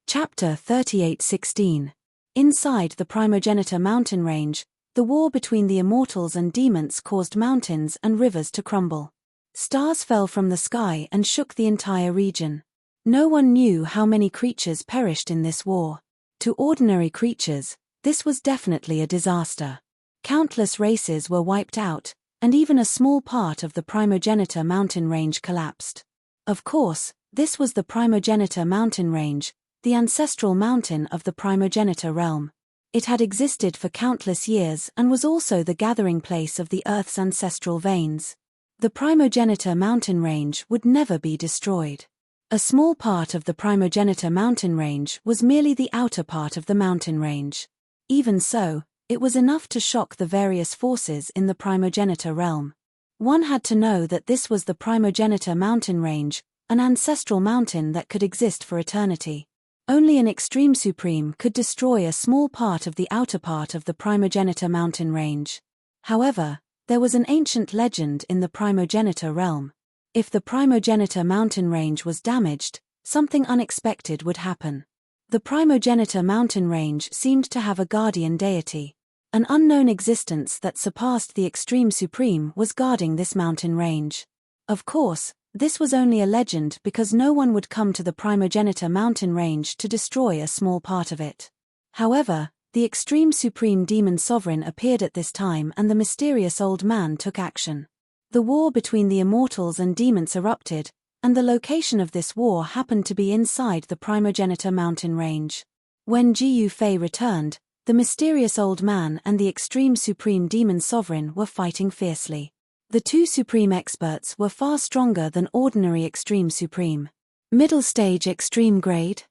Chapter 38:16. Inside the Primogenitor mountain range, the war between the immortals and demons caused mountains and rivers to crumble. Stars fell from the sky and shook the entire region. No one knew how many creatures perished in this war. To ordinary creatures, this was definitely a disaster. Countless races were wiped out, and even a small part of the Primogenitor mountain range collapsed. Of course, this was the Primogenitor mountain range, the ancestral mountain of the Primogenitor realm. It had existed for countless years and was also the gathering place of the Earth's ancestral veins. The Primogenitor mountain range would never be destroyed. A small part of the Primogenitor mountain range was merely the outer part of the mountain range. Even so, it was enough to shock the various forces in the Primogenitor realm. One had to know that this was the Primogenitor mountain range, an ancestral mountain that could exist for eternity. Only an extreme supreme could destroy a small part of the outer part of the Primogenitor mountain range. However, there was an ancient legend in the Primogenitor realm. If the Primogenitor mountain range was damaged, something unexpected would happen. The Primogenitor mountain range seemed to have a guardian deity. An unknown existence that surpassed the extreme supreme was guarding this mountain range. Of course, this was only a legend because no one would come to the Primogenitor mountain range to destroy a small part of it. However, the extreme supreme demon sovereign appeared at this time and the mysterious old man took action. The war between the immortals and demons erupted, and the location of this war happened to be inside the Primogenitor mountain range. When Jiu Fei returned, the mysterious old man and the extreme supreme demon sovereign were fighting fiercely. The two supreme experts were far stronger than ordinary extreme supreme. Middle stage extreme grade?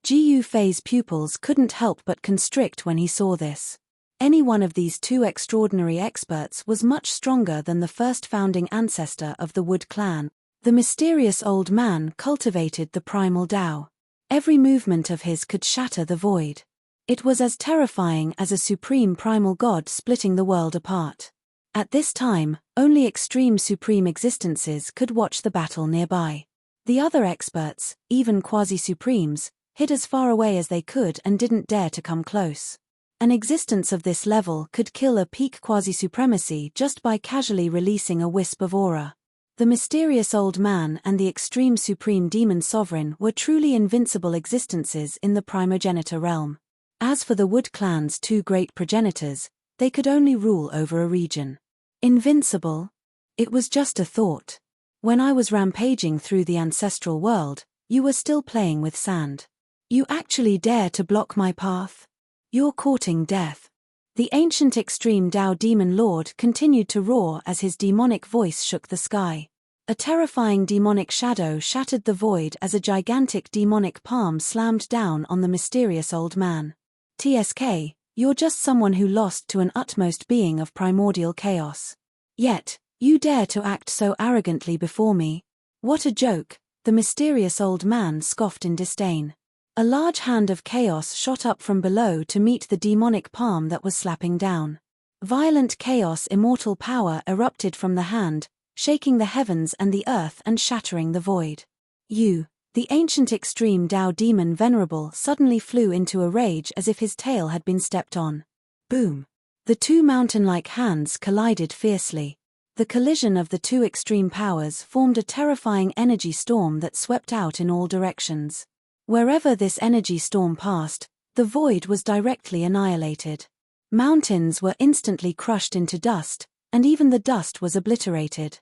Jiu Fei's pupils couldn't help but constrict when he saw this. Any one of these two extraordinary experts was much stronger than the first founding ancestor of the Wood clan. The mysterious old man cultivated the primal Tao. Every movement of his could shatter the void. It was as terrifying as a supreme primal god splitting the world apart. At this time, only extreme supreme existences could watch the battle nearby. The other experts, even quasi-supremes, hid as far away as they could and didn't dare to come close. An existence of this level could kill a peak quasi-supremacy just by casually releasing a wisp of aura. The mysterious old man and the extreme supreme demon sovereign were truly invincible existences in the Primogenitor realm. As for the Wood clan's two great progenitors, they could only rule over a region. Invincible? It was just a thought. When I was rampaging through the ancestral world, you were still playing with sand. You actually dare to block my path? You're courting death. The ancient extreme Tao demon lord continued to roar as his demonic voice shook the sky. A terrifying demonic shadow shattered the void as a gigantic demonic palm slammed down on the mysterious old man. TSK, you're just someone who lost to an utmost being of primordial chaos. Yet, you dare to act so arrogantly before me? What a joke, the mysterious old man scoffed in disdain. A large hand of chaos shot up from below to meet the demonic palm that was slapping down. Violent chaos immortal power erupted from the hand, shaking the heavens and the earth and shattering the void. You, the ancient extreme Tao demon venerable suddenly flew into a rage as if his tail had been stepped on. Boom! The two mountain-like hands collided fiercely. The collision of the two extreme powers formed a terrifying energy storm that swept out in all directions. Wherever this energy storm passed, the void was directly annihilated. Mountains were instantly crushed into dust, and even the dust was obliterated.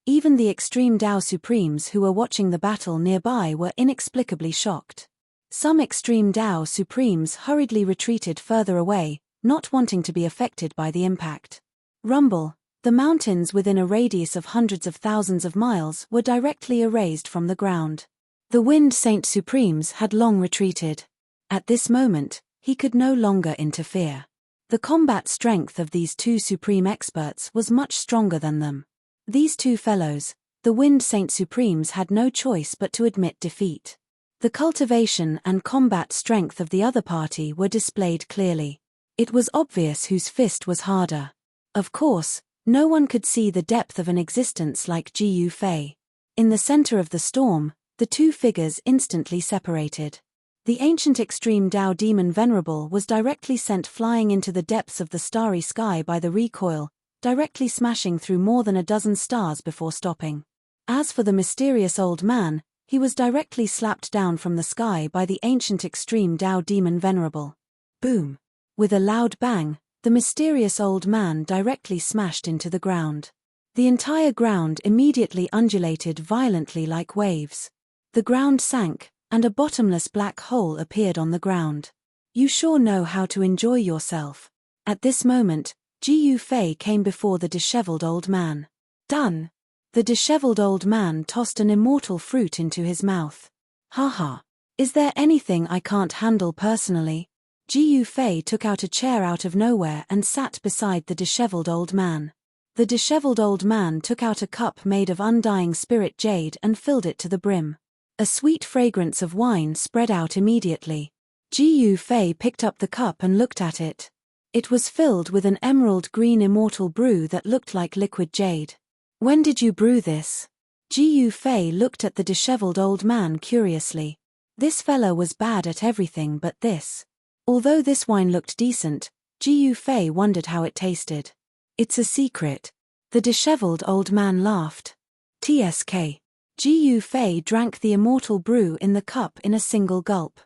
Even the extreme Tao Supremes who were watching the battle nearby were inexplicably shocked. Some extreme Tao Supremes hurriedly retreated further away, not wanting to be affected by the impact. Rumble, the mountains within a radius of hundreds of thousands of miles were directly erased from the ground. The Wind Saint Supremes had long retreated. At this moment, he could no longer interfere. The combat strength of these two supreme experts was much stronger than them. These two fellows, the Wind Saint Supremes, had no choice but to admit defeat. The cultivation and combat strength of the other party were displayed clearly. It was obvious whose fist was harder. Of course, no one could see the depth of an existence like Jiu Fei. In the center of the storm, the two figures instantly separated. The ancient extreme Tao demon Venerable was directly sent flying into the depths of the starry sky by the recoil, directly smashing through more than a dozen stars before stopping. As for the mysterious old man, he was directly slapped down from the sky by the ancient extreme Tao demon Venerable. Boom! With a loud bang, the mysterious old man directly smashed into the ground. The entire ground immediately undulated violently like waves. The ground sank, and a bottomless black hole appeared on the ground. You sure know how to enjoy yourself. At this moment, Ji Yufei came before the disheveled old man. Done! The disheveled old man tossed an immortal fruit into his mouth. Haha! Is there anything I can't handle personally? Ji Yufei took out a chair out of nowhere and sat beside the disheveled old man. The disheveled old man took out a cup made of undying spirit jade and filled it to the brim. A sweet fragrance of wine spread out immediately. Ji Yufei picked up the cup and looked at it. It was filled with an emerald green immortal brew that looked like liquid jade. When did you brew this? Ji Yufei looked at the disheveled old man curiously. This fella was bad at everything but this. Although this wine looked decent, Ji Yufei wondered how it tasted. It's a secret. The disheveled old man laughed. TSK. Ji Yufei drank the immortal brew in the cup in a single gulp.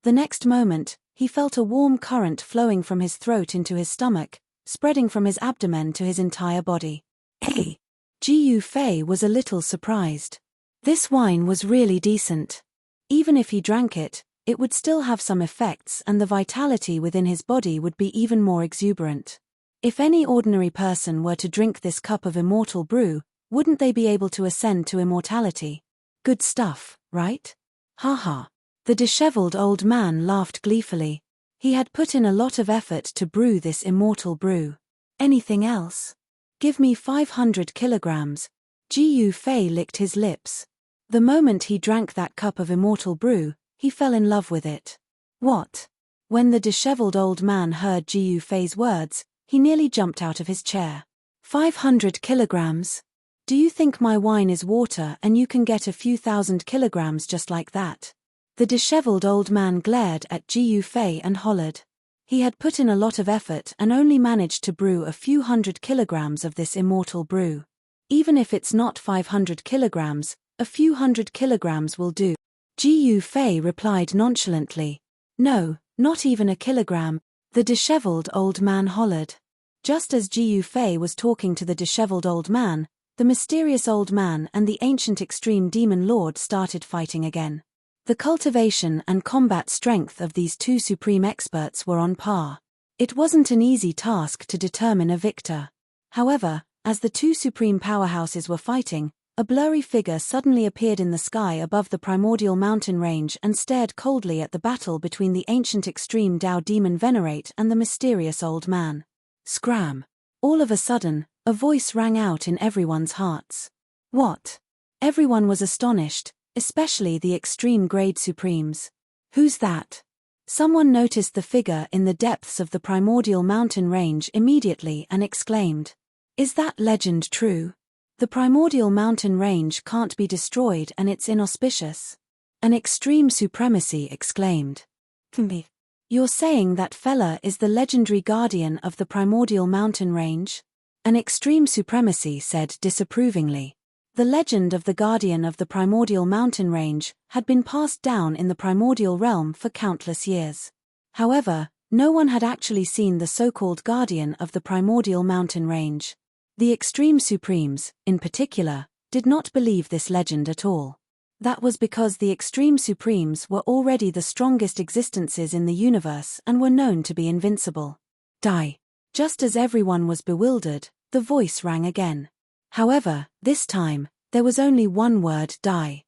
The next moment, he felt a warm current flowing from his throat into his stomach, spreading from his abdomen to his entire body. Hey! Ji Yufei was a little surprised. This wine was really decent. Even if he drank it, it would still have some effects and the vitality within his body would be even more exuberant. If any ordinary person were to drink this cup of immortal brew, wouldn't they be able to ascend to immortality? Good stuff, right? Haha. The disheveled old man laughed gleefully. He had put in a lot of effort to brew this immortal brew. Anything else? Give me 500 kilograms. Ji Yufei licked his lips. The moment he drank that cup of immortal brew, he fell in love with it. What? When the disheveled old man heard Ji Yufei's words, he nearly jumped out of his chair. 500 kilograms? Do you think my wine is water and you can get a few thousand kilograms just like that? The disheveled old man glared at Ji Yufei and hollered. He had put in a lot of effort and only managed to brew a few hundred kilograms of this immortal brew. Even if it's not 500 kilograms, a few hundred kilograms will do. Ji Yufei replied nonchalantly. No, not even a kilogram, the disheveled old man hollered. Just as Ji Yufei was talking to the disheveled old man, the mysterious old man and the ancient extreme demon lord started fighting again. The cultivation and combat strength of these two supreme experts were on par. It wasn't an easy task to determine a victor. However, as the two supreme powerhouses were fighting, a blurry figure suddenly appeared in the sky above the primordial mountain range and stared coldly at the battle between the ancient extreme Tao demon Venerate and the mysterious old man. Scram! All of a sudden, a voice rang out in everyone's hearts. What? Everyone was astonished, especially the extreme grade supremes. Who's that? Someone noticed the figure in the depths of the primordial mountain range immediately and exclaimed. Is that legend true? The primordial mountain range can't be destroyed and it's inauspicious. An extreme supremacy exclaimed. You're saying that fella is the legendary guardian of the primordial mountain range? An extreme supremacy said disapprovingly. The legend of the guardian of the primordial mountain range had been passed down in the primordial realm for countless years. However, no one had actually seen the so-called guardian of the primordial mountain range. The extreme supremes, in particular, did not believe this legend at all. That was because the extreme supremes were already the strongest existences in the universe and were known to be invincible. Die. Just as everyone was bewildered, the voice rang again. However, this time, there was only one word: die.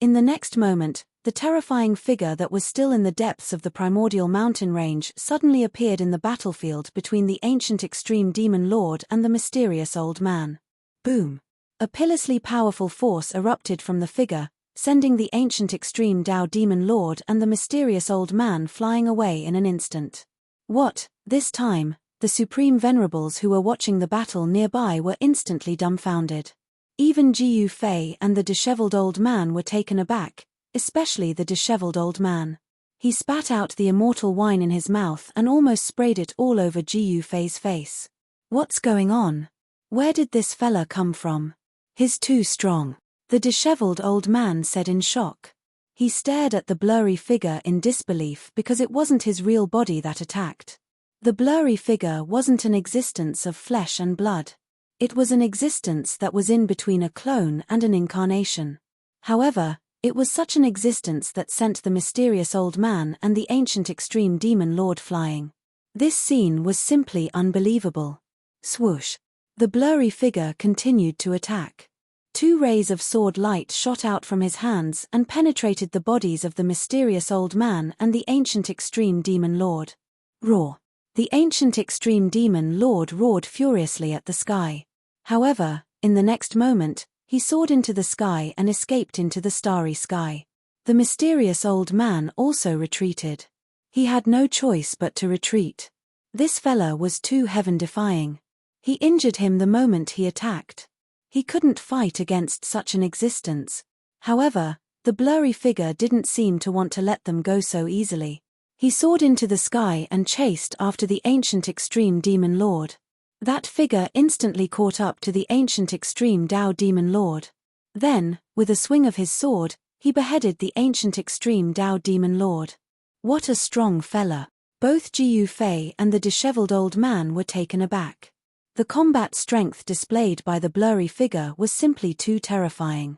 In the next moment, the terrifying figure that was still in the depths of the primordial mountain range suddenly appeared in the battlefield between the ancient extreme demon lord and the mysterious old man. Boom! A pitilessly powerful force erupted from the figure, sending the ancient extreme Tao demon lord and the mysterious old man flying away in an instant. What? This time, the supreme venerables who were watching the battle nearby were instantly dumbfounded. Even Ji Yufei and the disheveled old man were taken aback, especially the disheveled old man. He spat out the immortal wine in his mouth and almost sprayed it all over Jiu Fei's face. What's going on? Where did this fella come from? He's too strong, the disheveled old man said in shock. He stared at the blurry figure in disbelief because it wasn't his real body that attacked. The blurry figure wasn't an existence of flesh and blood. It was an existence that was in between a clone and an incarnation. However, it was such an existence that sent the mysterious old man and the ancient extreme demon lord flying. This scene was simply unbelievable. Swoosh! The blurry figure continued to attack. 2 rays of sword light shot out from his hands and penetrated the bodies of the mysterious old man and the ancient extreme demon lord. Roar! The ancient extreme demon lord roared furiously at the sky. However, in the next moment, he soared into the sky and escaped into the starry sky. The mysterious old man also retreated. He had no choice but to retreat. This fella was too heaven-defying. He injured him the moment he attacked. He couldn't fight against such an existence. However, the blurry figure didn't seem to want to let them go so easily. He soared into the sky and chased after the ancient extreme demon lord. That figure instantly caught up to the ancient extreme Dao demon lord. Then, with a swing of his sword, he beheaded the ancient extreme Dao demon lord. What a strong fella! Both Jiu Fei and the disheveled old man were taken aback. The combat strength displayed by the blurry figure was simply too terrifying.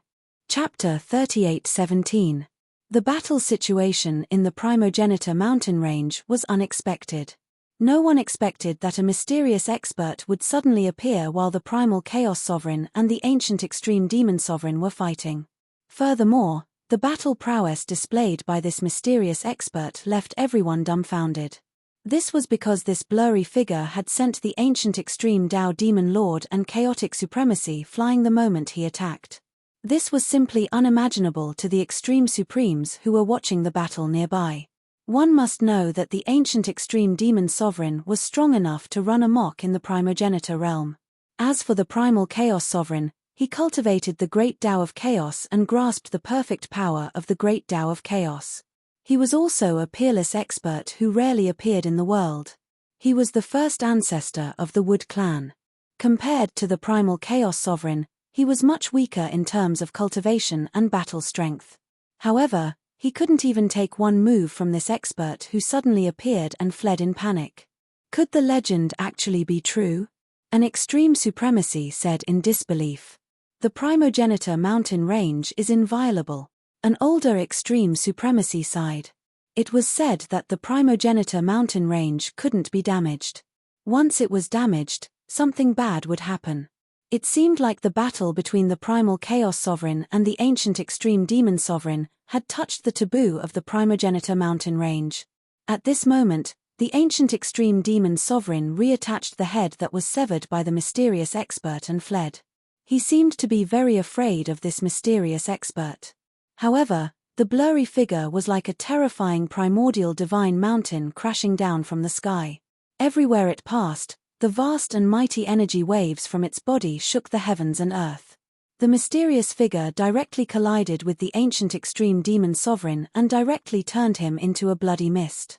Chapter 38:17. The battle situation in the Primogenitor mountain range was unexpected. No one expected that a mysterious expert would suddenly appear while the primal Chaos Sovereign and the ancient Extreme Demon Sovereign were fighting. Furthermore, the battle prowess displayed by this mysterious expert left everyone dumbfounded. This was because this blurry figure had sent the ancient extreme Dao Demon Lord and chaotic supremacy flying the moment he attacked. This was simply unimaginable to the extreme supremes who were watching the battle nearby. One must know that the ancient extreme demon sovereign was strong enough to run amok in the primogenitor realm. As for the primal chaos sovereign, he cultivated the great Tao of chaos and grasped the perfect power of the great Tao of chaos. He was also a peerless expert who rarely appeared in the world. He was the first ancestor of the Wood clan. Compared to the primal chaos sovereign, he was much weaker in terms of cultivation and battle strength. However, he couldn't even take one move from this expert who suddenly appeared and fled in panic. Could the legend actually be true? An extreme supremacy said in disbelief. The primogenitor mountain range is inviolable. An older extreme supremacy sighed. It was said that the primogenitor mountain range couldn't be damaged. Once it was damaged, something bad would happen. It seemed like the battle between the primal chaos sovereign and the ancient extreme demon sovereign had touched the taboo of the primogenitor mountain range. At this moment, the ancient extreme demon sovereign reattached the head that was severed by the mysterious expert and fled. He seemed to be very afraid of this mysterious expert. However, the blurry figure was like a terrifying primordial divine mountain crashing down from the sky. Everywhere it passed, the vast and mighty energy waves from its body shook the heavens and earth. The mysterious figure directly collided with the ancient extreme demon sovereign and directly turned him into a bloody mist.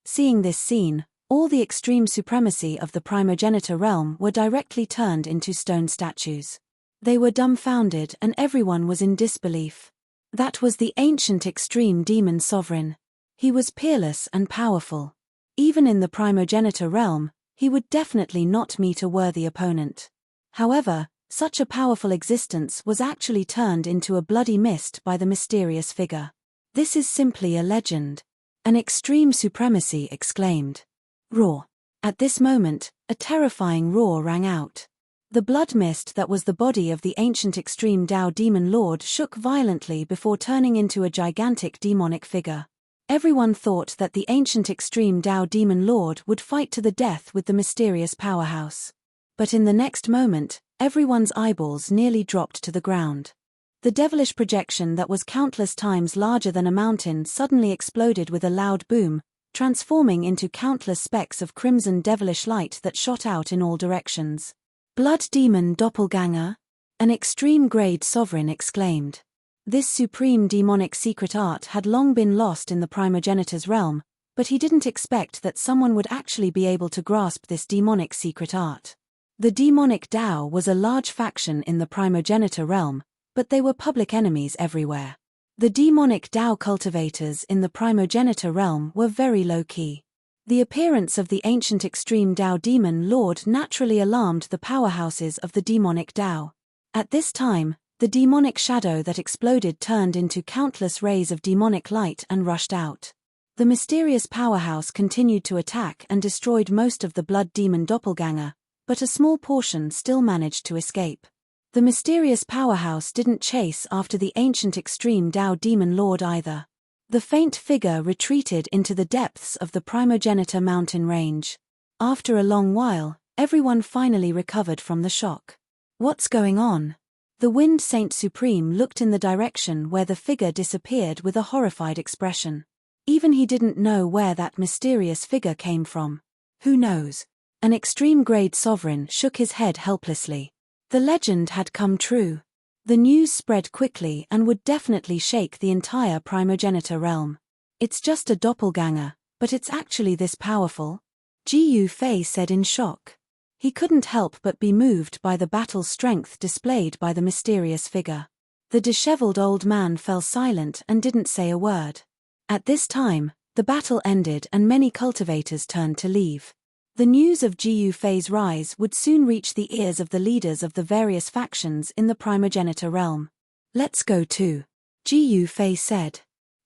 Seeing this scene, all the extreme supremacy of the primogenitor realm were directly turned into stone statues. They were dumbfounded and everyone was in disbelief. That was the ancient extreme demon sovereign. He was peerless and powerful. Even in the primogenitor realm, he would definitely not meet a worthy opponent. However, such a powerful existence was actually turned into a bloody mist by the mysterious figure. This is simply a legend. An extreme supremacy exclaimed. Roar! At this moment, a terrifying roar rang out. The blood mist that was the body of the ancient extreme Tao demon lord shook violently before turning into a gigantic demonic figure. Everyone thought that the ancient extreme Tao demon lord would fight to the death with the mysterious powerhouse. But in the next moment, everyone's eyeballs nearly dropped to the ground. The devilish projection that was countless times larger than a mountain suddenly exploded with a loud boom, transforming into countless specks of crimson devilish light that shot out in all directions. Blood demon doppelganger? An extreme grade sovereign exclaimed. This supreme demonic secret art had long been lost in the primogenitor's realm, but he didn't expect that someone would actually be able to grasp this demonic secret art. The demonic Tao was a large faction in the primogenitor realm, but they were public enemies everywhere. The demonic Tao cultivators in the primogenitor realm were very low-key. The appearance of the ancient extreme Tao demon lord naturally alarmed the powerhouses of the demonic Tao. At this time, the demonic shadow that exploded turned into countless rays of demonic light and rushed out. The mysterious powerhouse continued to attack and destroyed most of the blood demon doppelganger, but a small portion still managed to escape. The mysterious powerhouse didn't chase after the ancient extreme Tao demon lord either. The faint figure retreated into the depths of the primogenitor mountain range. After a long while, everyone finally recovered from the shock. What's going on? The Wind Saint Supreme looked in the direction where the figure disappeared with a horrified expression. Even he didn't know where that mysterious figure came from. Who knows? An extreme-grade sovereign shook his head helplessly. The legend had come true. The news spread quickly and would definitely shake the entire primogenitor realm. It's just a doppelganger, but it's actually this powerful? Ji Fei said in shock. He couldn't help but be moved by the battle strength displayed by the mysterious figure. The disheveled old man fell silent and didn't say a word. At this time, the battle ended and many cultivators turned to leave. The news of Ji Fei's rise would soon reach the ears of the leaders of the various factions in the primogenitor realm. Let's go too, Ji Fei said.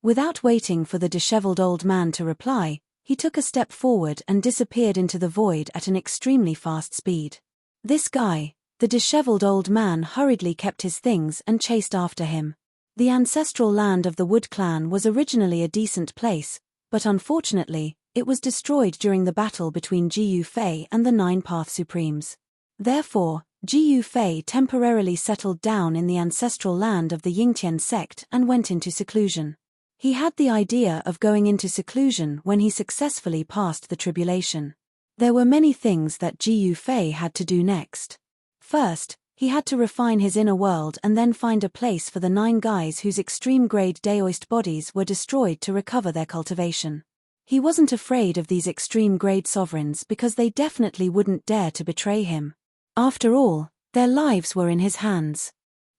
Without waiting for the disheveled old man to reply, he took a step forward and disappeared into the void at an extremely fast speed. This guy, the disheveled old man, hurriedly kept his things and chased after him. The ancestral land of the Wood clan was originally a decent place, but unfortunately, it was destroyed during the battle between Ji Fei and the Nine Path Supremes. Therefore, Ji Fei temporarily settled down in the ancestral land of the Yingtian sect and went into seclusion. He had the idea of going into seclusion when he successfully passed the tribulation. There were many things that Ji Fei had to do next. First, he had to refine his inner world and then find a place for the 9 guys whose extreme-grade Daoist bodies were destroyed to recover their cultivation. He wasn't afraid of these extreme-grade sovereigns because they definitely wouldn't dare to betray him. After all, their lives were in his hands.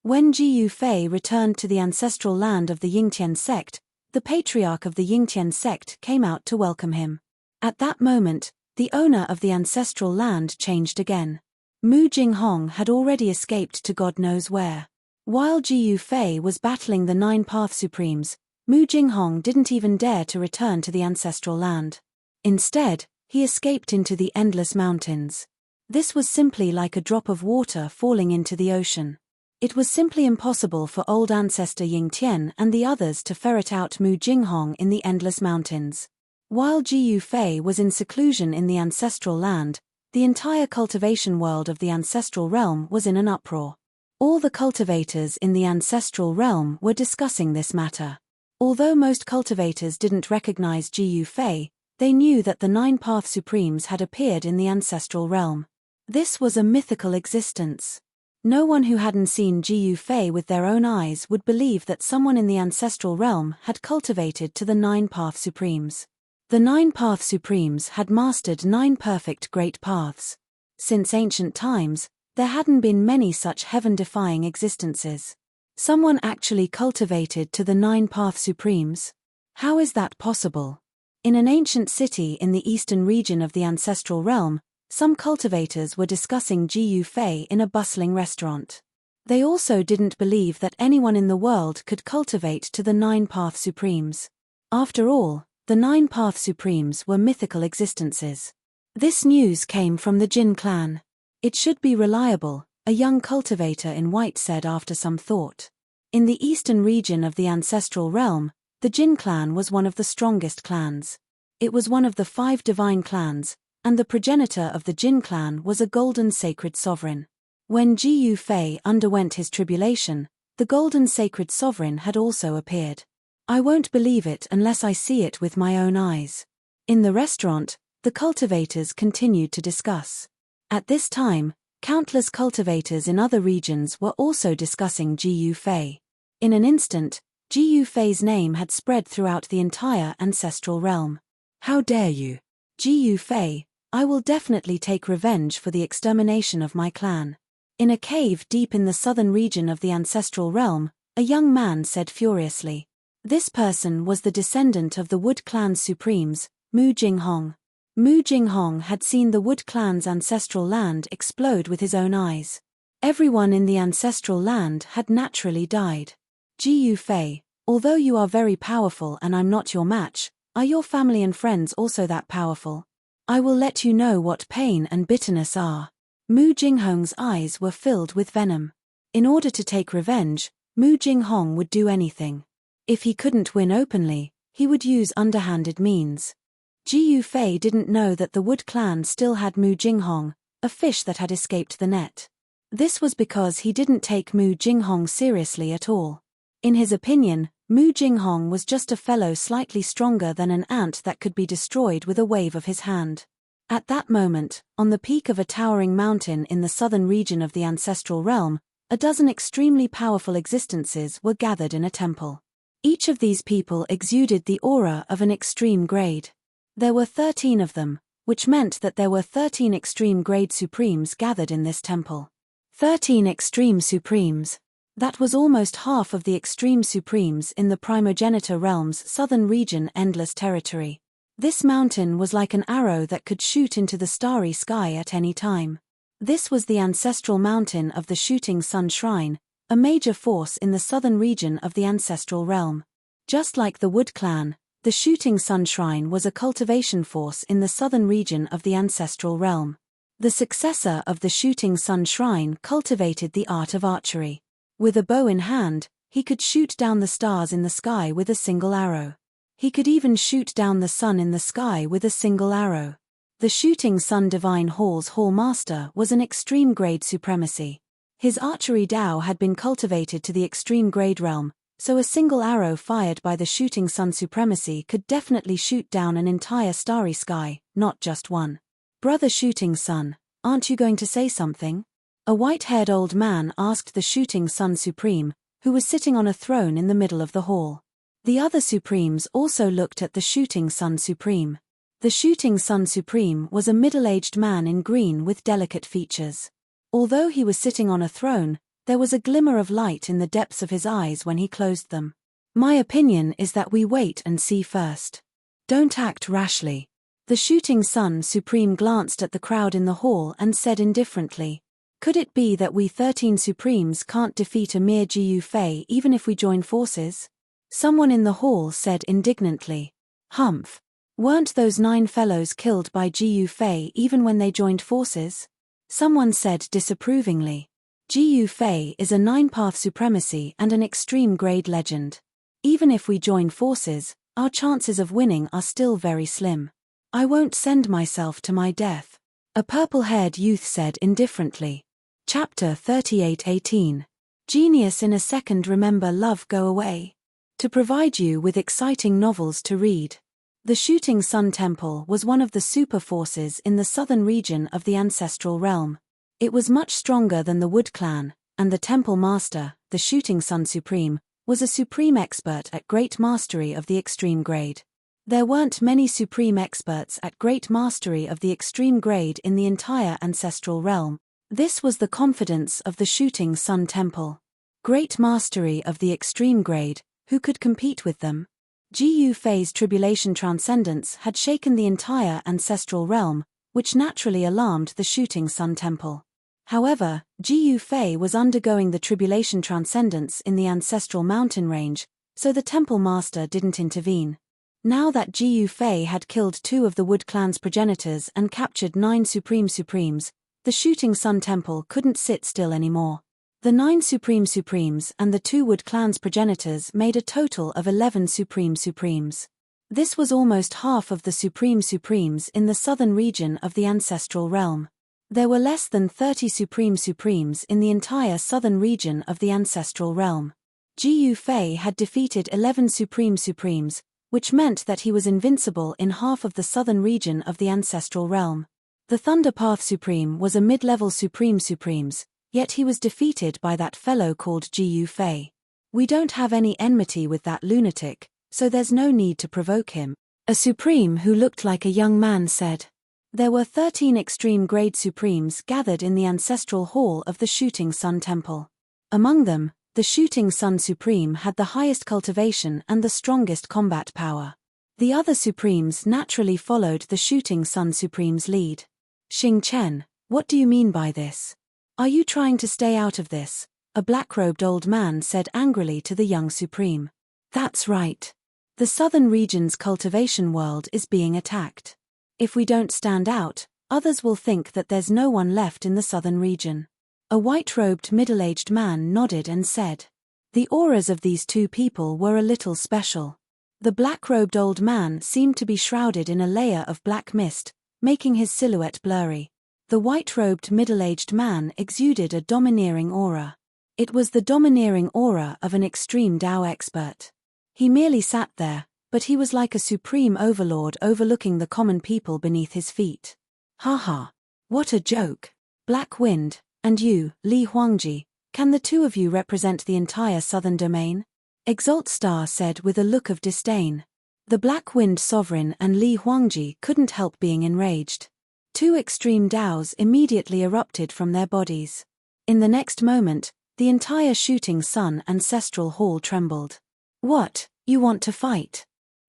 When Ji Fei returned to the ancestral land of the Yingtian sect, the patriarch of the Yingtian sect came out to welcome him. At that moment, the owner of the ancestral land changed again. Mu Jinghong had already escaped to God knows where. While Ji Fei was battling the 9 Path Supremes, Mu Jinghong didn't even dare to return to the ancestral land. Instead, he escaped into the endless mountains. This was simply like a drop of water falling into the ocean. It was simply impossible for old ancestor Yingtian and the others to ferret out Mu Jinghong in the endless mountains. While Ji Fei was in seclusion in the ancestral land, the entire cultivation world of the ancestral realm was in an uproar. All the cultivators in the ancestral realm were discussing this matter. Although most cultivators didn't recognize Ji Fei, they knew that the 9 Path Supremes had appeared in the ancestral realm. This was a mythical existence. No one who hadn't seen Ji Fei with their own eyes would believe that someone in the ancestral realm had cultivated to the 9 Path Supremes. The 9 Path Supremes had mastered 9 perfect great paths. Since ancient times, there hadn't been many such heaven-defying existences. Someone actually cultivated to the 9 Path Supremes? How is that possible? In an ancient city in the eastern region of the ancestral realm, some cultivators were discussing Ji Fei in a bustling restaurant. They also didn't believe that anyone in the world could cultivate to the 9 Path Supremes. After all, the 9 Path Supremes were mythical existences. This news came from the Jin clan. It should be reliable, a young cultivator in white said after some thought. In the eastern region of the ancestral realm, the Jin clan was one of the strongest clans. It was one of the 5 divine clans, and the progenitor of the Jin clan was a golden sacred sovereign. When Ji Fei underwent his tribulation, the golden sacred sovereign had also appeared. I won't believe it unless I see it with my own eyes. In the restaurant, the cultivators continued to discuss. At this time, countless cultivators in other regions were also discussing Ji Fei. In an instant, Ji Yufei's name had spread throughout the entire ancestral realm. How dare you? Ji Yufei, I will definitely take revenge for the extermination of my clan. In a cave deep in the southern region of the ancestral realm, a young man said furiously. This person was the descendant of the Wood Clan's supremes, Mu Jinghong. Mu Jinghong had seen the Wood Clan's ancestral land explode with his own eyes. Everyone in the ancestral land had naturally died. Ji Yufei, although you are very powerful and I'm not your match, are your family and friends also that powerful? I will let you know what pain and bitterness are. Mu Jinghong's eyes were filled with venom. In order to take revenge, Mu Jinghong would do anything. If he couldn't win openly, he would use underhanded means. Ji Yufei didn't know that the Wood Clan still had Mu Jinghong, a fish that had escaped the net. This was because he didn't take Mu Jinghong seriously at all. In his opinion, Mu Jinghong was just a fellow slightly stronger than an ant that could be destroyed with a wave of his hand. At that moment, on the peak of a towering mountain in the southern region of the ancestral realm, a dozen extremely powerful existences were gathered in a temple. Each of these people exuded the aura of an extreme grade. There were 13 of them, which meant that there were 13 extreme grade supremes gathered in this temple. 13 extreme supremes. That was almost half of the extreme supremes in the primogenitor realm's southern region endless territory. This mountain was like an arrow that could shoot into the starry sky at any time. This was the ancestral mountain of the Shooting Sun Shrine, a major force in the southern region of the ancestral realm. Just like the Wood Clan, the Shooting Sun Shrine was a cultivation force in the southern region of the ancestral realm. The successor of the Shooting Sun Shrine cultivated the art of archery. With a bow in hand, he could shoot down the stars in the sky with a single arrow. He could even shoot down the sun in the sky with a single arrow. The Shooting Sun Divine Hall's Hall Master was an extreme grade supremacy. His archery Dao had been cultivated to the extreme grade realm, so a single arrow fired by the Shooting Sun supremacy could definitely shoot down an entire starry sky, not just one. Brother Shooting Sun, aren't you going to say something? A white-haired old man asked the Shooting Sun Supreme, who was sitting on a throne in the middle of the hall. The other Supremes also looked at the Shooting Sun Supreme. The Shooting Sun Supreme was a middle-aged man in green with delicate features. Although he was sitting on a throne, there was a glimmer of light in the depths of his eyes when he closed them. My opinion is that we wait and see first. Don't act rashly. The Shooting Sun Supreme glanced at the crowd in the hall and said indifferently, could it be that we 13 Supremes can't defeat a mere Ji Yufei even if we join forces? Someone in the hall said indignantly. Humph. Weren't those 9 fellows killed by Ji Yufei even when they joined forces? Someone said disapprovingly. Ji Yufei is a 9-path supremacy and an extreme grade legend. Even if we join forces, our chances of winning are still very slim. I won't send myself to my death. A purple-haired youth said indifferently. Chapter 38:18. Genius in a second. Remember love go away. To provide you with exciting novels to read. The Shooting Sun Temple was one of the super forces in the southern region of the ancestral realm. It was much stronger than the Wood Clan, and the temple master, the Shooting Sun Supreme, was a supreme expert at great mastery of the extreme grade. There weren't many supreme experts at great mastery of the extreme grade in the entire ancestral realm. This was the confidence of the Shooting Sun Temple. Great mastery of the extreme grade. Who could compete with them? Ji Yufei's tribulation transcendence had shaken the entire ancestral realm, which naturally alarmed the Shooting Sun Temple. However, Ji Yufei was undergoing the tribulation transcendence in the ancestral mountain range, so the temple master didn't intervene. Now that Ji Yufei had killed 2 of the Wood Clan's progenitors and captured 9 Supremes, the Shooting Sun Temple couldn't sit still anymore. The 9 Supremes and the 2 Wood Clan's progenitors made a total of 11 Supremes. This was almost half of the Supremes in the southern region of the ancestral realm. There were less than 30 Supremes in the entire southern region of the ancestral realm. Ji Yufei had defeated 11 Supremes, which meant that he was invincible in half of the southern region of the ancestral realm. The Thunderpath Supreme was a mid-level Supremes, yet he was defeated by that fellow called Ji Yufei. We don't have any enmity with that lunatic, so there's no need to provoke him, a Supreme who looked like a young man said. There were 13 extreme-grade Supremes gathered in the ancestral hall of the Shooting Sun Temple. Among them, the Shooting Sun Supreme had the highest cultivation and the strongest combat power. The other Supremes naturally followed the Shooting Sun Supreme's lead. Xing Chen, what do you mean by this? Are you trying to stay out of this? A black-robed old man said angrily to the young Supreme. That's right. The southern region's cultivation world is being attacked. If we don't stand out, others will think that there's no one left in the southern region. A white-robed middle-aged man nodded and said. The auras of these two people were a little special. The black-robed old man seemed to be shrouded in a layer of black mist, making his silhouette blurry. The white-robed middle-aged man exuded a domineering aura. It was the domineering aura of an extreme Dao expert. He merely sat there, but he was like a supreme overlord overlooking the common people beneath his feet. Haha. What a joke. Black Wind, and you, Li Huangji, can the two of you represent the entire southern domain? Exalt Star said with a look of disdain. The Black Wind Sovereign and Li Huangji couldn't help being enraged. Two extreme Daos immediately erupted from their bodies. In the next moment, the entire Shooting Sun ancestral hall trembled. What, you want to fight?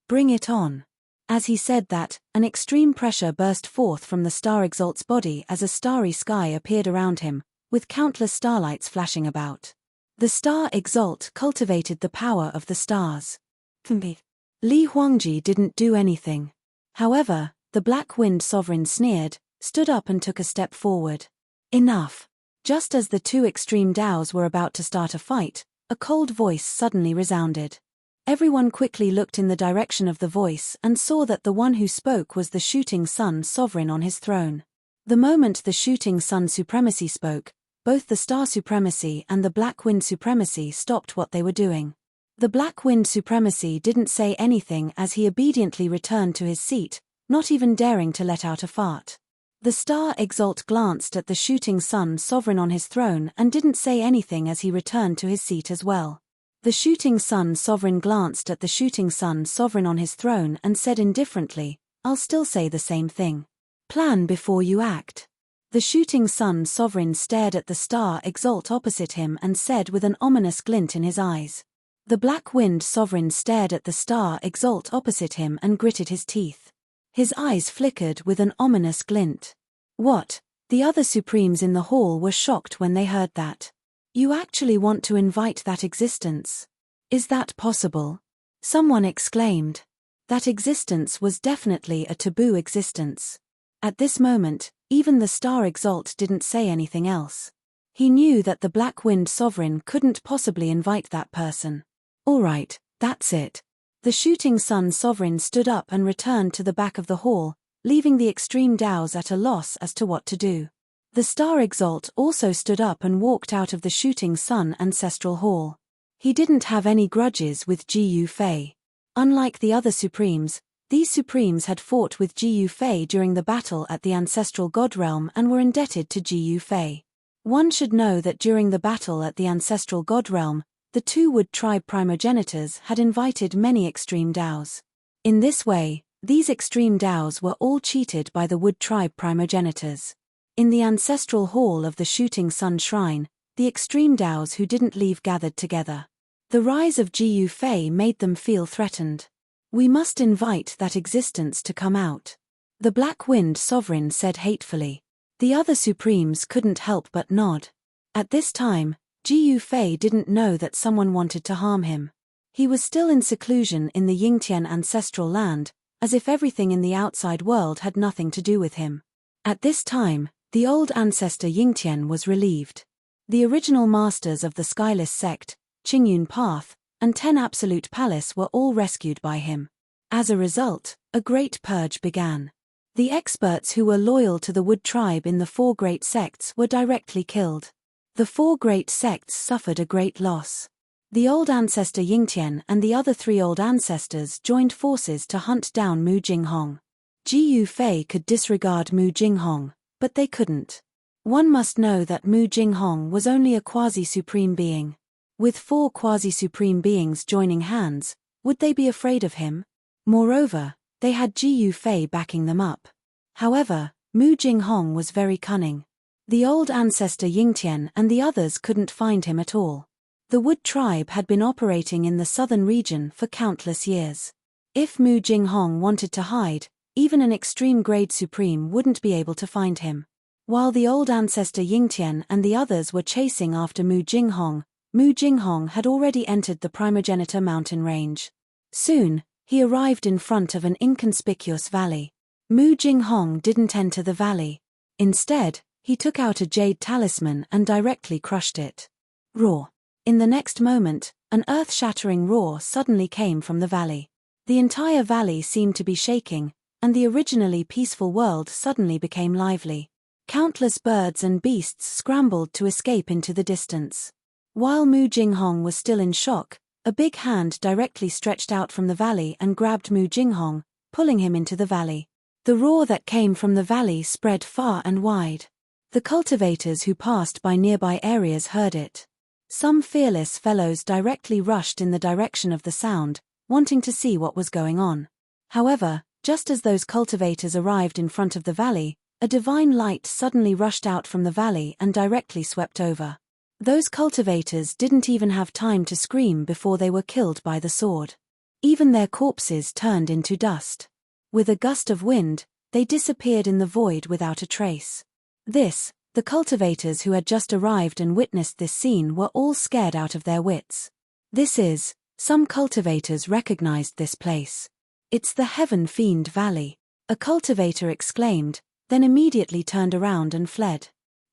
Bring it on. As he said that, an extreme pressure burst forth from the Star Exalt's body as a starry sky appeared around him, with countless starlights flashing about. The Star Exalt cultivated the power of the stars. Li Huangji didn't do anything. However, the Black Wind Sovereign sneered, stood up and took a step forward. Enough. Just as the two extreme Daos were about to start a fight, a cold voice suddenly resounded. Everyone quickly looked in the direction of the voice and saw that the one who spoke was the Shooting Sun Sovereign on his throne. The moment the Shooting Sun Supremacy spoke, both the Star Supremacy and the Black Wind Supremacy stopped what they were doing. The Black Wind Supremacy didn't say anything as he obediently returned to his seat, not even daring to let out a fart. The Star Exalt glanced at the Shooting Sun Sovereign on his throne and didn't say anything as he returned to his seat as well. The Shooting Sun Sovereign glanced at the Shooting Sun Sovereign on his throne and said indifferently, I'll still say the same thing. Plan before you act. The Shooting Sun Sovereign stared at the Star Exalt opposite him and said with an ominous glint in his eyes. The Black Wind Sovereign stared at the Star Exalt opposite him and gritted his teeth. His eyes flickered with an ominous glint. What? The other Supremes in the hall were shocked when they heard that. You actually want to invite that existence? Is that possible? Someone exclaimed. That existence was definitely a taboo existence. At this moment, even the Star Exalt didn't say anything else. He knew that the Black Wind Sovereign couldn't possibly invite that person. All right, that's it. The Shooting Sun Sovereign stood up and returned to the back of the hall, leaving the extreme Daos at a loss as to what to do. The Star Exalt also stood up and walked out of the Shooting Sun Ancestral Hall. He didn't have any grudges with Ji Yu Fei. Unlike the other Supremes, these Supremes had fought with Ji Yu Fei during the battle at the Ancestral God Realm and were indebted to Ji Yu Fei. One should know that during the battle at the Ancestral God Realm, the two Wood Tribe primogenitors had invited many extreme Daos. In this way, these extreme Daos were all cheated by the Wood Tribe primogenitors. In the ancestral hall of the Shooting Sun Shrine, the extreme Daos who didn't leave gathered together. The rise of Ji Yu Fei made them feel threatened. We must invite that existence to come out. The Black Wind Sovereign said hatefully. The other Supremes couldn't help but nod. At this time, Ji Yu Fei didn't know that someone wanted to harm him. He was still in seclusion in the Yingtian ancestral land, as if everything in the outside world had nothing to do with him. At this time, the old ancestor Yingtian was relieved. The original masters of the Skyless sect, Qingyun Path, and 10 Absolute Palace were all rescued by him. As a result, a great purge began. The experts who were loyal to the Wood Tribe in the 4 great sects were directly killed. The 4 great sects suffered a great loss. The old ancestor Yingtian and the other 3 old ancestors joined forces to hunt down Mu Jinghong. Ji Yu Fei could disregard Mu Jinghong, but they couldn't. One must know that Mu Jinghong was only a quasi-supreme being. With 4 quasi-supreme beings joining hands, would they be afraid of him? Moreover, they had Jiyu Fei backing them up. However, Mu Jinghong was very cunning. The old ancestor Yingtian and the others couldn't find him at all. The Wood tribe had been operating in the southern region for countless years. If Mu Jinghong wanted to hide, even an extreme grade supreme wouldn't be able to find him. While the old ancestor Yingtian and the others were chasing after Mu Jinghong had already entered the primogenitor mountain range. Soon, he arrived in front of an inconspicuous valley. Mu Jinghong didn't enter the valley. Instead, he took out a jade talisman and directly crushed it. Roar. In the next moment, an earth-shattering roar suddenly came from the valley. The entire valley seemed to be shaking, and the originally peaceful world suddenly became lively. Countless birds and beasts scrambled to escape into the distance. While Mu Jinghong was still in shock, a big hand directly stretched out from the valley and grabbed Mu Jinghong, pulling him into the valley. The roar that came from the valley spread far and wide. The cultivators who passed by nearby areas heard it. Some fearless fellows directly rushed in the direction of the sound, wanting to see what was going on. However, just as those cultivators arrived in front of the valley, a divine light suddenly rushed out from the valley and directly swept over. Those cultivators didn't even have time to scream before they were killed by the sword. Even their corpses turned into dust. With a gust of wind, they disappeared in the void without a trace. The cultivators who had just arrived and witnessed this scene were all scared out of their wits. Some cultivators recognized this place. It's the Heaven Fiend Valley. A cultivator exclaimed, then immediately turned around and fled.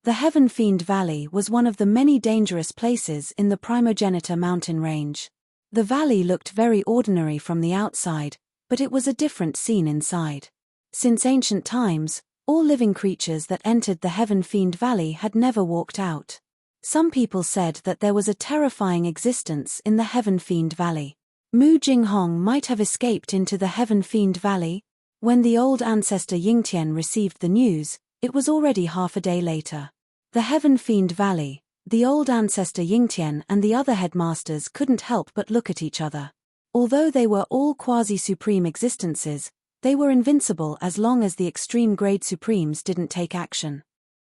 The Heaven Fiend Valley was one of the many dangerous places in the primogenitor mountain range. The valley looked very ordinary from the outside, but it was a different scene inside. Since ancient times, all living creatures that entered the Heaven Fiend Valley had never walked out. Some people said that there was a terrifying existence in the Heaven Fiend Valley. Mu Jinghong might have escaped into the Heaven Fiend Valley. When the old ancestor Yingtian received the news, it was already half a day later. The Heaven Fiend Valley, the old ancestor Yingtian and the other headmasters couldn't help but look at each other. Although they were all quasi-supreme existences, they were invincible as long as the extreme grade supremes didn't take action.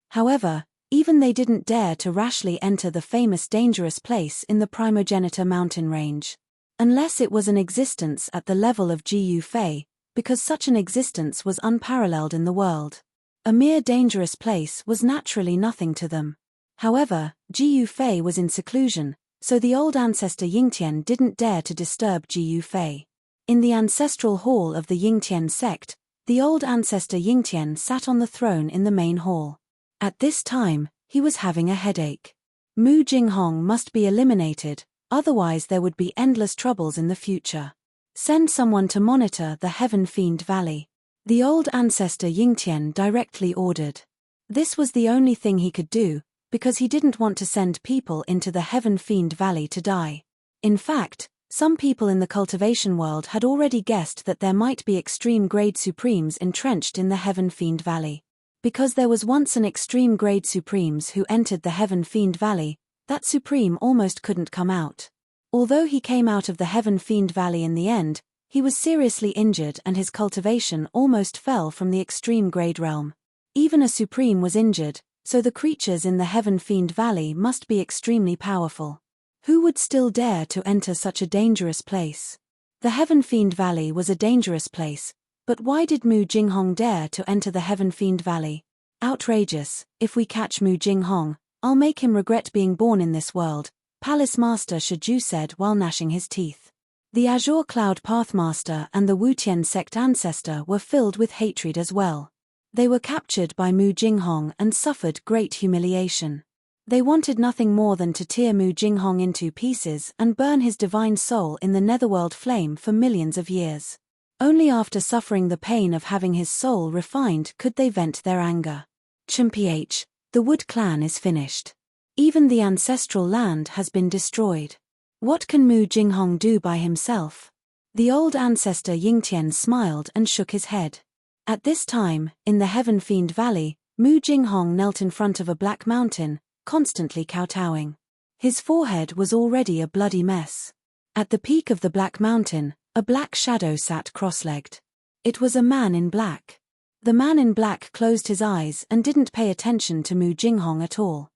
However, even they didn't dare to rashly enter the famous dangerous place in the primogenitor mountain range. Unless it was an existence at the level of Jiyu Fei, because such an existence was unparalleled in the world. A mere dangerous place was naturally nothing to them. However, Jiyu Fei was in seclusion, so the old ancestor Yingtian didn't dare to disturb Jiyu Fei. In the ancestral hall of the Yingtian sect, the old ancestor Yingtian sat on the throne in the main hall. At this time, he was having a headache. Mu Jinghong must be eliminated, otherwise there would be endless troubles in the future. Send someone to monitor the Heaven Fiend Valley. The old ancestor Yingtian directly ordered. This was the only thing he could do, because he didn't want to send people into the Heaven Fiend Valley to die. In fact, some people in the cultivation world had already guessed that there might be extreme grade supremes entrenched in the Heaven Fiend Valley. Because there was once an extreme grade supremes who entered the Heaven Fiend Valley, that supreme almost couldn't come out. Although he came out of the Heaven Fiend Valley in the end, he was seriously injured and his cultivation almost fell from the extreme grade realm. Even a supreme was injured, so the creatures in the Heaven Fiend Valley must be extremely powerful. Who would still dare to enter such a dangerous place? The Heaven Fiend Valley was a dangerous place, but why did Mu Jinghong dare to enter the Heaven Fiend Valley? Outrageous. If we catch Mu Jinghong, I'll make him regret being born in this world, Palace Master Shiju said while gnashing his teeth. The Azure Cloud Pathmaster and the Wutian sect ancestor were filled with hatred as well. They were captured by Mu Jinghong and suffered great humiliation. They wanted nothing more than to tear Mu Jinghong into pieces and burn his divine soul in the netherworld flame for millions of years. Only after suffering the pain of having his soul refined could they vent their anger. Chimph, the Wood clan is finished. Even the ancestral land has been destroyed. What can Mu Jinghong do by himself? The old ancestor Yingtian smiled and shook his head. At this time, in the Heaven Fiend Valley, Mu Jinghong knelt in front of a black mountain, constantly kowtowing. His forehead was already a bloody mess. At the peak of the Black Mountain, a black shadow sat cross-legged. It was a man in black. The man in black closed his eyes and didn't pay attention to Mu Jinghong at all.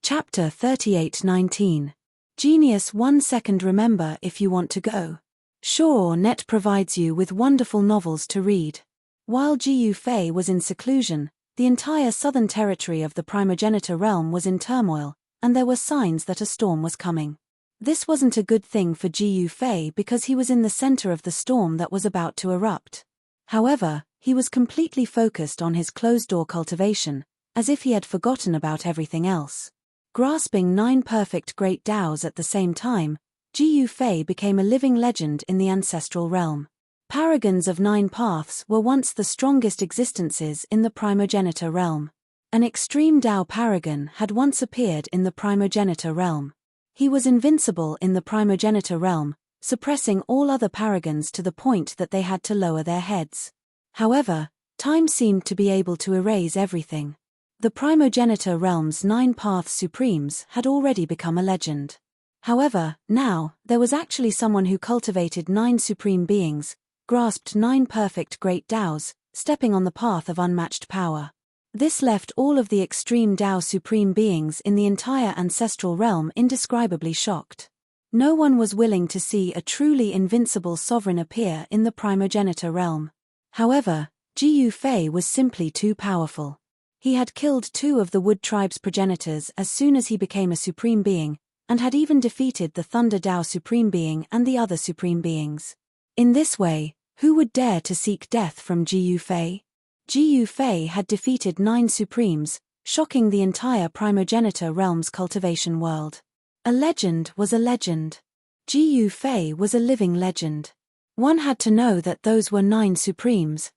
Chapter 38:19. Genius 1 second. Remember if you want to go. Sure, Net provides you with wonderful novels to read. While Ji Yufei was in seclusion, the entire southern territory of the primogenitor realm was in turmoil, and there were signs that a storm was coming. This wasn't a good thing for Ji Yufei because he was in the center of the storm that was about to erupt. However, he was completely focused on his closed-door cultivation, as if he had forgotten about everything else. Grasping 9 perfect great Daos at the same time, Ji Yufei became a living legend in the ancestral realm. Paragons of 9 paths were once the strongest existences in the primogenitor realm. An extreme Dao paragon had once appeared in the primogenitor realm. He was invincible in the primogenitor realm, suppressing all other paragons to the point that they had to lower their heads. However, time seemed to be able to erase everything. The primogenitor realm's 9 paths supremes had already become a legend. However, now, there was actually someone who cultivated 9 supreme beings, grasped 9 perfect great Daos, stepping on the path of unmatched power. This left all of the extreme Dao supreme beings in the entire ancestral realm indescribably shocked. No one was willing to see a truly invincible sovereign appear in the primogenitor realm. However, Ji Yufei was simply too powerful. He had killed 2 of the Wood Tribe's progenitors as soon as he became a supreme being, and had even defeated the Thunder Dao supreme being and the other supreme beings. In this way, who would dare to seek death from Ji Yufei? Ji Yufei had defeated 9 supremes, shocking the entire primogenitor realm's cultivation world. A legend was a legend. Ji Yufei was a living legend. One had to know that those were 9 supremes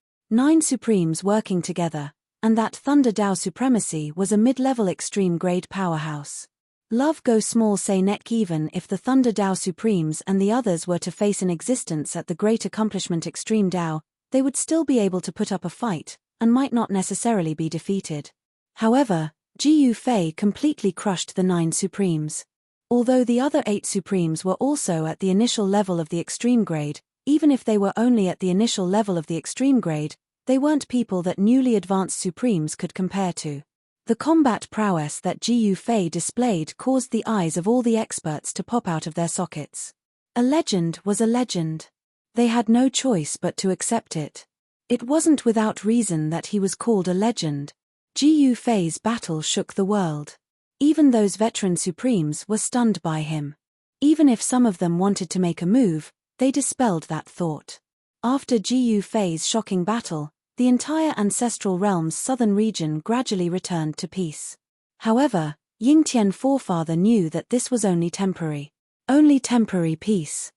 working together, and that Thunder Dao supremacy was a mid-level extreme-grade powerhouse. Love go small say neck. Even if the Thunder Dao supremes and the others were to face an existence at the great accomplishment extreme Dao, they would still be able to put up a fight, and might not necessarily be defeated. However, Ji Yufei completely crushed the 9 supremes. Although the other 8 supremes were also at the initial level of the extreme grade, even if they were only at the initial level of the extreme grade, they weren't people that newly advanced supremes could compare to. The combat prowess that Ji Yufei displayed caused the eyes of all the experts to pop out of their sockets. A legend was a legend. They had no choice but to accept it. It wasn't without reason that he was called a legend. Ji Yufei's battle shook the world. Even those veteran supremes were stunned by him. Even if some of them wanted to make a move, they dispelled that thought. After Ji Yufei's shocking battle, the entire ancestral realm's southern region gradually returned to peace. However, Yingtian forefather knew that this was only temporary. Only temporary peace.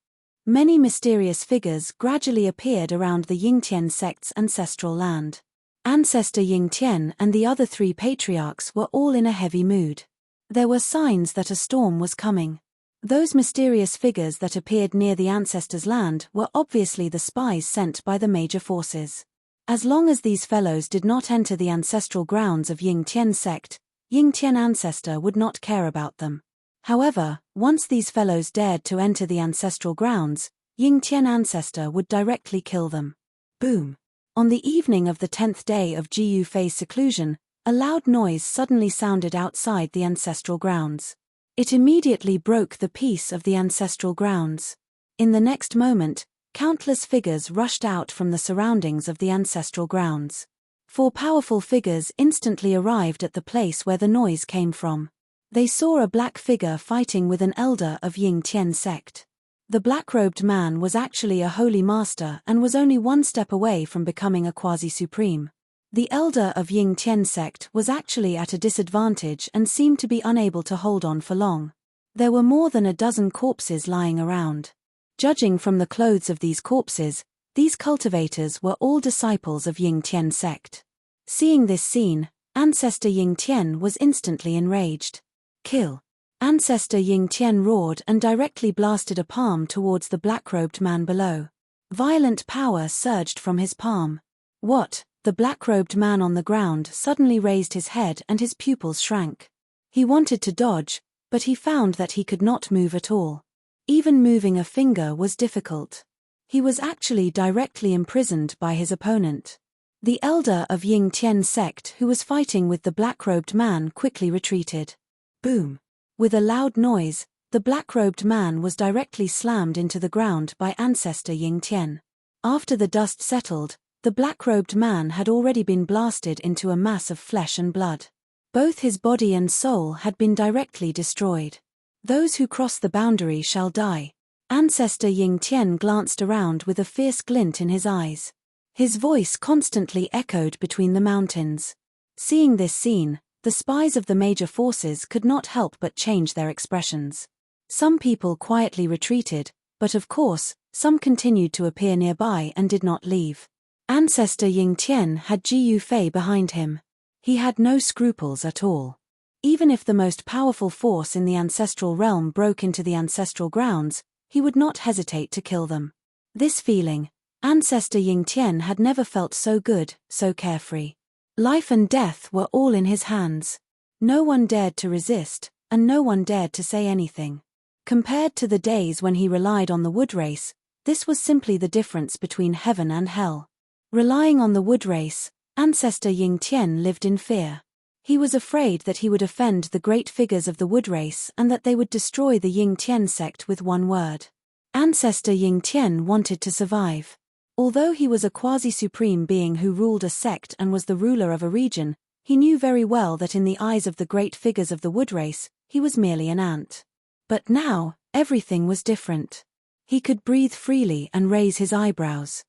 Many mysterious figures gradually appeared around the Yingtian sect's ancestral land. Ancestor Yingtian and the other 3 patriarchs were all in a heavy mood. There were signs that a storm was coming. Those mysterious figures that appeared near the ancestors' land were obviously the spies sent by the major forces. As long as these fellows did not enter the ancestral grounds of Yingtian sect, Yingtian ancestor would not care about them. However, once these fellows dared to enter the ancestral grounds, Yingtian ancestor would directly kill them. Boom! On the evening of the 10th day of Ji Yufei's seclusion, a loud noise suddenly sounded outside the ancestral grounds. It immediately broke the peace of the ancestral grounds. In the next moment, countless figures rushed out from the surroundings of the ancestral grounds. 4 powerful figures instantly arrived at the place where the noise came from. They saw a black figure fighting with an elder of Yingtian sect. The black-robed man was actually a holy master and was only 1 step away from becoming a quasi-supreme. The elder of Yingtian sect was actually at a disadvantage and seemed to be unable to hold on for long. There were more than a dozen corpses lying around. Judging from the clothes of these corpses, these cultivators were all disciples of Yingtian sect. Seeing this scene, Ancestor Yingtian was instantly enraged. Kill! Ancestor Yingtian roared and directly blasted a palm towards the black-robed man below. Violent power surged from his palm. What? The black-robed man on the ground suddenly raised his head and his pupils shrank. He wanted to dodge, But he found that he could not move at all. Even moving a finger was difficult. He was actually directly imprisoned by his opponent. The elder of Ying Tian sect who was fighting with the black-robed man quickly retreated. Boom! With a loud noise, the black-robed man was directly slammed into the ground by ancestor Ying Tian. After the dust settled, the black-robed man had already been blasted into a mass of flesh and blood. Both his body and soul had been directly destroyed. Those who cross the boundary shall die. Ancestor Ying Tian glanced around with a fierce glint in his eyes. His voice constantly echoed between the mountains. Seeing this scene, the spies of the major forces could not help but change their expressions. Some people quietly retreated, but of course, some continued to appear nearby and did not leave. Ancestor Ying Tian had Ji Yufei behind him. He had no scruples at all. Even if the most powerful force in the ancestral realm broke into the ancestral grounds, he would not hesitate to kill them. This feeling, Ancestor Ying Tian had never felt so good, so carefree. Life and death were all in his hands. No one dared to resist, and no one dared to say anything. Compared to the days when he relied on the wood race, this was simply the difference between heaven and hell. Relying on the wood race, Ancestor Ying Tian lived in fear. He was afraid that he would offend the great figures of the wood race and that they would destroy the Ying Tian sect with one word. Ancestor Ying Tian wanted to survive. Although he was a quasi-supreme being who ruled a sect and was the ruler of a region, he knew very well that in the eyes of the great figures of the wood race, he was merely an ant. But now, everything was different. He could breathe freely and raise his eyebrows.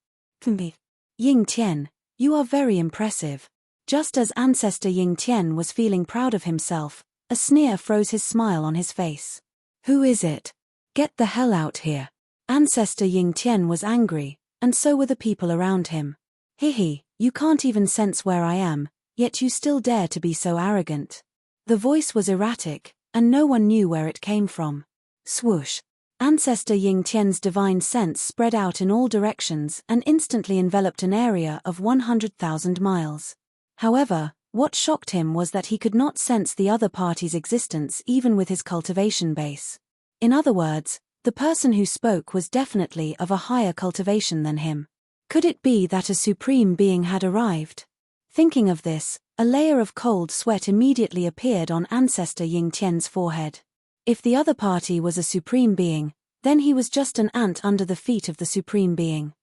Ying Tian, you are very impressive. Just as Ancestor Ying Tian was feeling proud of himself, a sneer froze his smile on his face. Who is it? Get the hell out here. Ancestor Ying Tian was angry, and so were the people around him. Hihi, you can't even sense where I am, yet you still dare to be so arrogant. The voice was erratic, and no one knew where it came from. Swoosh. Ancestor Ying Tian's divine sense spread out in all directions and instantly enveloped an area of 100,000 miles. However, what shocked him was that he could not sense the other party's existence even with his cultivation base. In other words, the person who spoke was definitely of a higher cultivation than him. Could it be that a supreme being had arrived? Thinking of this, a layer of cold sweat immediately appeared on Ancestor Ying Tian's forehead. If the other party was a supreme being, then he was just an ant under the feet of the supreme being.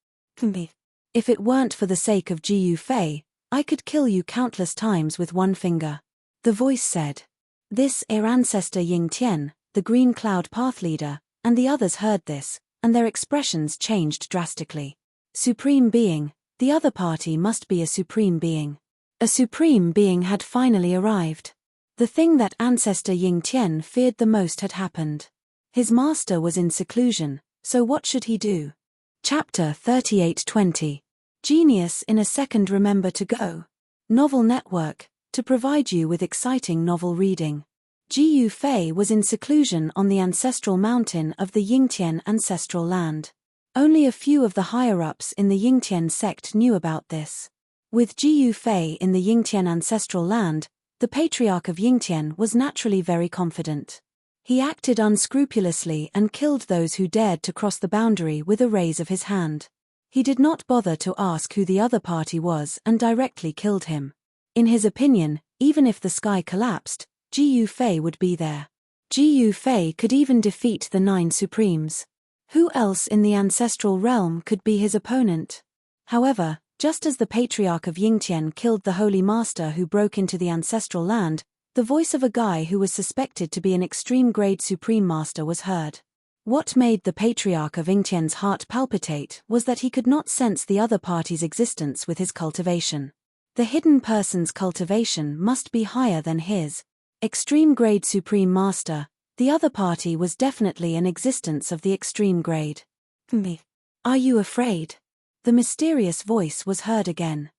If it weren't for the sake of Ji Yufei, I could kill you countless times with one finger. The voice said. This Ancestor Ying Tian, the green cloud path leader, and the others heard this, and their expressions changed drastically. Supreme being, the other party must be a supreme being. A supreme being had finally arrived. The thing that Ancestor Ying Tian feared the most had happened. His master was in seclusion, so what should he do? Chapter 38:20. Genius in a second. Remember to go. Novel Network, to provide you with exciting novel reading. Ji Yufei was in seclusion on the ancestral mountain of the Yingtian ancestral land. Only a few of the higher-ups in the Yingtian sect knew about this. With Ji Yufei in the Yingtian ancestral land, the Patriarch of Yingtian was naturally very confident. He acted unscrupulously and killed those who dared to cross the boundary with a raise of his hand. He did not bother to ask who the other party was and directly killed him. In his opinion, even if the sky collapsed, Ji Yufei would be there. Ji Yufei could even defeat the 9 Supremes. Who else in the ancestral realm could be his opponent? However, just as the Patriarch of Yingtian killed the Holy Master who broke into the ancestral land, the voice of a guy who was suspected to be an extreme-grade Supreme Master was heard. What made the Patriarch of Yingtian's heart palpitate was that he could not sense the other party's existence with his cultivation. The hidden person's cultivation must be higher than his. Extreme-grade Supreme Master, the other party was definitely an existence of the extreme grade. Are you afraid? The mysterious voice was heard again.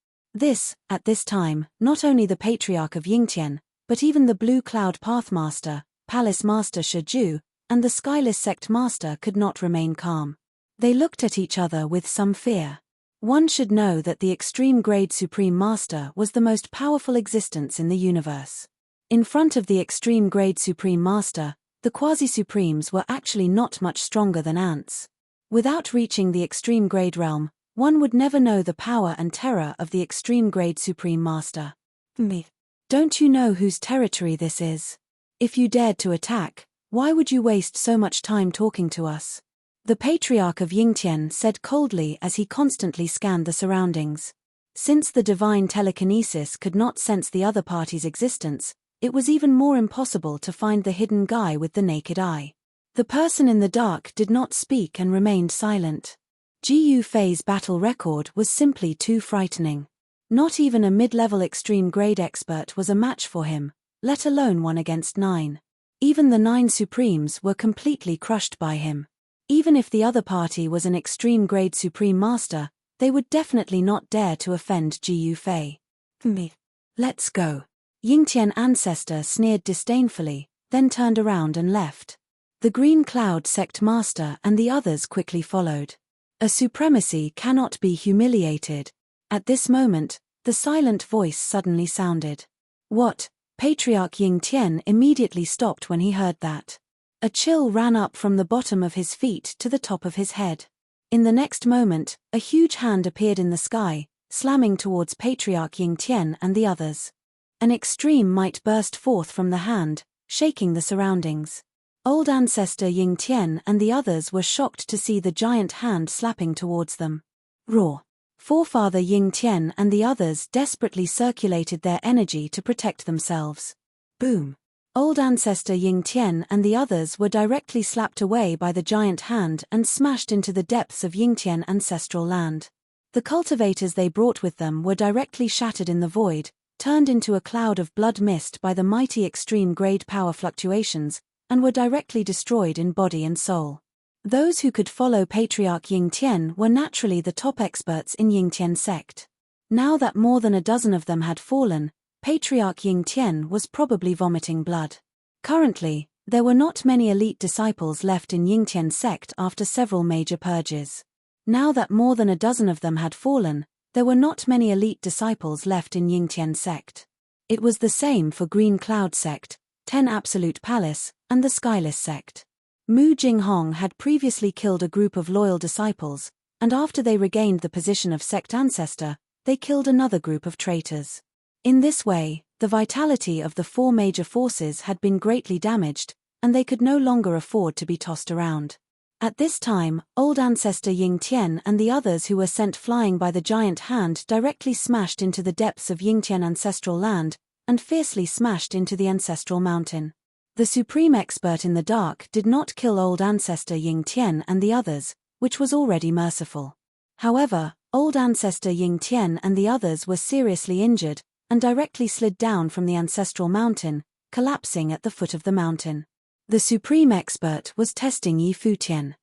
At this time, not only the Patriarch of Yingtian, but even the Blue Cloud Pathmaster, Palace Master Shiju, and the Skyless Sect Master could not remain calm. They looked at each other with some fear. One should know that the extreme-grade Supreme Master was the most powerful existence in the universe. In front of the extreme-grade Supreme Master, The quasi-supremes were actually not much stronger than ants. Without reaching the extreme grade realm, one would never know the power and terror of the extreme grade supreme master. Me. Don't you know whose territory this is? If you dared to attack, why would you waste so much time talking to us? The patriarch of Yingtian said coldly as he constantly scanned the surroundings. Since the divine telekinesis could not sense the other party's existence, it was even more impossible to find the hidden guy with the naked eye. The person in the dark did not speak and remained silent. Ji Yufei's battle record was simply too frightening. Not even a mid-level extreme grade expert was a match for him, let alone one against 9. Even the 9 supremes were completely crushed by him. Even if the other party was an extreme grade supreme master, they would definitely not dare to offend Ji Yufei. Me. Let's go. Yingtian ancestor sneered disdainfully, then turned around and left. The Green Cloud sect master and the others quickly followed. A supremacy cannot be humiliated. At this moment, the silent voice suddenly sounded. What? Patriarch Yingtian immediately stopped when he heard that. A chill ran up from the bottom of his feet to the top of his head. In the next moment, a huge hand appeared in the sky, slamming towards Patriarch Yingtian and the others. An extreme might burst forth from the hand, shaking the surroundings. Old ancestor Yingtian and the others were shocked to see the giant hand slapping towards them. Roar! Forefather Yingtian and the others desperately circulated their energy to protect themselves. Boom! Old ancestor Yingtian and the others were directly slapped away by the giant hand and smashed into the depths of Yingtian ancestral land. The cultivators they brought with them were directly shattered in the void, turned into a cloud of blood mist by the mighty extreme grade power fluctuations, and were directly destroyed in body and soul. Those who could follow Patriarch Yingtian were naturally the top experts in Yingtian sect. Now that more than a dozen of them had fallen, Patriarch Yingtian was probably vomiting blood. Currently, there were not many elite disciples left in Yingtian sect after several major purges. Now that more than a dozen of them had fallen, there were not many elite disciples left in Yingtian sect. It was the same for Green Cloud sect, 10 Absolute Palace, and the Skyless sect. Mu Jinghong had previously killed a group of loyal disciples, and after they regained the position of sect ancestor, they killed another group of traitors. In this way, the vitality of the 4 major forces had been greatly damaged, and they could no longer afford to be tossed around. At this time, old ancestor Yingtian and the others who were sent flying by the giant hand directly smashed into the depths of Yingtian ancestral land, and fiercely smashed into the ancestral mountain. The supreme expert in the dark did not kill old ancestor Yingtian and the others, which was already merciful. However, old ancestor Yingtian and the others were seriously injured, and directly slid down from the ancestral mountain, collapsing at the foot of the mountain. The supreme expert was testing Yi Futian.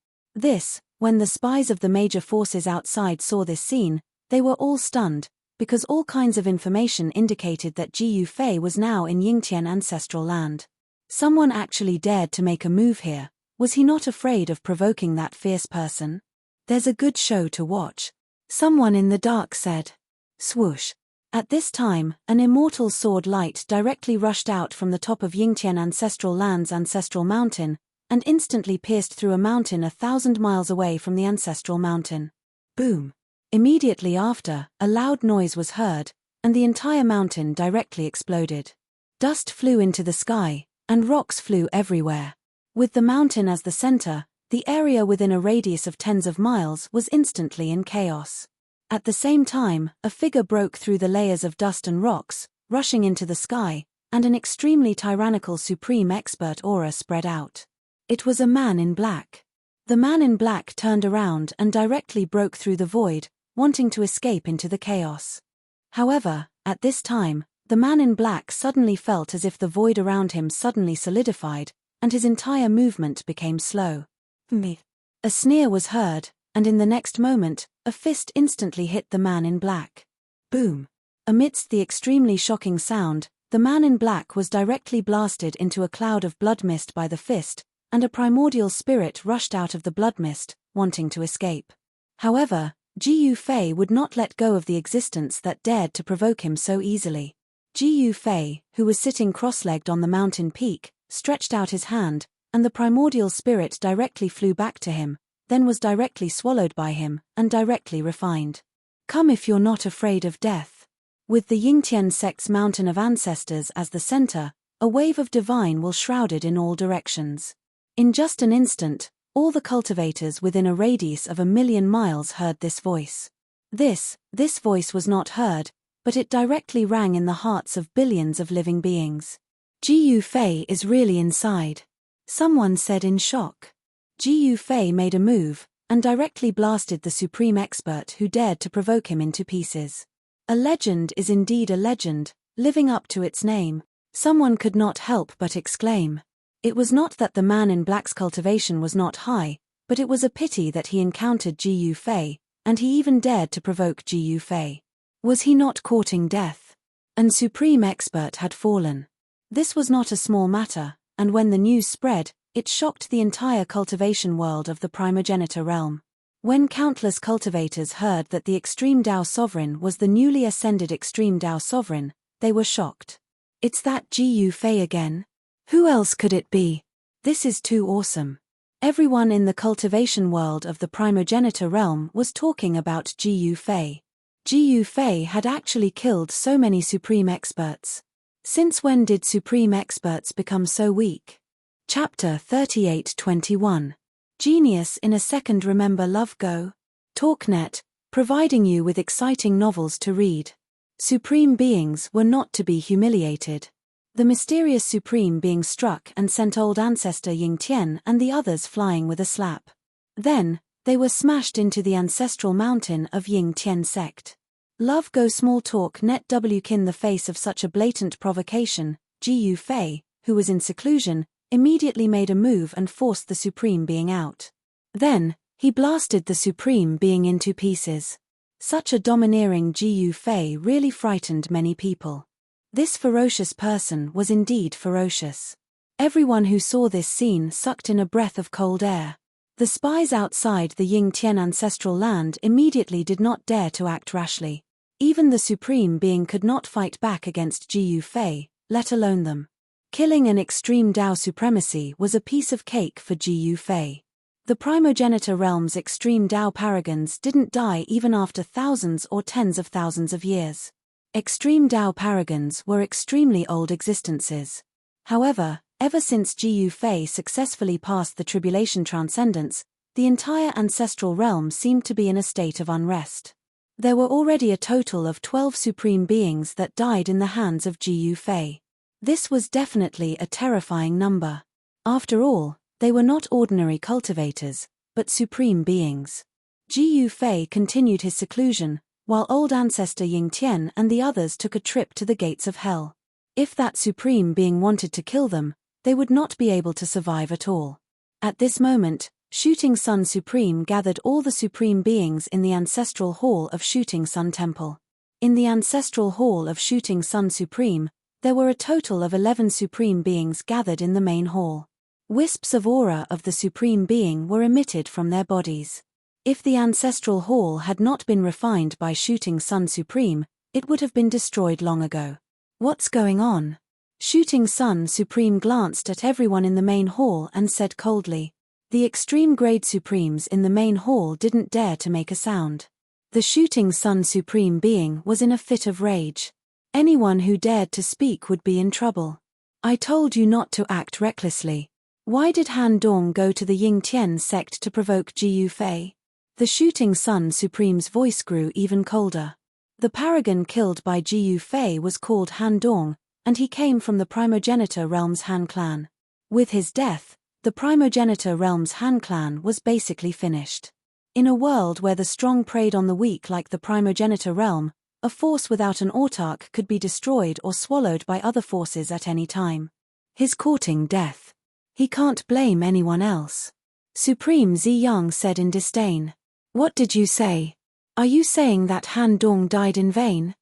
When the spies of the major forces outside saw this scene, they were all stunned, because all kinds of information indicated that Ji Yufei was now in Yingtian ancestral land. Someone actually dared to make a move here. Was he not afraid of provoking that fierce person? There's a good show to watch. Someone in the dark said. Swoosh. At this time, an immortal sword light directly rushed out from the top of Yingtian ancestral land's ancestral mountain, and instantly pierced through a mountain 1,000 miles away from the ancestral mountain. Boom. Immediately after, a loud noise was heard, and the entire mountain directly exploded. Dust flew into the sky, and rocks flew everywhere. With the mountain as the center, the area within a radius of tens of miles was instantly in chaos. At the same time, a figure broke through the layers of dust and rocks, rushing into the sky, and an extremely tyrannical supreme expert aura spread out. It was a man in black. The man in black turned around and directly broke through the void, wanting to escape into the chaos. However, at this time, the man in black suddenly felt as if the void around him suddenly solidified, and his entire movement became slow. A sneer was heard, and in the next moment, a fist instantly hit the man in black. Boom! Amidst the extremely shocking sound, the man in black was directly blasted into a cloud of blood mist by the fist, and a primordial spirit rushed out of the blood mist, wanting to escape. However, Ji Yufei would not let go of the existence that dared to provoke him so easily. Ji Yufei, who was sitting cross-legged on the mountain peak, stretched out his hand, and the primordial spirit directly flew back to him, then was directly swallowed by him, and directly refined. Come if you're not afraid of death. With the Yingtian sect's mountain of ancestors as the center, a wave of divine will shrouded in all directions. In just an instant, all the cultivators within a radius of 1,000,000 miles heard this voice. This voice was not heard, but it directly rang in the hearts of billions of living beings. Ji Fei is really inside. Someone said in shock. Ji Fei made a move, and directly blasted the supreme expert who dared to provoke him into pieces. A legend is indeed a legend, living up to its name. Someone could not help but exclaim. It was not that the man in black's cultivation was not high, but it was a pity that he encountered Ji Fei, and he even dared to provoke Ji Fei. Was he not courting death? An supreme expert had fallen. This was not a small matter, and when the news spread, it shocked the entire cultivation world of the primogenitor realm. When countless cultivators heard that the Extreme Dao Sovereign was the newly ascended Extreme Dao Sovereign, they were shocked. It's that Ji Fei again? Who else could it be? This is too awesome. Everyone in the cultivation world of the primogenitor realm was talking about Ji Fei. Ji Fei had actually killed so many supreme experts. Since when did supreme experts become so weak? Chapter 38-21. Genius in a Second. Remember Love Go? TalkNet, providing you with exciting novels to read. Supreme beings were not to be humiliated. The mysterious supreme being struck and sent old ancestor Yingtian and the others flying with a slap. Then, they were smashed into the ancestral mountain of Yingtian sect. Love Go small talk net W in the face of such a blatant provocation, Ji Fei, who was in seclusion, immediately made a move and forced the supreme being out. Then, he blasted the supreme being into pieces. Such a domineering Ji Fei really frightened many people. This ferocious person was indeed ferocious. Everyone who saw this scene sucked in a breath of cold air. The spies outside the Yingtian ancestral land immediately did not dare to act rashly. Even the supreme being could not fight back against Ji Fei, let alone them. Killing an extreme Dao supremacy was a piece of cake for Ji Fei. The primogenitor realm's extreme Dao paragons didn't die even after thousands or tens of thousands of years. Extreme Dao paragons were extremely old existences. However, ever since Ji Fei successfully passed the tribulation transcendence, the entire ancestral realm seemed to be in a state of unrest. There were already a total of 12 supreme beings that died in the hands of Ji Fei. This was definitely a terrifying number. After all, they were not ordinary cultivators, but supreme beings. Ji Fei continued his seclusion, while old ancestor Yingtian and the others took a trip to the gates of hell. If that supreme being wanted to kill them, they would not be able to survive at all. At this moment, Shooting Sun Supreme gathered all the supreme beings in the ancestral hall of Shooting Sun Temple. In the ancestral hall of Shooting Sun Supreme, there were a total of 11 supreme beings gathered in the main hall. Wisps of aura of the supreme being were emitted from their bodies. If the ancestral hall had not been refined by Shooting Sun Supreme, it would have been destroyed long ago. What's going on? Shooting Sun Supreme glanced at everyone in the main hall and said coldly. The extreme grade supremes in the main hall didn't dare to make a sound. The Shooting Sun Supreme being was in a fit of rage. Anyone who dared to speak would be in trouble. I told you not to act recklessly. Why did Han Dong go to the Yingtian sect to provoke Ji Fei? The Shooting Sun Supreme's voice grew even colder. The paragon killed by Ji Fei was called Han Dong, and he came from the primogenitor realm's Han clan. With his death, the primogenitor realm's Han clan was basically finished. In a world where the strong preyed on the weak like the primogenitor realm, a force without an autarch could be destroyed or swallowed by other forces at any time. His courting death. He can't blame anyone else. Supreme Ziyang said in disdain. What did you say? Are you saying that Han Dong died in vain?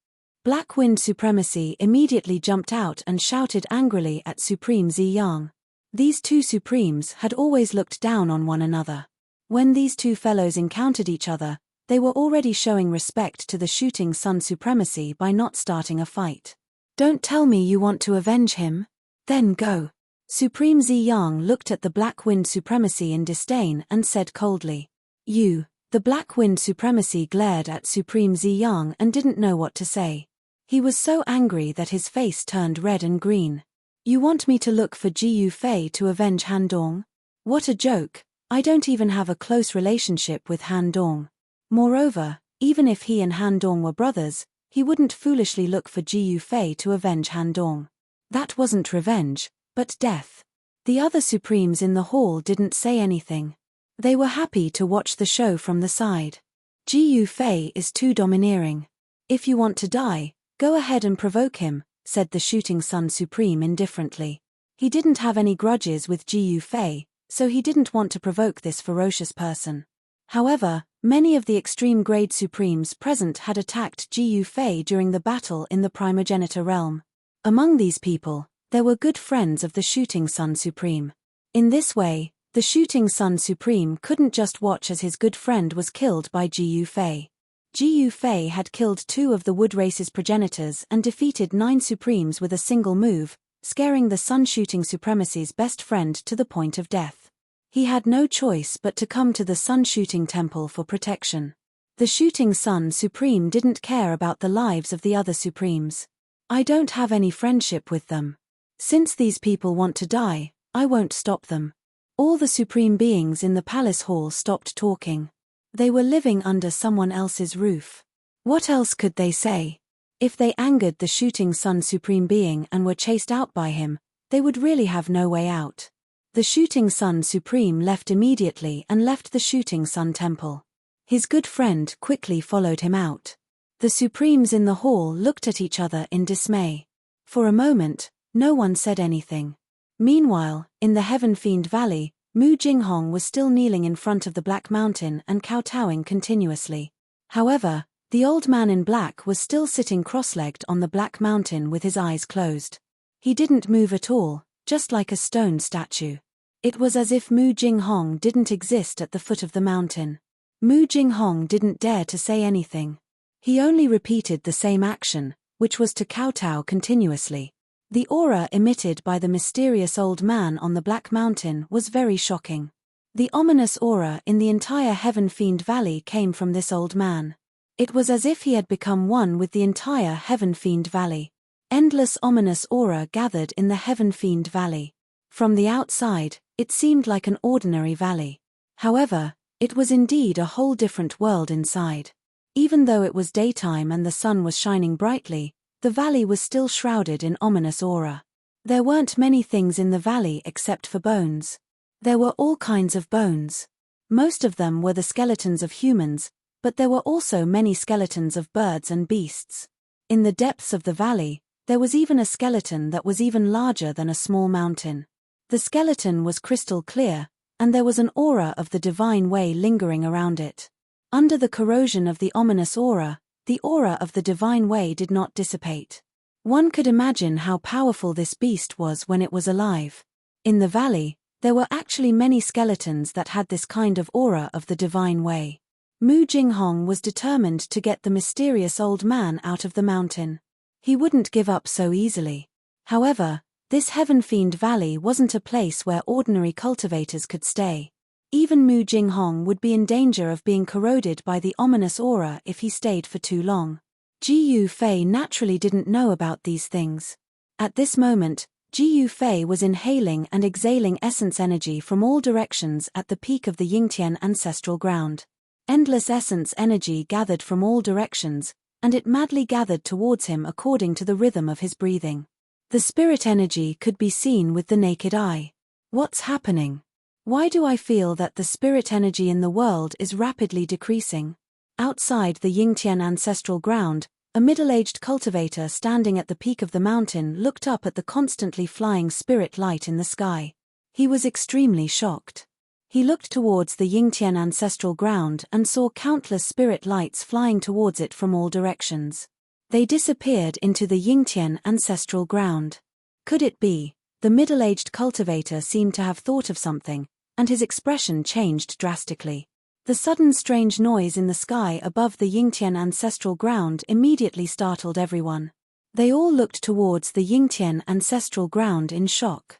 Black Wind Supremacy immediately jumped out and shouted angrily at Supreme Ziyang. These two supremes had always looked down on one another. When these two fellows encountered each other, they were already showing respect to the Shooting Sun Supremacy by not starting a fight. Don't tell me you want to avenge him? Then go. Supreme Ziyang looked at the Black Wind Supremacy in disdain and said coldly. You. The Black Wind Supremacy glared at Supreme Ziyang and didn't know what to say. He was so angry that his face turned red and green. You want me to look for Ji Yufei to avenge Han Dong? What a joke, I don't even have a close relationship with Han Dong. Moreover, even if he and Han Dong were brothers, he wouldn't foolishly look for Ji Yufei to avenge Han Dong. That wasn't revenge, but death. The other Supremes in the hall didn't say anything. They were happy to watch the show from the side. Ji Yufei is too domineering. If you want to die, go ahead and provoke him, said the Shooting Sun Supreme indifferently. He didn't have any grudges with Ji Yufei, so he didn't want to provoke this ferocious person. However, many of the extreme grade Supremes present had attacked Ji Yufei during the battle in the Primogenitor realm. Among these people, there were good friends of the Shooting Sun Supreme. In this way, the Shooting Sun Supreme couldn't just watch as his good friend was killed by Ji Yufei. Ji Yufei had killed 2 of the Wood Race's progenitors and defeated 9 Supremes with a single move, scaring the Sun Shooting Supremacy's best friend to the point of death. He had no choice but to come to the Sun Shooting Temple for protection. The Shooting Sun Supreme didn't care about the lives of the other Supremes. I don't have any friendship with them. Since these people want to die, I won't stop them. All the Supreme Beings in the Palace Hall stopped talking. They were living under someone else's roof. What else could they say? If they angered the Shooting Sun Supreme Being and were chased out by him, they would really have no way out. The Shooting Sun Supreme left immediately and left the Shooting Sun Temple. His good friend quickly followed him out. The Supremes in the hall looked at each other in dismay. For a moment, no one said anything. Meanwhile, in the Heaven Fiend Valley, Mu Jinghong was still kneeling in front of the Black Mountain and kowtowing continuously. However, the old man in black was still sitting cross-legged on the Black Mountain with his eyes closed. He didn't move at all, just like a stone statue. It was as if Mu Jinghong didn't exist at the foot of the mountain. Mu Jinghong didn't dare to say anything. He only repeated the same action, which was to kowtow continuously. The aura emitted by the mysterious old man on the Black Mountain was very shocking. The ominous aura in the entire Heaven Fiend Valley came from this old man. It was as if he had become one with the entire Heaven Fiend Valley. Endless ominous aura gathered in the Heaven Fiend Valley. From the outside, it seemed like an ordinary valley. However, it was indeed a whole different world inside. Even though it was daytime and the sun was shining brightly, the valley was still shrouded in ominous aura. There weren't many things in the valley except for bones. There were all kinds of bones. Most of them were the skeletons of humans, but there were also many skeletons of birds and beasts. In the depths of the valley, there was even a skeleton that was even larger than a small mountain. The skeleton was crystal clear, and there was an aura of the divine way lingering around it. Under the corrosion of the ominous aura, the aura of the divine way did not dissipate. One could imagine how powerful this beast was when it was alive. In the valley, there were actually many skeletons that had this kind of aura of the divine way. Mu Jinghong was determined to get the mysterious old man out of the mountain. He wouldn't give up so easily. However, this Heaven Fiend Valley wasn't a place where ordinary cultivators could stay. Even Mu Jinghong would be in danger of being corroded by the ominous aura if he stayed for too long. Ji Yufei naturally didn't know about these things. At this moment, Ji Yufei was inhaling and exhaling essence energy from all directions at the peak of the Yingtian ancestral ground. Endless essence energy gathered from all directions, and it madly gathered towards him according to the rhythm of his breathing. The spirit energy could be seen with the naked eye. What's happening? Why do I feel that the spirit energy in the world is rapidly decreasing? Outside the Yingtian ancestral ground, a middle-aged cultivator standing at the peak of the mountain looked up at the constantly flying spirit light in the sky. He was extremely shocked. He looked towards the Yingtian ancestral ground and saw countless spirit lights flying towards it from all directions. They disappeared into the Yingtian ancestral ground. Could it be? The middle-aged cultivator seemed to have thought of something, and his expression changed drastically. The sudden strange noise in the sky above the Yingtian ancestral ground immediately startled everyone. They all looked towards the Yingtian ancestral ground in shock.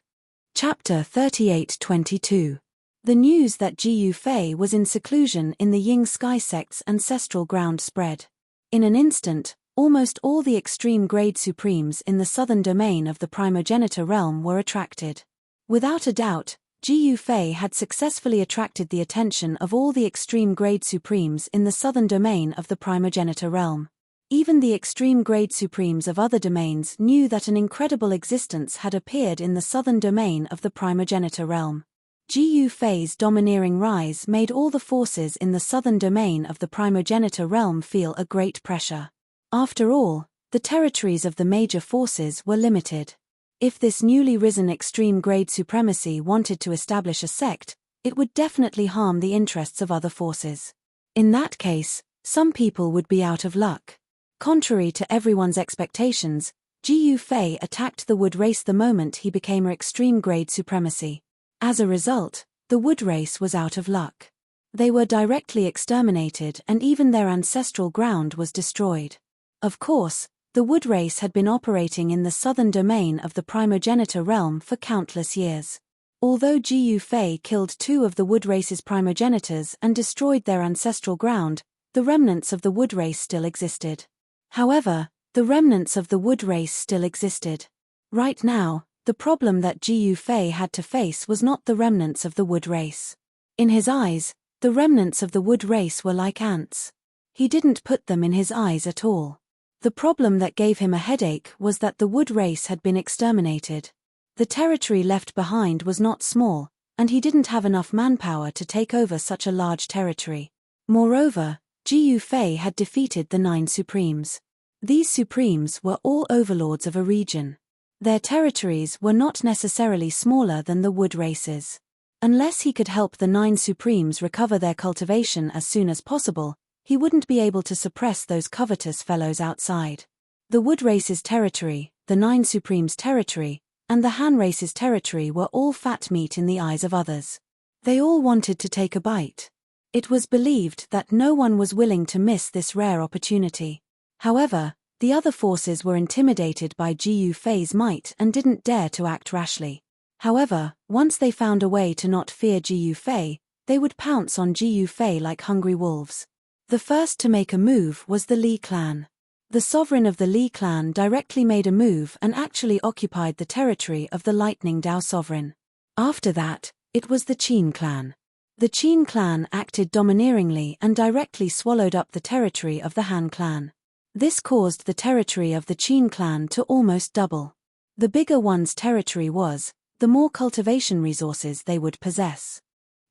Chapter 38-22. The news that Jiyu Fei was in seclusion in the Ying Sky sect's ancestral ground spread. In an instant, almost all the extreme grade supremes in the southern domain of the primogenitor realm were attracted. Without a doubt, Jiyu Fei had successfully attracted the attention of all the extreme grade supremes in the southern domain of the primogenitor realm. Even the extreme grade supremes of other domains knew that an incredible existence had appeared in the southern domain of the primogenitor realm. Jiyu Fei's domineering rise made all the forces in the southern domain of the primogenitor realm feel a great pressure. After all, the territories of the major forces were limited. If this newly risen extreme grade supremacy wanted to establish a sect, it would definitely harm the interests of other forces. In that case, some people would be out of luck. Contrary to everyone's expectations, Jiyu Fei attacked the wood race the moment he became an extreme grade supremacy. As a result, the wood race was out of luck. They were directly exterminated and even their ancestral ground was destroyed. Of course, the wood race had been operating in the southern domain of the primogenitor realm for countless years. Although Jiyu Fei killed 2 of the wood race's primogenitors and destroyed their ancestral ground, the remnants of the wood race still existed. However, the remnants of the wood race still existed. Right now, the problem that Jiyu Fei had to face was not the remnants of the wood race. In his eyes, the remnants of the wood race were like ants. He didn't put them in his eyes at all. The problem that gave him a headache was that the wood race had been exterminated. The territory left behind was not small, and he didn't have enough manpower to take over such a large territory. Moreover, Jiyu Fei had defeated the 9 supremes. These supremes were all overlords of a region. Their territories were not necessarily smaller than the wood races. Unless he could help the 9 supremes recover their cultivation as soon as possible, he wouldn't be able to suppress those covetous fellows outside. The wood race's territory, the 9 supremes' territory, and the Han race's territory were all fat meat in the eyes of others. They all wanted to take a bite. It was believed that no one was willing to miss this rare opportunity. However, the other forces were intimidated by Jiyu Fei's might and didn't dare to act rashly. However, once they found a way to not fear Jiyu Fei, they would pounce on Jiyu Fei like hungry wolves. The first to make a move was the Li clan. The sovereign of the Li clan directly made a move and actually occupied the territory of the Lightning Dao sovereign. After that, it was the Qin clan. The Qin clan acted domineeringly and directly swallowed up the territory of the Han clan. This caused the territory of the Qin clan to almost double. The bigger one's territory was, the more cultivation resources they would possess.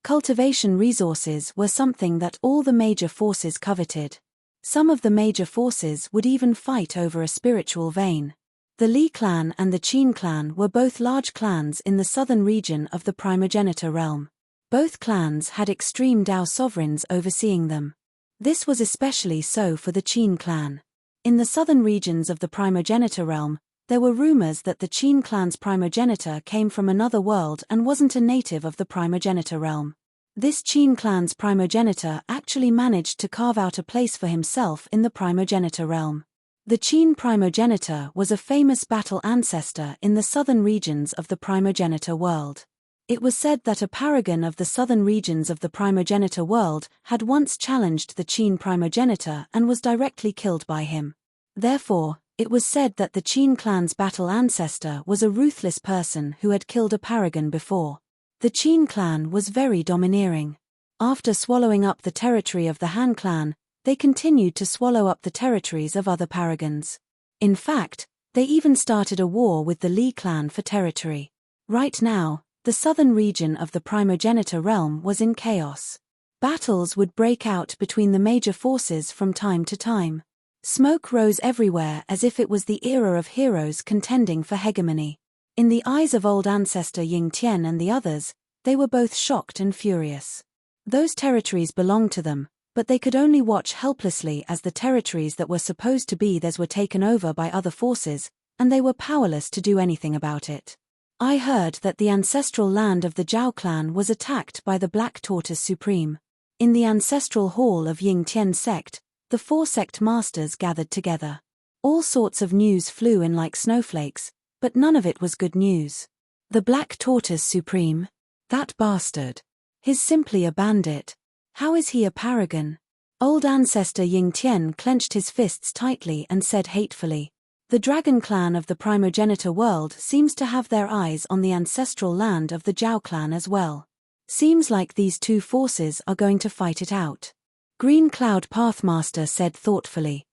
Cultivation resources were something that all the major forces coveted. Some of the major forces would even fight over a spiritual vein. The Li clan and the Qin clan were both large clans in the southern region of the primogenitor realm. Both clans had extreme Dao sovereigns overseeing them. This was especially so for the Qin clan. In the southern regions of the primogenitor realm, there were rumors that the Qin clan's primogenitor came from another world and wasn't a native of the primogenitor realm. This Qin clan's primogenitor actually managed to carve out a place for himself in the primogenitor realm. The Qin primogenitor was a famous battle ancestor in the southern regions of the primogenitor world. It was said that a paragon of the southern regions of the primogenitor world had once challenged the Qin primogenitor and was directly killed by him. Therefore, it was said that the Qin clan's battle ancestor was a ruthless person who had killed a paragon before. The Qin clan was very domineering. After swallowing up the territory of the Han clan, they continued to swallow up the territories of other paragons. In fact, they even started a war with the Li clan for territory. Right now, the southern region of the primogenitor realm was in chaos. Battles would break out between the major forces from time to time. Smoke rose everywhere as if it was the era of heroes contending for hegemony. In the eyes of old ancestor Ying Tian and the others, they were both shocked and furious. Those territories belonged to them, but they could only watch helplessly as the territories that were supposed to be theirs were taken over by other forces, and they were powerless to do anything about it. I heard that the ancestral land of the Zhao clan was attacked by the Black Tortoise Supreme. In the ancestral hall of Ying Tian's sect, the 4 sect masters gathered together. All sorts of news flew in like snowflakes, but none of it was good news. The Black Tortoise Supreme? That bastard. He's simply a bandit. How is he a paragon? Old ancestor Ying Tian clenched his fists tightly and said hatefully. The dragon clan of the primogenitor world seems to have their eyes on the ancestral land of the Zhao clan as well. Seems like these two forces are going to fight it out. Green Cloud Pathmaster said thoughtfully.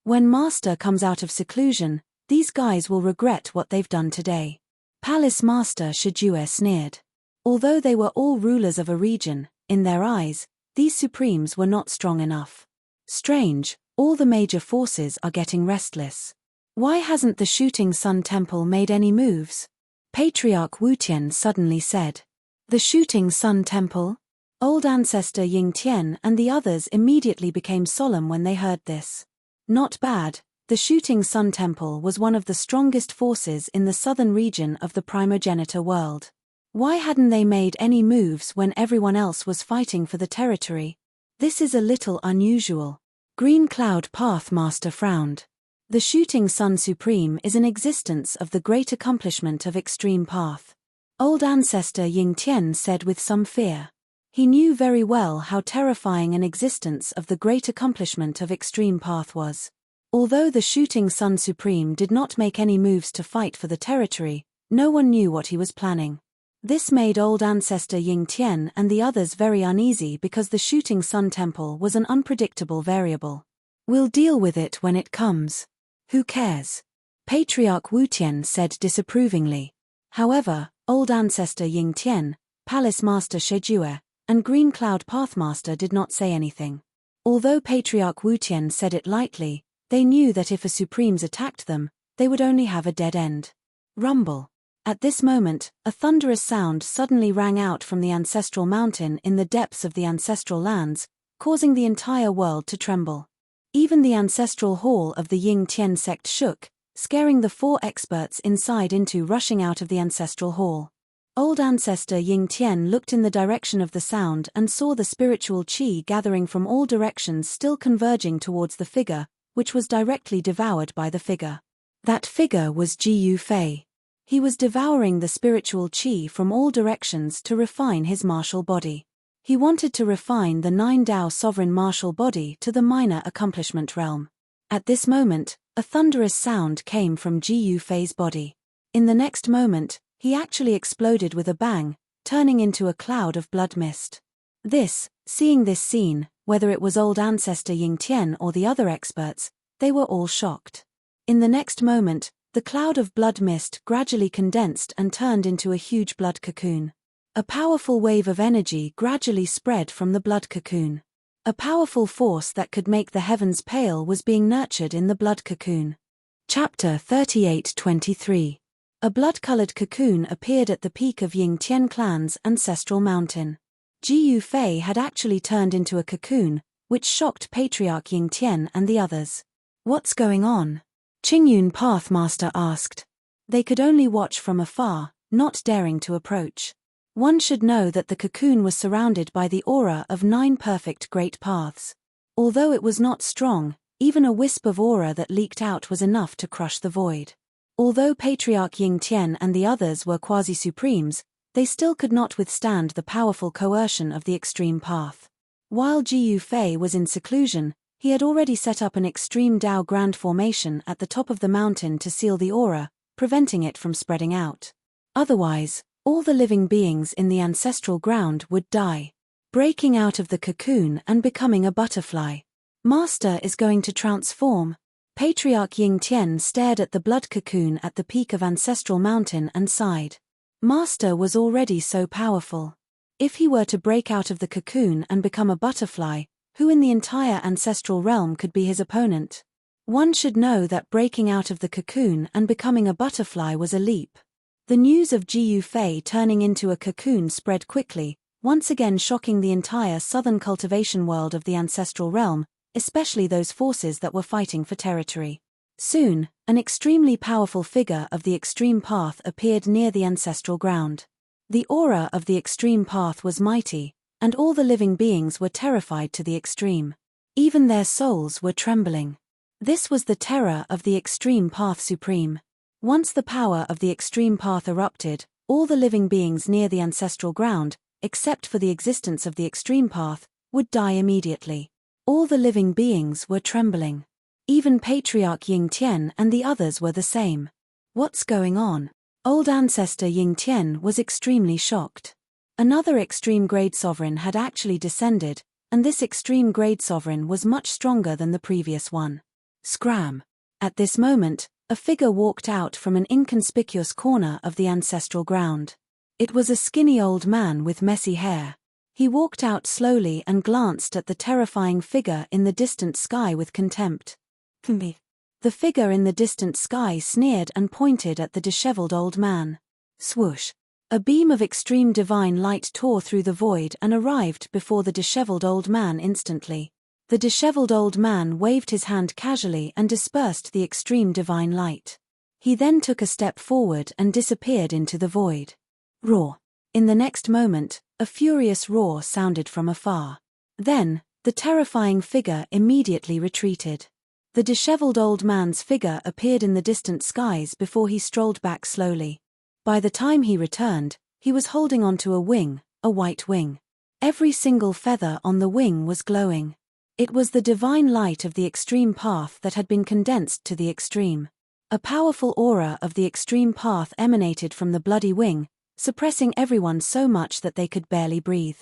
When Master comes out of seclusion, these guys will regret what they've done today. Palace Master Shijue sneered. Although they were all rulers of a region, in their eyes, these supremes were not strong enough. Strange, all the major forces are getting restless. Why hasn't the Shooting Sun Temple made any moves? Patriarch Wutian suddenly said. The Shooting Sun Temple? Old ancestor Ying Tian and the others immediately became solemn when they heard this. Not bad, the Shooting Sun Temple was one of the strongest forces in the southern region of the primogenitor world. Why hadn't they made any moves when everyone else was fighting for the territory? This is a little unusual. Green Cloud Pathmaster frowned. The Shooting Sun Supreme is an existence of the great accomplishment of Extreme Path. Old ancestor Ying Tian said with some fear. He knew very well how terrifying an existence of the great accomplishment of Extreme Path was. Although the Shooting Sun Supreme did not make any moves to fight for the territory, no one knew what he was planning. This made old ancestor Ying Tian and the others very uneasy because the Shooting Sun Temple was an unpredictable variable. We'll deal with it when it comes. Who cares? Patriarch Wutian said disapprovingly. However, old ancestor Ying Tian, Palace Master Shijue, and Green Cloud Pathmaster did not say anything. Although Patriarch Wutian said it lightly, they knew that if a Supremes attacked them, they would only have a dead end. Rumble. At this moment, a thunderous sound suddenly rang out from the ancestral mountain in the depths of the ancestral lands, causing the entire world to tremble. Even the ancestral hall of the Ying Tian sect shook, scaring the 4 experts inside into rushing out of the ancestral hall. Old ancestor Ying Tian looked in the direction of the sound and saw the spiritual qi gathering from all directions still converging towards the figure, which was directly devoured by the figure. That figure was Ji Yufei. He was devouring the spiritual qi from all directions to refine his martial body. He wanted to refine the 9 Dao sovereign martial body to the minor accomplishment realm. At this moment, a thunderous sound came from Ji Yufei's body. In the next moment, he actually exploded with a bang, turning into a cloud of blood mist. Seeing this scene, whether it was old ancestor Ying Tian or the other experts, they were all shocked. In the next moment, the cloud of blood mist gradually condensed and turned into a huge blood cocoon. A powerful wave of energy gradually spread from the blood cocoon. A powerful force that could make the heavens pale was being nurtured in the blood cocoon. Chapter 38-23. A blood-colored cocoon appeared at the peak of Ying Tian clan's ancestral mountain. Ji Yufei had actually turned into a cocoon, which shocked Patriarch Ying Tian and the others. What's going on? Qingyun Pathmaster asked. They could only watch from afar, not daring to approach. One should know that the cocoon was surrounded by the aura of 9 perfect great paths. Although it was not strong, even a wisp of aura that leaked out was enough to crush the void. Although Patriarch Ying Tian and the others were quasi-supremes, they still could not withstand the powerful coercion of the extreme path. While Ji Yufei was in seclusion, he had already set up an extreme Dao Grand formation at the top of the mountain to seal the aura, preventing it from spreading out. Otherwise, all the living beings in the ancestral ground would die. Breaking out of the cocoon and becoming a butterfly. Master is going to transform. Patriarch Ying Tian stared at the blood cocoon at the peak of ancestral mountain and sighed. Master was already so powerful. If he were to break out of the cocoon and become a butterfly, who in the entire ancestral realm could be his opponent? One should know that breaking out of the cocoon and becoming a butterfly was a leap. The news of Ji Yufei turning into a cocoon spread quickly, once again shocking the entire southern cultivation world of the ancestral realm, especially those forces that were fighting for territory. Soon, an extremely powerful figure of the extreme path appeared near the ancestral ground. The aura of the extreme path was mighty, and all the living beings were terrified to the extreme. Even their souls were trembling. This was the terror of the extreme path supreme. Once the power of the extreme path erupted, all the living beings near the ancestral ground, except for the existence of the extreme path, would die immediately. All the living beings were trembling. Even Patriarch Ying Tian and the others were the same. What's going on? Old ancestor Ying Tian was extremely shocked. Another extreme grade sovereign had actually descended, and this extreme grade sovereign was much stronger than the previous one. Scram! At this moment, a figure walked out from an inconspicuous corner of the ancestral ground. It was a skinny old man with messy hair. He walked out slowly and glanced at the terrifying figure in the distant sky with contempt. The figure in the distant sky sneered and pointed at the disheveled old man. Swoosh! A beam of extreme divine light tore through the void and arrived before the disheveled old man instantly. The disheveled old man waved his hand casually and dispersed the extreme divine light. He then took a step forward and disappeared into the void. Roar! In the next moment, a furious roar sounded from afar. Then, the terrifying figure immediately retreated. The disheveled old man's figure appeared in the distant skies before he strolled back slowly. By the time he returned, he was holding onto a wing, a white wing. Every single feather on the wing was glowing. It was the divine light of the extreme path that had been condensed to the extreme. A powerful aura of the extreme path emanated from the bloody wing, suppressing everyone so much that they could barely breathe.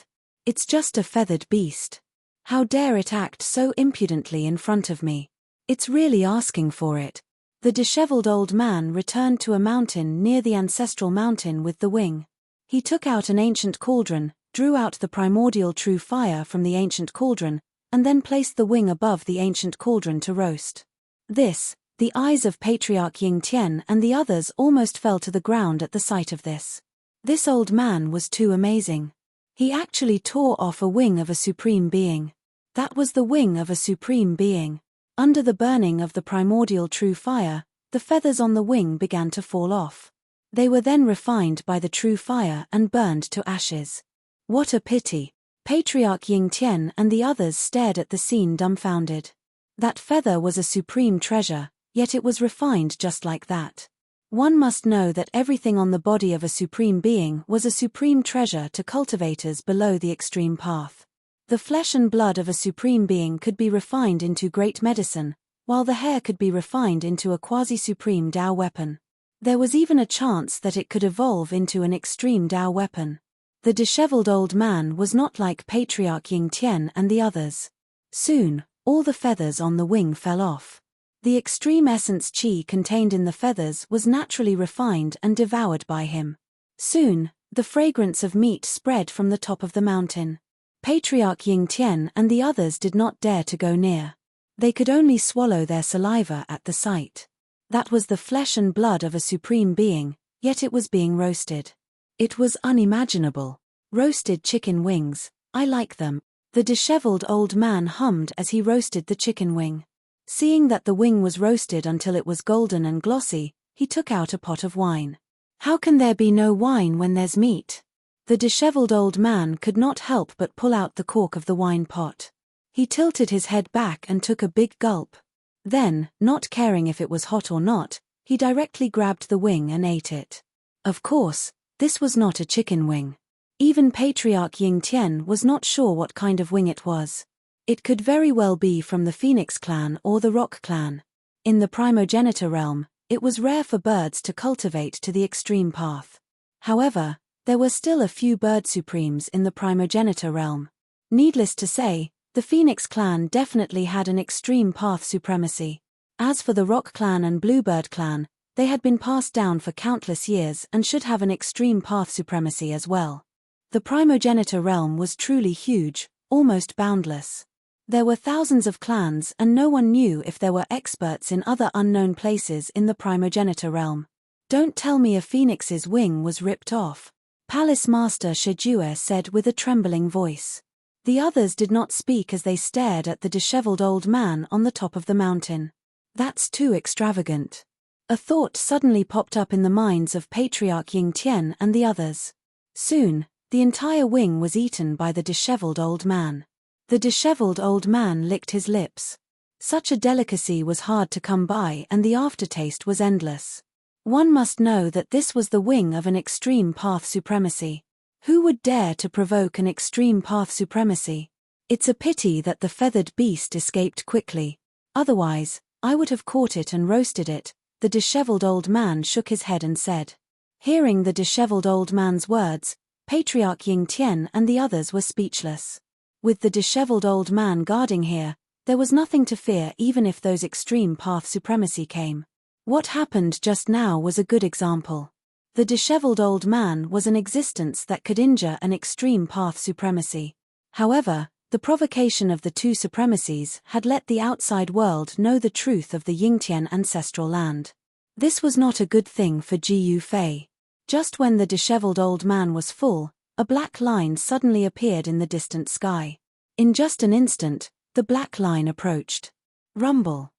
It's just a feathered beast. How dare it act so impudently in front of me? It's really asking for it. The disheveled old man returned to a mountain near the ancestral mountain with the wing. He took out an ancient cauldron, drew out the primordial true fire from the ancient cauldron, and then placed the wing above the ancient cauldron to roast. The eyes of Patriarch Ying Tian and the others almost fell to the ground at the sight of this. This old man was too amazing. He actually tore off a wing of a supreme being. That was the wing of a supreme being. Under the burning of the primordial true fire, the feathers on the wing began to fall off. They were then refined by the true fire and burned to ashes. What a pity! Patriarch Ying Tian and the others stared at the scene dumbfounded. That feather was a supreme treasure, yet it was refined just like that. One must know that everything on the body of a supreme being was a supreme treasure to cultivators below the extreme path. The flesh and blood of a supreme being could be refined into great medicine, while the hair could be refined into a quasi-supreme Tao weapon. There was even a chance that it could evolve into an extreme Tao weapon. The disheveled old man was not like Patriarch Ying Tian and the others. Soon, all the feathers on the wing fell off. The extreme essence qi contained in the feathers was naturally refined and devoured by him. Soon, the fragrance of meat spread from the top of the mountain. Patriarch Ying Tian and the others did not dare to go near. They could only swallow their saliva at the sight. That was the flesh and blood of a supreme being, yet it was being roasted. It was unimaginable. Roasted chicken wings, I like them. The disheveled old man hummed as he roasted the chicken wing. Seeing that the wing was roasted until it was golden and glossy, he took out a pot of wine. How can there be no wine when there's meat? The disheveled old man could not help but pull out the cork of the wine pot. He tilted his head back and took a big gulp. Then, not caring if it was hot or not, he directly grabbed the wing and ate it. Of course, this was not a chicken wing. Even Patriarch Ying Tian was not sure what kind of wing it was. It could very well be from the Phoenix clan or the Rock clan. In the primogenitor realm, it was rare for birds to cultivate to the extreme path. However, there were still a few bird supremes in the primogenitor realm. Needless to say, the Phoenix clan definitely had an extreme path supremacy. As for the Rock clan and Bluebird clan, they had been passed down for countless years and should have an extreme path supremacy as well. The primogenitor realm was truly huge, almost boundless. There were thousands of clans and no one knew if there were experts in other unknown places in the primogenitor realm. Don't tell me a phoenix's wing was ripped off, Palace Master Shijue said with a trembling voice. The others did not speak as they stared at the disheveled old man on the top of the mountain. That's too extravagant. A thought suddenly popped up in the minds of Patriarch Ying Tian and the others. Soon, the entire wing was eaten by the disheveled old man. The disheveled old man licked his lips. Such a delicacy was hard to come by and the aftertaste was endless. One must know that this was the wing of an extreme path supremacy. Who would dare to provoke an extreme path supremacy? It's a pity that the feathered beast escaped quickly. Otherwise, I would have caught it and roasted it. The disheveled old man shook his head and said. Hearing the disheveled old man's words, Patriarch Ying Tian and the others were speechless. With the disheveled old man guarding here, there was nothing to fear even if those extreme path supremacy came. What happened just now was a good example. The disheveled old man was an existence that could injure an extreme path supremacy. However, the provocation of the two supremacies had let the outside world know the truth of the Yingtian ancestral land. This was not a good thing for Ji Yufei. Just when the disheveled old man was full, a black line suddenly appeared in the distant sky. In just an instant, the black line approached. Rumble.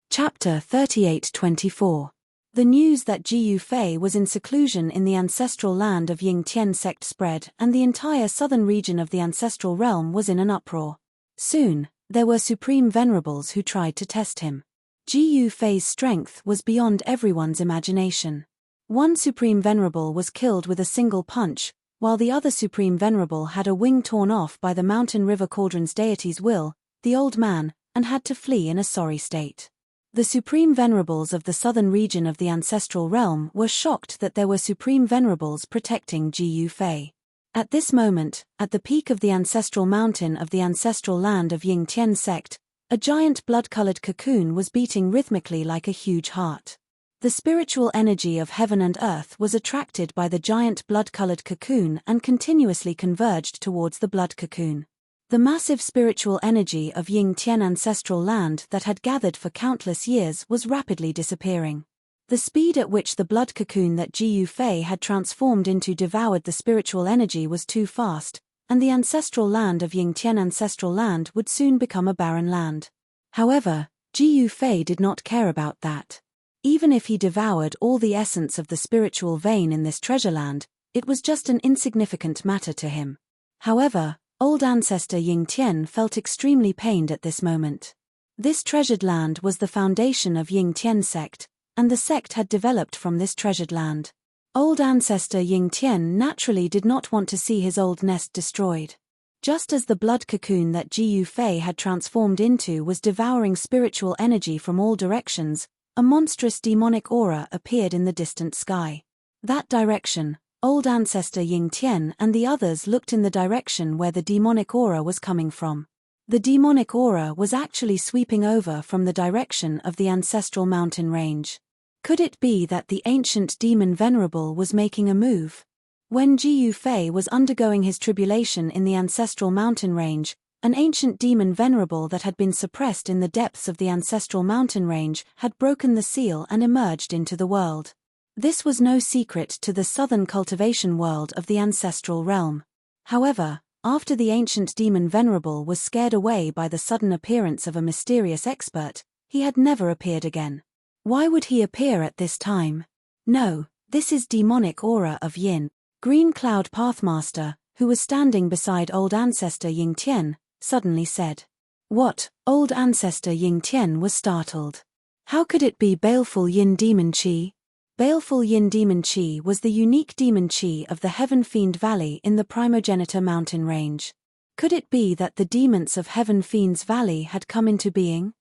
Chapter 38-24. The news that Ji Yufei was in seclusion in the ancestral land of Yingtian sect spread, and the entire southern region of the ancestral realm was in an uproar. Soon, there were supreme venerables who tried to test him. Ji Yufei's strength was beyond everyone's imagination. One supreme venerable was killed with a single punch, while the other supreme venerable had a wing torn off by the mountain river cauldron's deity's will, the old man, and had to flee in a sorry state. The supreme venerables of the southern region of the ancestral realm were shocked that there were supreme venerables protecting Ji Yufei. At this moment, at the peak of the ancestral mountain of the ancestral land of Yingtian sect, a giant blood-colored cocoon was beating rhythmically like a huge heart. The spiritual energy of heaven and earth was attracted by the giant blood-colored cocoon and continuously converged towards the blood cocoon. The massive spiritual energy of Yingtian ancestral land that had gathered for countless years was rapidly disappearing. The speed at which the blood cocoon that Ji Yufei had transformed into devoured the spiritual energy was too fast, and the ancestral land of Yingtian ancestral land would soon become a barren land. However, Ji Yufei did not care about that. Even if he devoured all the essence of the spiritual vein in this treasure land, it was just an insignificant matter to him. However, old ancestor Yingtian felt extremely pained at this moment. This treasured land was the foundation of Yingtian sect, and the sect had developed from this treasured land. Old ancestor Yingtian naturally did not want to see his old nest destroyed. Just as the blood cocoon that Ji Yufei had transformed into was devouring spiritual energy from all directions, a monstrous demonic aura appeared in the distant sky. That direction, old ancestor Yingtian and the others looked in the direction where the demonic aura was coming from. The demonic aura was actually sweeping over from the direction of the ancestral mountain range. Could it be that the ancient demon venerable was making a move? When Ji Yufei was undergoing his tribulation in the ancestral mountain range, an ancient demon venerable that had been suppressed in the depths of the ancestral mountain range had broken the seal and emerged into the world. This was no secret to the southern cultivation world of the ancestral realm. However, after the ancient demon venerable was scared away by the sudden appearance of a mysterious expert, he had never appeared again. Why would he appear at this time? No, this is demonic aura of Yin. Green Cloud Pathmaster, who was standing beside old ancestor Yingtian, suddenly said. What? Old ancestor Yingtian was startled. How could it be baleful Yin demon chi? Baleful Yin demon chi was the unique demon chi of the Heaven Fiend Valley in the Primogenitor mountain range. Could it be that the demons of Heaven Fiend's Valley had come into being?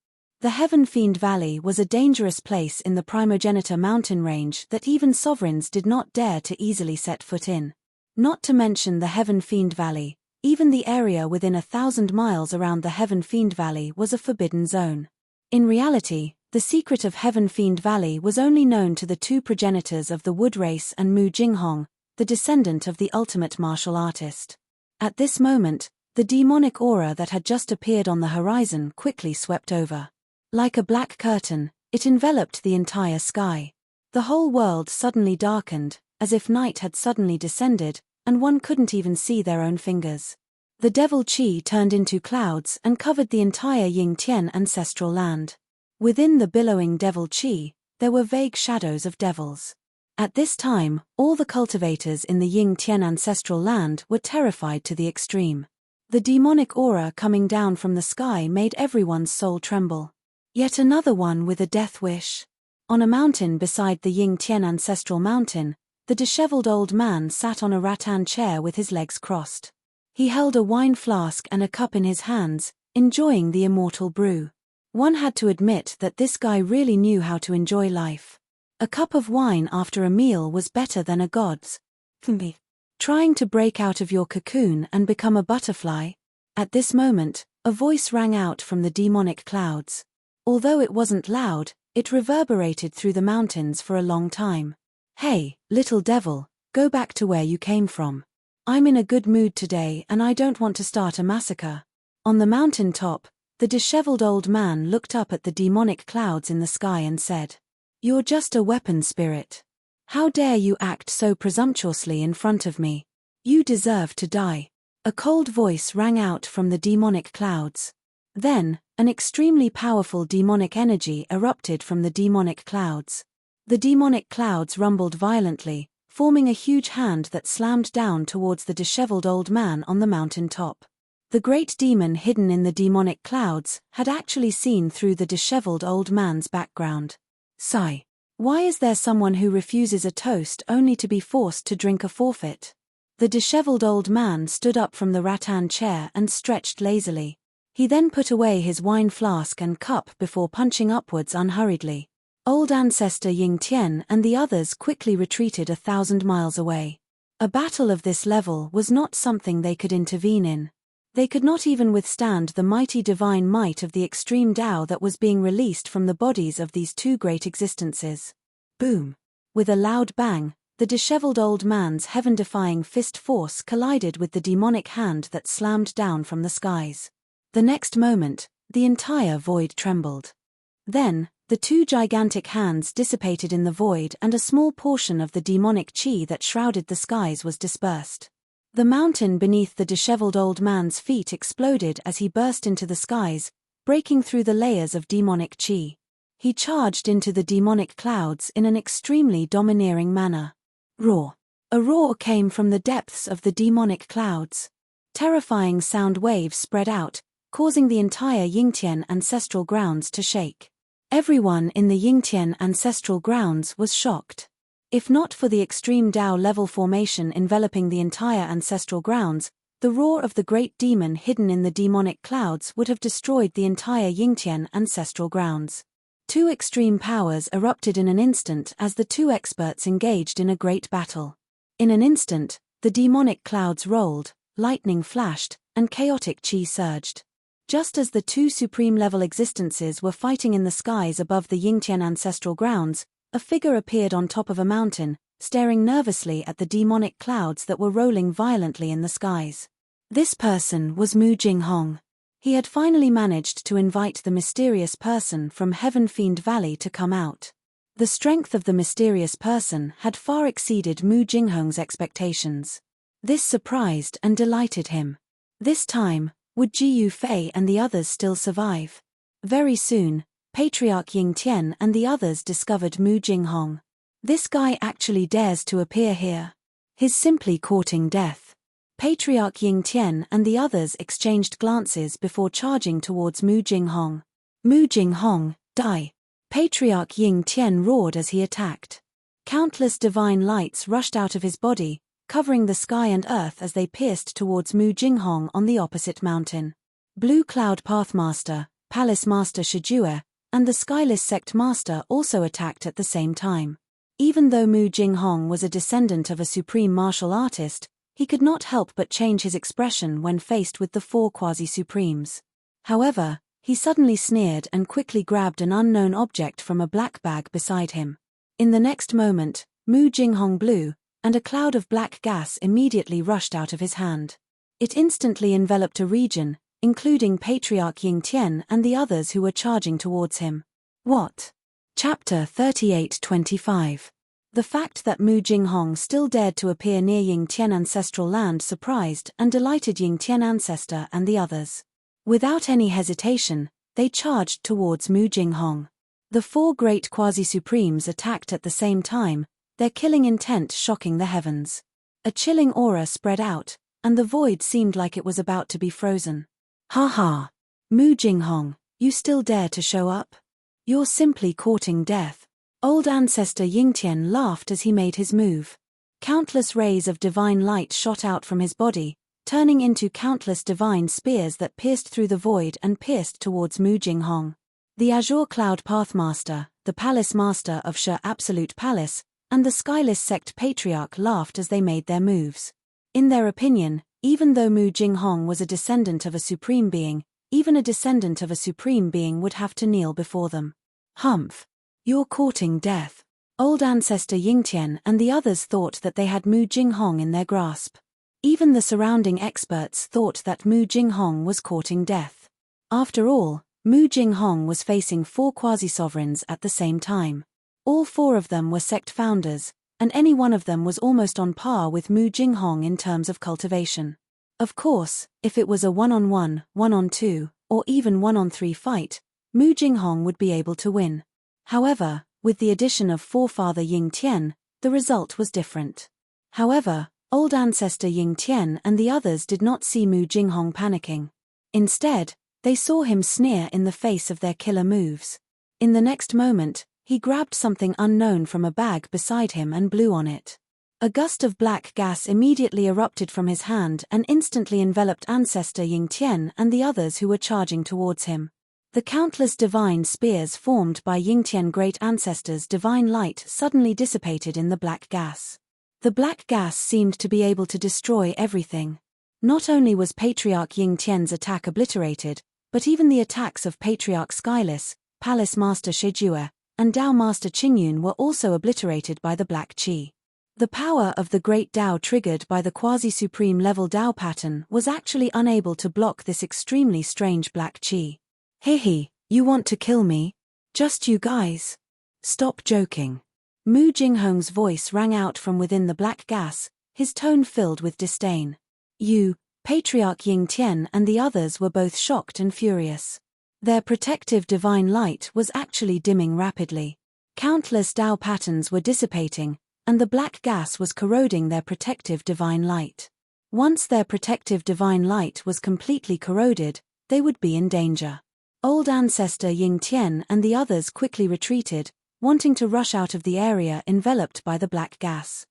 The Heaven Fiend Valley was a dangerous place in the Primogenitor mountain range that even sovereigns did not dare to easily set foot in. Not to mention the Heaven Fiend Valley, even the area within 1,000 miles around the Heaven Fiend Valley was a forbidden zone. In reality, the secret of Heaven Fiend Valley was only known to the two progenitors of the Wood Race and Mu Jinghong, the descendant of the ultimate martial artist. At this moment, the demonic aura that had just appeared on the horizon quickly swept over. Like a black curtain, it enveloped the entire sky. The whole world suddenly darkened, as if night had suddenly descended, and one couldn't even see their own fingers. The devil chi turned into clouds and covered the entire Yingtian ancestral land. Within the billowing devil chi, there were vague shadows of devils. At this time, all the cultivators in the Yingtian ancestral land were terrified to the extreme. The demonic aura coming down from the sky made everyone's soul tremble. Yet another one with a death wish. On a mountain beside the Yingtian ancestral mountain, the disheveled old man sat on a rattan chair with his legs crossed. He held a wine flask and a cup in his hands, enjoying the immortal brew. One had to admit that this guy really knew how to enjoy life. A cup of wine after a meal was better than a god's. Trying to break out of your cocoon and become a butterfly? At this moment, a voice rang out from the demonic clouds. Although it wasn't loud, it reverberated through the mountains for a long time. Hey, little devil, go back to where you came from. I'm in a good mood today and I don't want to start a massacre. On the mountain top, the disheveled old man looked up at the demonic clouds in the sky and said, "You're just a weapon spirit. How dare you act so presumptuously in front of me? You deserve to die." A cold voice rang out from the demonic clouds. Then, an extremely powerful demonic energy erupted from the demonic clouds. The demonic clouds rumbled violently, forming a huge hand that slammed down towards the disheveled old man on the mountain top. The great demon hidden in the demonic clouds had actually seen through the disheveled old man's background. Sigh. Why is there someone who refuses a toast only to be forced to drink a forfeit? The disheveled old man stood up from the rattan chair and stretched lazily. He then put away his wine flask and cup before punching upwards unhurriedly. Old ancestor Yingtian and the others quickly retreated 1,000 miles away. A battle of this level was not something they could intervene in. They could not even withstand the mighty divine might of the extreme Tao that was being released from the bodies of these two great existences. Boom! With a loud bang, the disheveled old man's heaven-defying fist force collided with the demonic hand that slammed down from the skies. The next moment, the entire void trembled. Then, the two gigantic hands dissipated in the void and a small portion of the demonic chi that shrouded the skies was dispersed. The mountain beneath the disheveled old man's feet exploded as he burst into the skies, breaking through the layers of demonic chi. He charged into the demonic clouds in an extremely domineering manner. Roar! A roar came from the depths of the demonic clouds. Terrifying sound waves spread out, causing the entire Yingtian ancestral grounds to shake. Everyone in the Yingtian ancestral grounds was shocked. If not for the extreme Tao level formation enveloping the entire ancestral grounds, the roar of the great demon hidden in the demonic clouds would have destroyed the entire Yingtian ancestral grounds. Two extreme powers erupted in an instant as the two experts engaged in a great battle. In an instant, the demonic clouds rolled, lightning flashed, and chaotic chi surged. Just as the two supreme-level existences were fighting in the skies above the Yingtian ancestral grounds, a figure appeared on top of a mountain, staring nervously at the demonic clouds that were rolling violently in the skies. This person was Mu Jinghong. He had finally managed to invite the mysterious person from Heaven Fiend Valley to come out. The strength of the mysterious person had far exceeded Mu Jinghong's expectations. This surprised and delighted him. This time, would Ji Yufei and the others still survive? Very soon, Patriarch Yingtian and the others discovered Mu Jinghong. This guy actually dares to appear here. He's simply courting death. Patriarch Yingtian and the others exchanged glances before charging towards Mu Jinghong. Mu Jinghong, die! Patriarch Yingtian roared as he attacked. Countless divine lights rushed out of his body, covering the sky and earth as they pierced towards Mu Jinghong on the opposite mountain. Blue Cloud Pathmaster, Palace Master Shijue, and the Skyless Sect Master also attacked at the same time. Even though Mu Jinghong was a descendant of a supreme martial artist, he could not help but change his expression when faced with the four quasi-supremes. However, he suddenly sneered and quickly grabbed an unknown object from a black bag beside him. In the next moment, Mu Jinghong blew, and a cloud of black gas immediately rushed out of his hand. It instantly enveloped a region, including Patriarch Yingtian and the others who were charging towards him. What? Chapter 38-25. The fact that Mu Jinghong still dared to appear near Yingtian ancestral land surprised and delighted Yingtian ancestor and the others. Without any hesitation, they charged towards Mu Jinghong. The four great quasi-supremes attacked at the same time, their killing intent shocking the heavens. A chilling aura spread out, and the void seemed like it was about to be frozen. Ha ha! Mu Jinghong, you still dare to show up? You're simply courting death. Old ancestor Yingtian laughed as he made his move. Countless rays of divine light shot out from his body, turning into countless divine spears that pierced through the void and pierced towards Mu Jinghong. The Azure Cloud Pathmaster, the Palace Master of Shi Absolute Palace, and the Skyless Sect Patriarch laughed as they made their moves. In their opinion, even though Mu Jinghong was a descendant of a supreme being, even a descendant of a supreme being would have to kneel before them. Humph! You're courting death. Old ancestor Yingtian and the others thought that they had Mu Jinghong in their grasp. Even the surrounding experts thought that Mu Jinghong was courting death. After all, Mu Jinghong was facing 4 quasi-sovereigns at the same time. All 4 of them were sect founders, and any one of them was almost on par with Mu Jinghong in terms of cultivation. Of course, if it was a 1-on-1, 1-on-2, or even 1-on-3 fight, Mu Jinghong would be able to win. However, with the addition of forefather Yingtian, the result was different. However, old ancestor Yingtian and the others did not see Mu Jinghong panicking. Instead, they saw him sneer in the face of their killer moves. In the next moment, he grabbed something unknown from a bag beside him and blew on it. A gust of black gas immediately erupted from his hand and instantly enveloped ancestor Yingtian and the others who were charging towards him. The countless divine spears formed by Yingtian great ancestors' divine light suddenly dissipated in the black gas. The black gas seemed to be able to destroy everything. Not only was Patriarch Yingtian's attack obliterated, but even the attacks of Patriarch Skyless, Palace Master Shejue, and Dao Master Qingyun were also obliterated by the black qi. The power of the great Dao triggered by the quasi-supreme level Dao pattern was actually unable to block this extremely strange black qi. Hehe, you want to kill me? Just you guys? Stop joking. Mu Jinghong's voice rang out from within the black gas, his tone filled with disdain. You, Patriarch Yingtian and the others were both shocked and furious. Their protective divine light was actually dimming rapidly. Countless Dao patterns were dissipating, and the black gas was corroding their protective divine light. Once their protective divine light was completely corroded, they would be in danger. Old ancestor Yingtian and the others quickly retreated, wanting to rush out of the area enveloped by the black gas.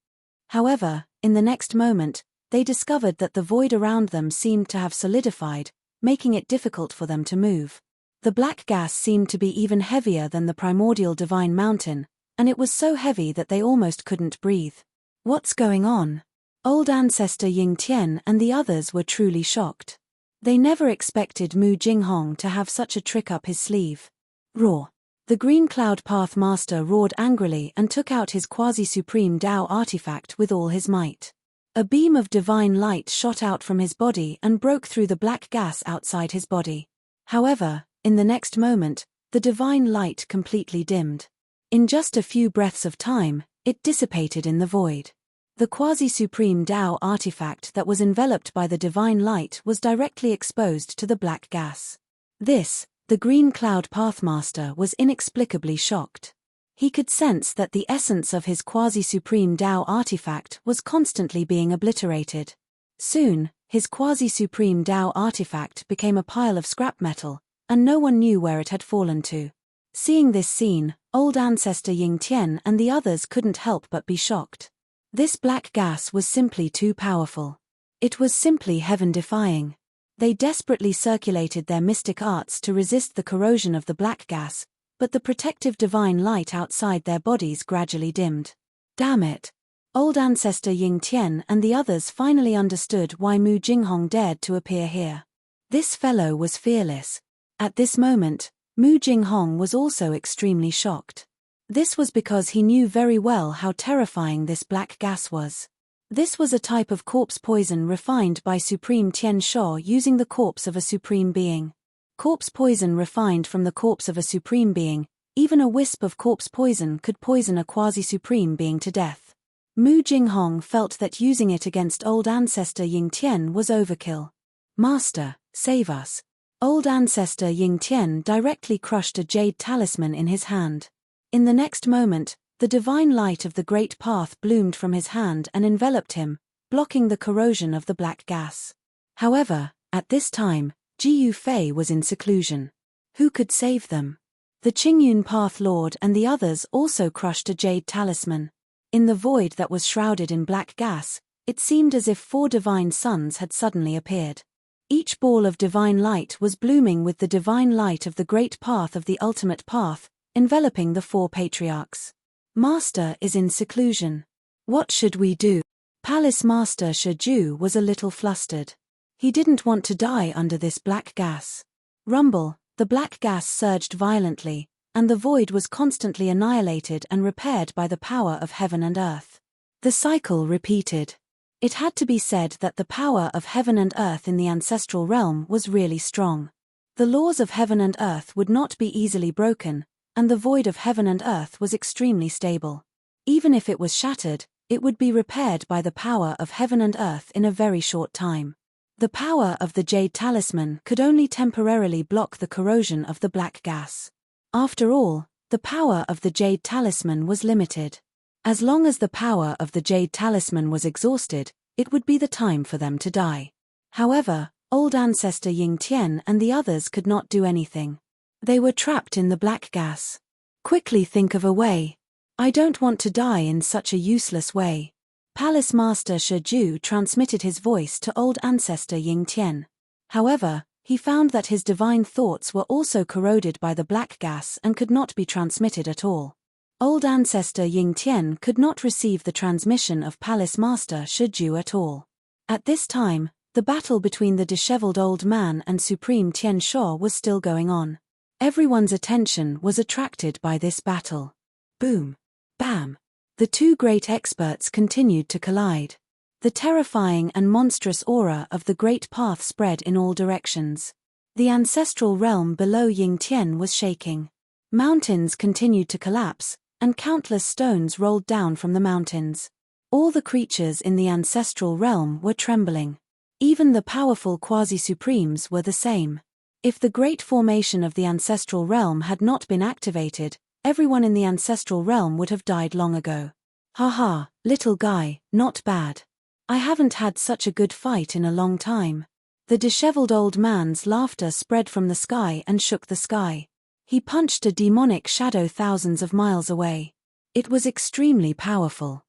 However, in the next moment, they discovered that the void around them seemed to have solidified, making it difficult for them to move. The black gas seemed to be even heavier than the primordial divine mountain, and it was so heavy that they almost couldn't breathe. What's going on? Old ancestor Yingtian and the others were truly shocked. They never expected Mu Jinghong to have such a trick up his sleeve. Roar! The Green Cloud Path Master roared angrily and took out his quasi-supreme Dao artifact with all his might. A beam of divine light shot out from his body and broke through the black gas outside his body. However, in the next moment, the divine light completely dimmed. In just a few breaths of time, it dissipated in the void. The quasi-supreme Dao artifact that was enveloped by the divine light was directly exposed to the black gas. This, the Green Cloud Pathmaster was inexplicably shocked. He could sense that the essence of his quasi-supreme Dao artifact was constantly being obliterated. Soon, his quasi-supreme Dao artifact became a pile of scrap metal, and no one knew where it had fallen to. Seeing this scene, old ancestor Yingtian and the others couldn't help but be shocked. This black gas was simply too powerful. It was simply heaven-defying. They desperately circulated their mystic arts to resist the corrosion of the black gas, but the protective divine light outside their bodies gradually dimmed. Damn it! Old ancestor Yingtian and the others finally understood why Mu Jinghong dared to appear here. This fellow was fearless. At this moment, Mu Jinghong was also extremely shocked. This was because he knew very well how terrifying this black gas was. This was a type of corpse poison refined by Supreme Tian Sho using the corpse of a supreme being. Corpse poison refined from the corpse of a supreme being, even a wisp of corpse poison could poison a quasi-supreme being to death. Mu Jinghong felt that using it against old ancestor Yingtian was overkill. Master, save us. Old ancestor Yingtian directly crushed a jade talisman in his hand. In the next moment, the divine light of the great path bloomed from his hand and enveloped him, blocking the corrosion of the black gas. However, at this time, Ji Yufei was in seclusion. Who could save them? The Qingyun Path Lord and the others also crushed a jade talisman. In the void that was shrouded in black gas, it seemed as if 4 divine suns had suddenly appeared. Each ball of divine light was blooming with the divine light of the great path of the ultimate path, enveloping the 4 patriarchs. Master is in seclusion. What should we do? Palace Master Shiju was a little flustered. He didn't want to die under this black gas. Rumble, the black gas surged violently, and the void was constantly annihilated and repaired by the power of heaven and earth. The cycle repeated. It had to be said that the power of heaven and earth in the ancestral realm was really strong. The laws of heaven and earth would not be easily broken, and the void of heaven and earth was extremely stable. Even if it was shattered, it would be repaired by the power of heaven and earth in a very short time. The power of the jade talisman could only temporarily block the corrosion of the black gas. After all, the power of the jade talisman was limited. As long as the power of the jade talisman was exhausted, it would be the time for them to die. However, old ancestor Ying Tian and the others could not do anything. They were trapped in the black gas. Quickly think of a way. I don't want to die in such a useless way. Palace Master Shiju transmitted his voice to old ancestor Ying Tian. However, he found that his divine thoughts were also corroded by the black gas and could not be transmitted at all. Old ancestor Ying Tian could not receive the transmission of Palace Master Shiju at all. At this time, the battle between the disheveled old man and Supreme Tian Sho was still going on. Everyone's attention was attracted by this battle. Boom! Bam! The 2 great experts continued to collide. The terrifying and monstrous aura of the great path spread in all directions. The ancestral realm below Ying Tian was shaking. Mountains continued to collapse, and countless stones rolled down from the mountains. All the creatures in the ancestral realm were trembling. Even the powerful quasi-supremes were the same. If the great formation of the ancestral realm had not been activated, everyone in the ancestral realm would have died long ago. Haha, little guy, not bad. I haven't had such a good fight in a long time. The disheveled old man's laughter spread from the sky and shook the sky. He punched a demonic shadow thousands of miles away. It was extremely powerful.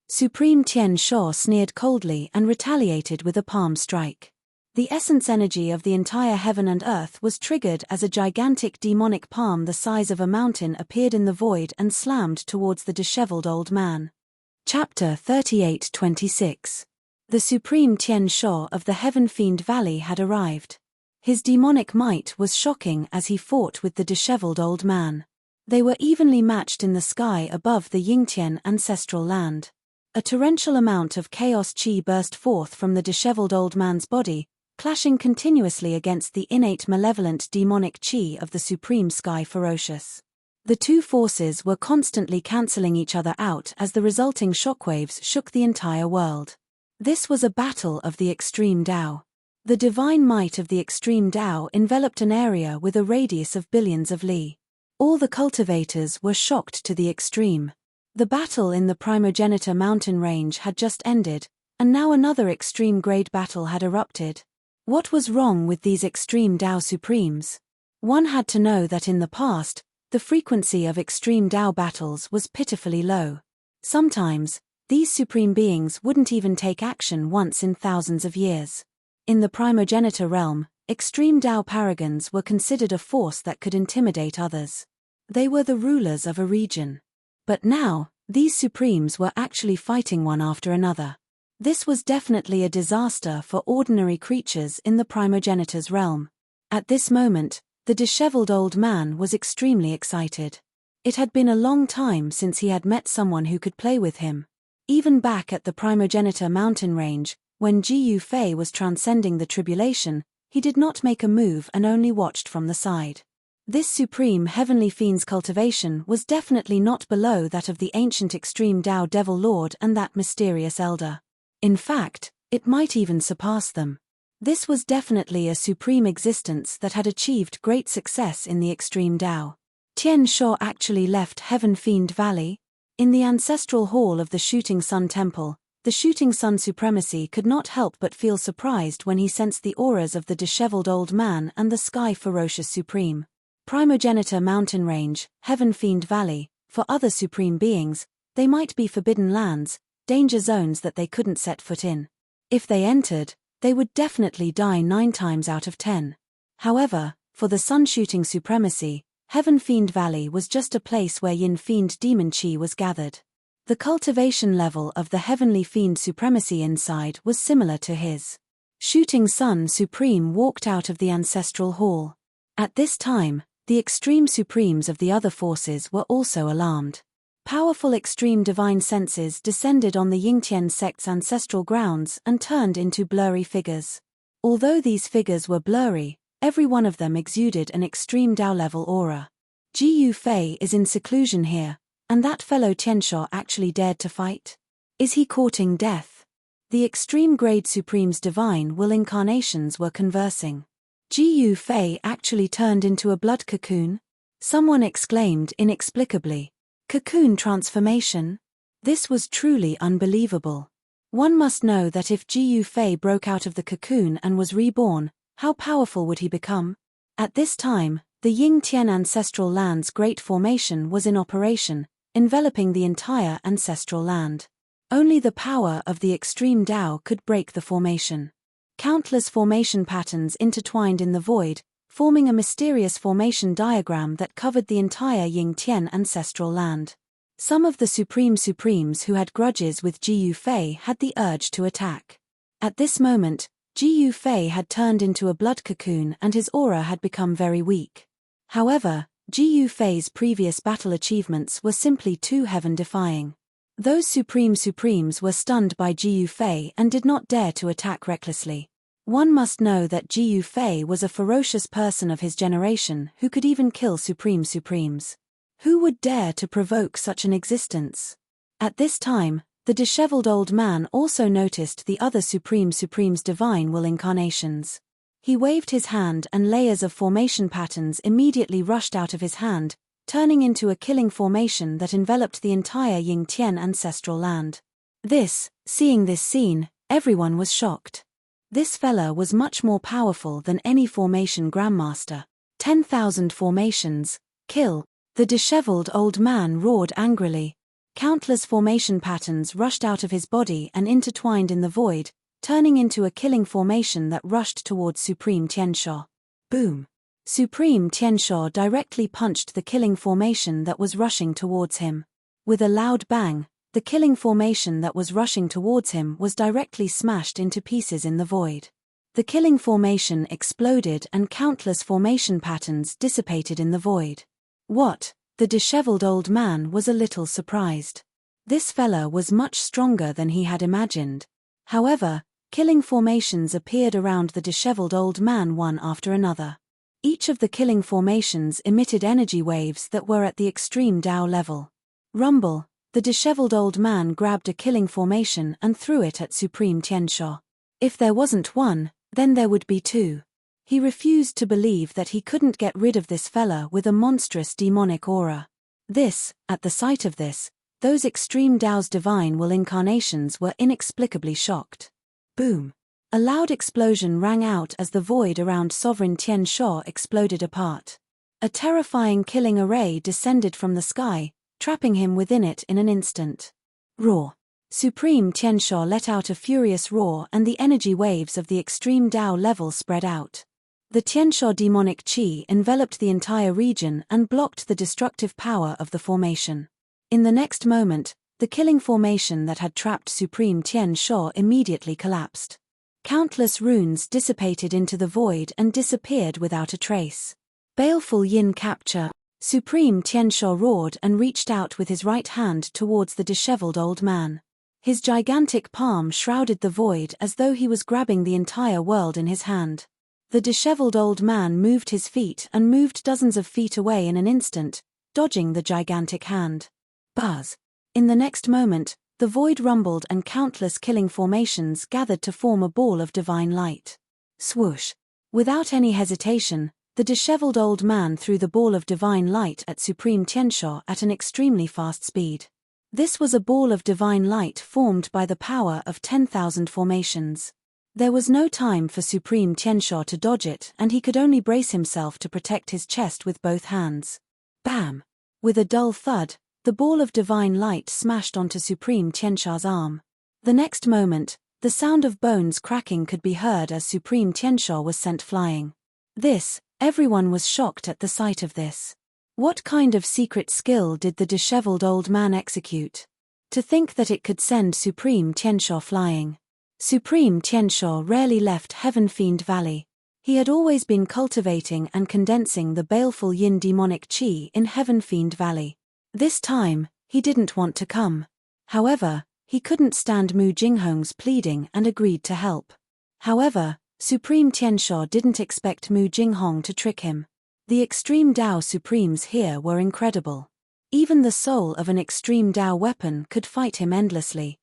Supreme Tian Sho sneered coldly and retaliated with a palm strike. The essence energy of the entire heaven and earth was triggered as a gigantic demonic palm the size of a mountain appeared in the void and slammed towards the disheveled old man. Chapter 38:26. The Supreme Tian Sho of the Heaven Fiend Valley had arrived. His demonic might was shocking as he fought with the disheveled old man. They were evenly matched in the sky above the Yingtian ancestral land. A torrential amount of chaos chi burst forth from the disheveled old man's body, clashing continuously against the innate malevolent demonic chi of the Supreme Sky Ferocious. The 2 forces were constantly cancelling each other out as the resulting shockwaves shook the entire world. This was a battle of the extreme Tao. The divine might of the extreme Tao enveloped an area with a radius of billions of li. All the cultivators were shocked to the extreme. The battle in the Primogenitor mountain range had just ended, and now another extreme-grade battle had erupted. What was wrong with these extreme Tao Supremes? One had to know that in the past, the frequency of extreme Tao battles was pitifully low. Sometimes, these supreme beings wouldn't even take action once in thousands of years. In the Primogenitor realm, extreme Tao paragons were considered a force that could intimidate others. They were the rulers of a region. But now, these supremes were actually fighting one after another. This was definitely a disaster for ordinary creatures in the Primogenitor's realm. At this moment, the disheveled old man was extremely excited. It had been a long time since he had met someone who could play with him. Even back at the Primogenitor mountain range, when Ji Yufei was transcending the tribulation, he did not make a move and only watched from the side. This supreme heavenly fiend's cultivation was definitely not below that of the ancient extreme Tao Devil Lord and that mysterious elder. In fact, it might even surpass them. This was definitely a supreme existence that had achieved great success in the extreme Tao. Tian Sho actually left Heaven Fiend Valley. In the ancestral hall of the Shooting Sun Temple, the Shooting Sun Supremacy could not help but feel surprised when he sensed the auras of the disheveled old man and the Sky Ferocious Supreme. primogenitor mountain range, heaven fiend valley. For other supreme beings, they might be forbidden lands, danger zones that they couldn't set foot in. If they entered, they would definitely die 9 times out of 10. However, for the sun-shooting supremacy, Heaven Fiend Valley was just a place where Yin Fiend demon chi was gathered. The cultivation level of the Heavenly Fiend supremacy inside was similar to his. Shooting Sun Supreme walked out of the ancestral hall. At this time, the extreme supremes of the other forces were also alarmed. Powerful extreme divine senses descended on the Yingtian sect's ancestral grounds and turned into blurry figures. Although these figures were blurry, every one of them exuded an extreme Dao-level aura. Ji Yufei is in seclusion here, and that fellow Tiansha actually dared to fight? Is he courting death? The extreme-grade Supreme's divine will incarnations were conversing. Ji Yufei actually turned into a blood cocoon? Someone exclaimed inexplicably. Cocoon transformation? This was truly unbelievable. One must know that if Ji Yufei broke out of the cocoon and was reborn, how powerful would he become? At this time, the Ying Tian ancestral land's great formation was in operation, enveloping the entire ancestral land. Only the power of the extreme Dao could break the formation. Countless formation patterns intertwined in the void, forming a mysterious formation diagram that covered the entire Ying Tian ancestral land. Some of the supremes who had grudges with Ji Yufei had the urge to attack. At this moment, Ji Yufei had turned into a blood cocoon and his aura had become very weak. However, Ji Yufei's previous battle achievements were simply too heaven-defying. Those supremes were stunned by Ji Yufei and did not dare to attack recklessly. One must know that Ji Yufei was a ferocious person of his generation who could even kill supremes. Who would dare to provoke such an existence? At this time, the disheveled old man also noticed the other supreme's divine will incarnations. He waved his hand and layers of formation patterns immediately rushed out of his hand, turning into a killing formation that enveloped the entire Ying Tian ancestral land. Seeing this scene, everyone was shocked. This fella was much more powerful than any formation grandmaster. 10,000 formations, kill. The disheveled old man roared angrily. Countless formation patterns rushed out of his body and intertwined in the void, turning into a killing formation that rushed towards Supreme Tiansha. Boom! Supreme Tiansha directly punched the killing formation that was rushing towards him. With a loud bang, the killing formation that was rushing towards him was directly smashed into pieces in the void. The killing formation exploded and countless formation patterns dissipated in the void. What? The disheveled old man was a little surprised. This fella was much stronger than he had imagined. However, killing formations appeared around the disheveled old man one after another. Each of the killing formations emitted energy waves that were at the extreme Dao level. Rumble, the disheveled old man grabbed a killing formation and threw it at Supreme Tiansha. If there wasn't one, then there would be two. He refused to believe that he couldn't get rid of this fella with a monstrous demonic aura. At the sight of this, those extreme Dao's divine will incarnations were inexplicably shocked. Boom! A loud explosion rang out as the void around Sovereign Tiansha exploded apart. A terrifying killing array descended from the sky, trapping him within it in an instant. Roar! Supreme Tiansha let out a furious roar and the energy waves of the extreme Dao level spread out. The Tiansha demonic chi enveloped the entire region and blocked the destructive power of the formation. In the next moment, the killing formation that had trapped Supreme Tiansha immediately collapsed. Countless runes dissipated into the void and disappeared without a trace. Baleful yin capture, Supreme Tiansha roared and reached out with his right hand towards the disheveled old man. His gigantic palm shrouded the void as though he was grabbing the entire world in his hand. The disheveled old man moved his feet and moved dozens of feet away in an instant, dodging the gigantic hand. Buzz! In the next moment, the void rumbled and countless killing formations gathered to form a ball of divine light. Swoosh! Without any hesitation, the disheveled old man threw the ball of divine light at Supreme Tiansha at an extremely fast speed. This was a ball of divine light formed by the power of 10,000 formations. There was no time for Supreme Tiansha to dodge it, and he could only brace himself to protect his chest with both hands. Bam! With a dull thud, the ball of divine light smashed onto Supreme Tiansha's arm. The next moment, the sound of bones cracking could be heard as Supreme Tiansha was sent flying. Everyone was shocked at the sight of this. What kind of secret skill did the disheveled old man execute? To think that it could send Supreme Tiansha flying. Supreme Tiansha rarely left Heaven Fiend Valley. He had always been cultivating and condensing the baleful yin demonic chi in Heaven Fiend Valley. This time, he didn't want to come. However, he couldn't stand Mu Jinghong's pleading and agreed to help. However, Supreme Tiansha didn't expect Mu Jinghong to trick him. The Extreme Dao Supremes here were incredible. Even the soul of an Extreme Dao weapon could fight him endlessly.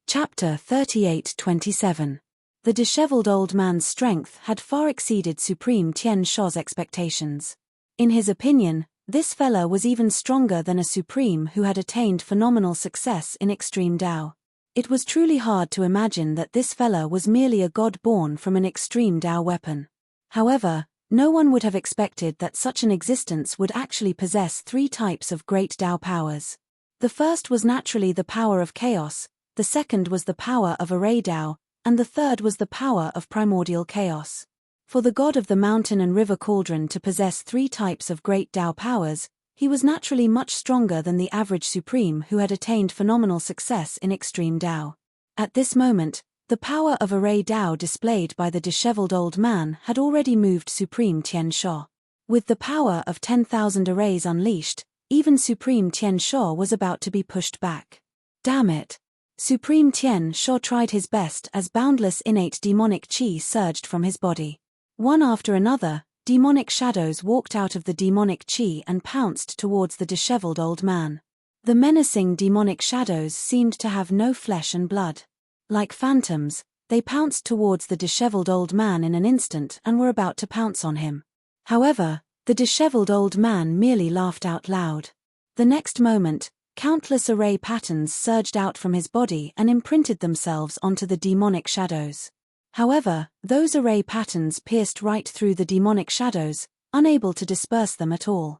Chapter 38-27. The disheveled old man's strength had far exceeded Supreme Tiansha's expectations. In his opinion, this fella was even stronger than a Supreme who had attained phenomenal success in Extreme Dao. It was truly hard to imagine that this fella was merely a god born from an Extreme Dao weapon. However, no one would have expected that such an existence would actually possess 3 types of great Dao powers. The first was naturally the power of chaos, the second was the power of array Dao, and the third was the power of primordial chaos. For the god of the mountain and river cauldron to possess 3 types of great Dao powers, he was naturally much stronger than the average Supreme who had attained phenomenal success in Extreme Dao. At this moment, the power of array Dao displayed by the disheveled old man had already moved Supreme Tiansha. With the power of 10,000 arrays unleashed, even Supreme Tiansha was about to be pushed back. Damn it! Supreme Tiansha tried his best as boundless innate demonic chi surged from his body. One after another, demonic shadows walked out of the demonic chi and pounced towards the disheveled old man. The menacing demonic shadows seemed to have no flesh and blood. Like phantoms, they pounced towards the disheveled old man in an instant and were about to pounce on him. However, the disheveled old man merely laughed out loud. The next moment, countless array patterns surged out from his body and imprinted themselves onto the demonic shadows. However, those array patterns pierced right through the demonic shadows, unable to disperse them at all.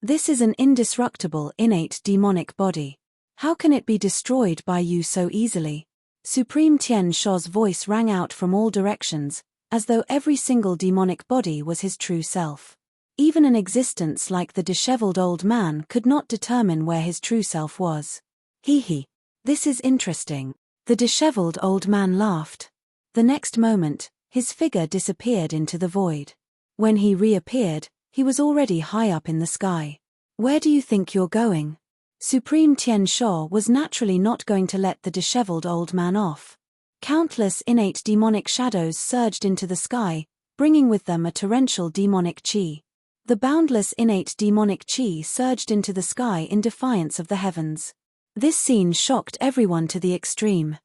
This is an indestructible innate demonic body. How can it be destroyed by you so easily? Supreme Tiansha's voice rang out from all directions, as though every single demonic body was his true self. Even an existence like the disheveled old man could not determine where his true self was. Hee. This is interesting. The disheveled old man laughed. The next moment, his figure disappeared into the void. When he reappeared, he was already high up in the sky. Where do you think you're going? Supreme Tiansha was naturally not going to let the disheveled old man off. Countless innate demonic shadows surged into the sky, bringing with them a torrential demonic chi. The boundless innate demonic chi surged into the sky in defiance of the heavens. This scene shocked everyone to the extreme.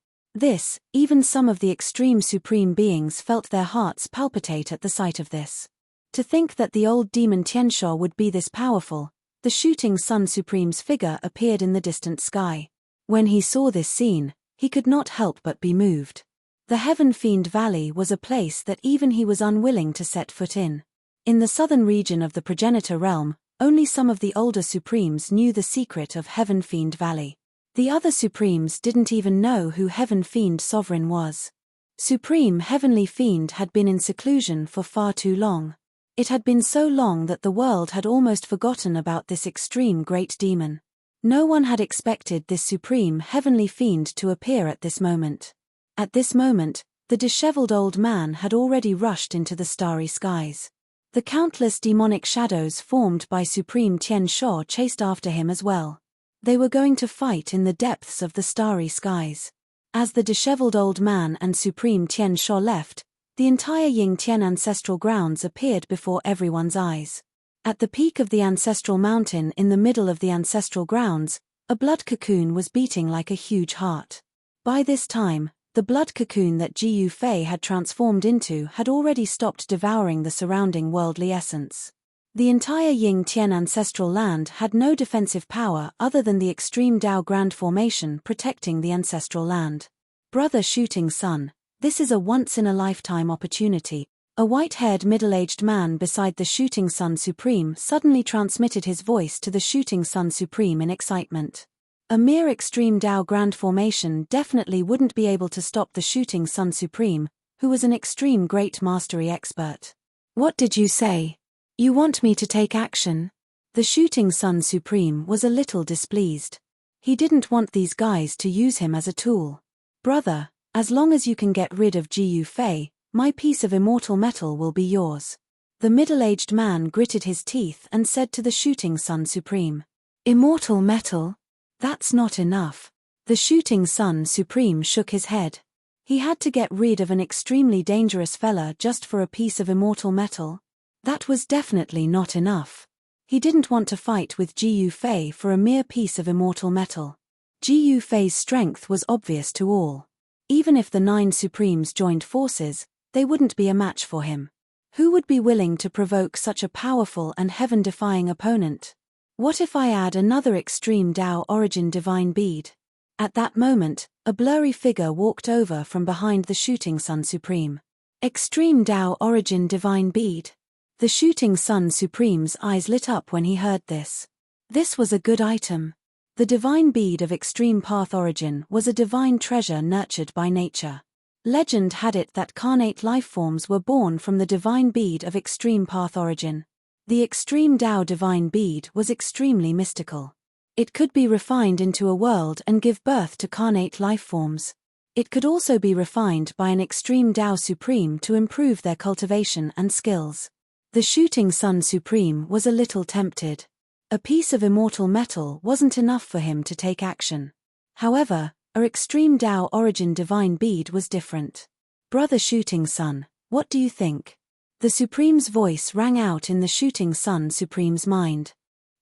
Even some of the extreme supreme beings felt their hearts palpitate at the sight of this. To think that the old demon Tiansha would be this powerful, the shooting sun supreme's figure appeared in the distant sky. When he saw this scene, he could not help but be moved. The Heaven Fiend Valley was a place that even he was unwilling to set foot in. In the southern region of the progenitor realm, only some of the older supremes knew the secret of Heaven Fiend Valley. The other Supremes didn't even know who Heaven Fiend Sovereign was. Supreme Heavenly Fiend had been in seclusion for far too long. It had been so long that the world had almost forgotten about this extreme great demon. No one had expected this Supreme Heavenly Fiend to appear at this moment. At this moment, the disheveled old man had already rushed into the starry skies. The countless demonic shadows formed by Supreme Tiansha chased after him as well. They were going to fight in the depths of the starry skies. As the disheveled old man and Supreme Tiansha left, the entire Ying Tian ancestral grounds appeared before everyone's eyes. At the peak of the ancestral mountain in the middle of the ancestral grounds, a blood cocoon was beating like a huge heart. By this time, the blood cocoon that Ji Yu Fei had transformed into had already stopped devouring the surrounding worldly essence. The entire Ying Tian ancestral land had no defensive power other than the extreme Dao Grand Formation protecting the ancestral land. Brother Shooting Sun, This is a once-in-a-lifetime opportunity. A white-haired middle-aged man beside the Shooting Sun Supreme suddenly transmitted his voice to the Shooting Sun Supreme in excitement. A mere extreme Tao Grand Formation definitely wouldn't be able to stop the Shooting Sun Supreme, who was an extreme great mastery expert. What did you say? You want me to take action? The Shooting Sun Supreme was a little displeased. He didn't want these guys to use him as a tool. Brother, as long as you can get rid of Ji Fei, my piece of immortal metal will be yours. The middle-aged man gritted his teeth and said to the Shooting Sun Supreme. Immortal metal? That's not enough. The Shooting Sun Supreme shook his head. He had to get rid of an extremely dangerous fella just for a piece of immortal metal? That was definitely not enough. He didn't want to fight with Ji Fei for a mere piece of immortal metal. Ji Fei's strength was obvious to all. Even if the 9 Supremes joined forces, they wouldn't be a match for him. Who would be willing to provoke such a powerful and heaven-defying opponent? What if I add another extreme Tao origin divine bead? At that moment, a blurry figure walked over from behind the Shooting Sun Supreme. Extreme Tao origin divine bead. The Shooting Sun Supreme's eyes lit up when he heard this. This was a good item. The divine bead of extreme path origin was a divine treasure nurtured by nature. Legend had it that carnate lifeforms were born from the divine bead of extreme path origin. The extreme Tao divine bead was extremely mystical. It could be refined into a world and give birth to carnate lifeforms. It could also be refined by an extreme Tao Supreme to improve their cultivation and skills. The Shooting Sun Supreme was a little tempted. A piece of immortal metal wasn't enough for him to take action. However, our extreme Tao origin divine bead was different. Brother Shooting Sun, what do you think? The Supreme's voice rang out in the Shooting Sun Supreme's mind.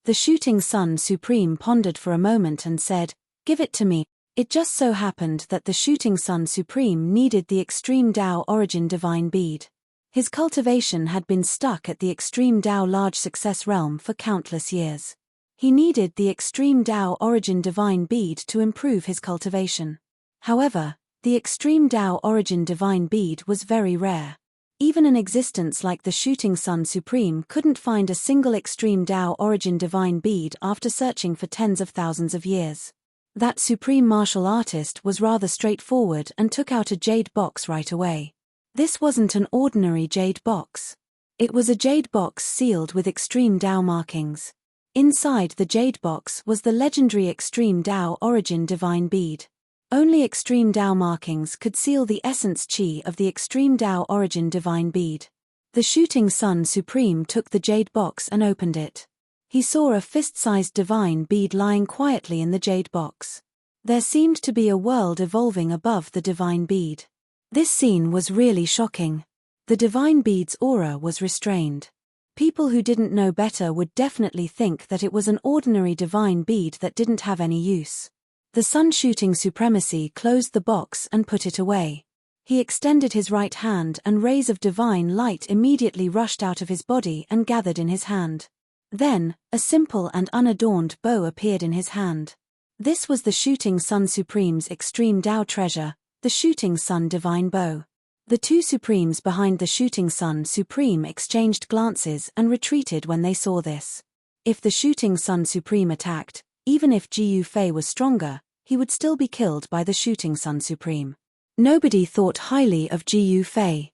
The Shooting Sun Supreme pondered for a moment and said, "Give it to me." It just so happened that the Shooting Sun Supreme needed the extreme Tao origin divine bead. His cultivation had been stuck at the extreme Tao large success realm for countless years. He needed the extreme Tao origin divine bead to improve his cultivation. However, the extreme Tao origin divine bead was very rare. Even an existence like the Shooting Sun Supreme couldn't find a single extreme Tao origin divine bead after searching for tens of thousands of years. That supreme martial artist was rather straightforward and took out a jade box right away. This wasn't an ordinary jade box. It was a jade box sealed with extreme Tao markings. Inside the jade box was the legendary extreme Tao origin divine bead. Only extreme Tao markings could seal the essence chi of the extreme Tao origin divine bead. The Shooting Sun Supreme took the jade box and opened it. He saw a fist-sized divine bead lying quietly in the jade box. There seemed to be a world evolving above the divine bead. This scene was really shocking. The divine bead's aura was restrained. People who didn't know better would definitely think that it was an ordinary divine bead that didn't have any use. The Sun Shooting Supremacy closed the box and put it away. He extended his right hand and rays of divine light immediately rushed out of his body and gathered in his hand. Then, a simple and unadorned bow appeared in his hand. This was the Shooting Sun Supreme's extreme Tao treasure, the Shooting Sun Divine Bow. The 2 Supremes behind the Shooting Sun Supreme exchanged glances and retreated when they saw this. If the Shooting Sun Supreme attacked, even if Ji Fei was stronger, he would still be killed by the Shooting Sun Supreme. Nobody thought highly of Ji Fei.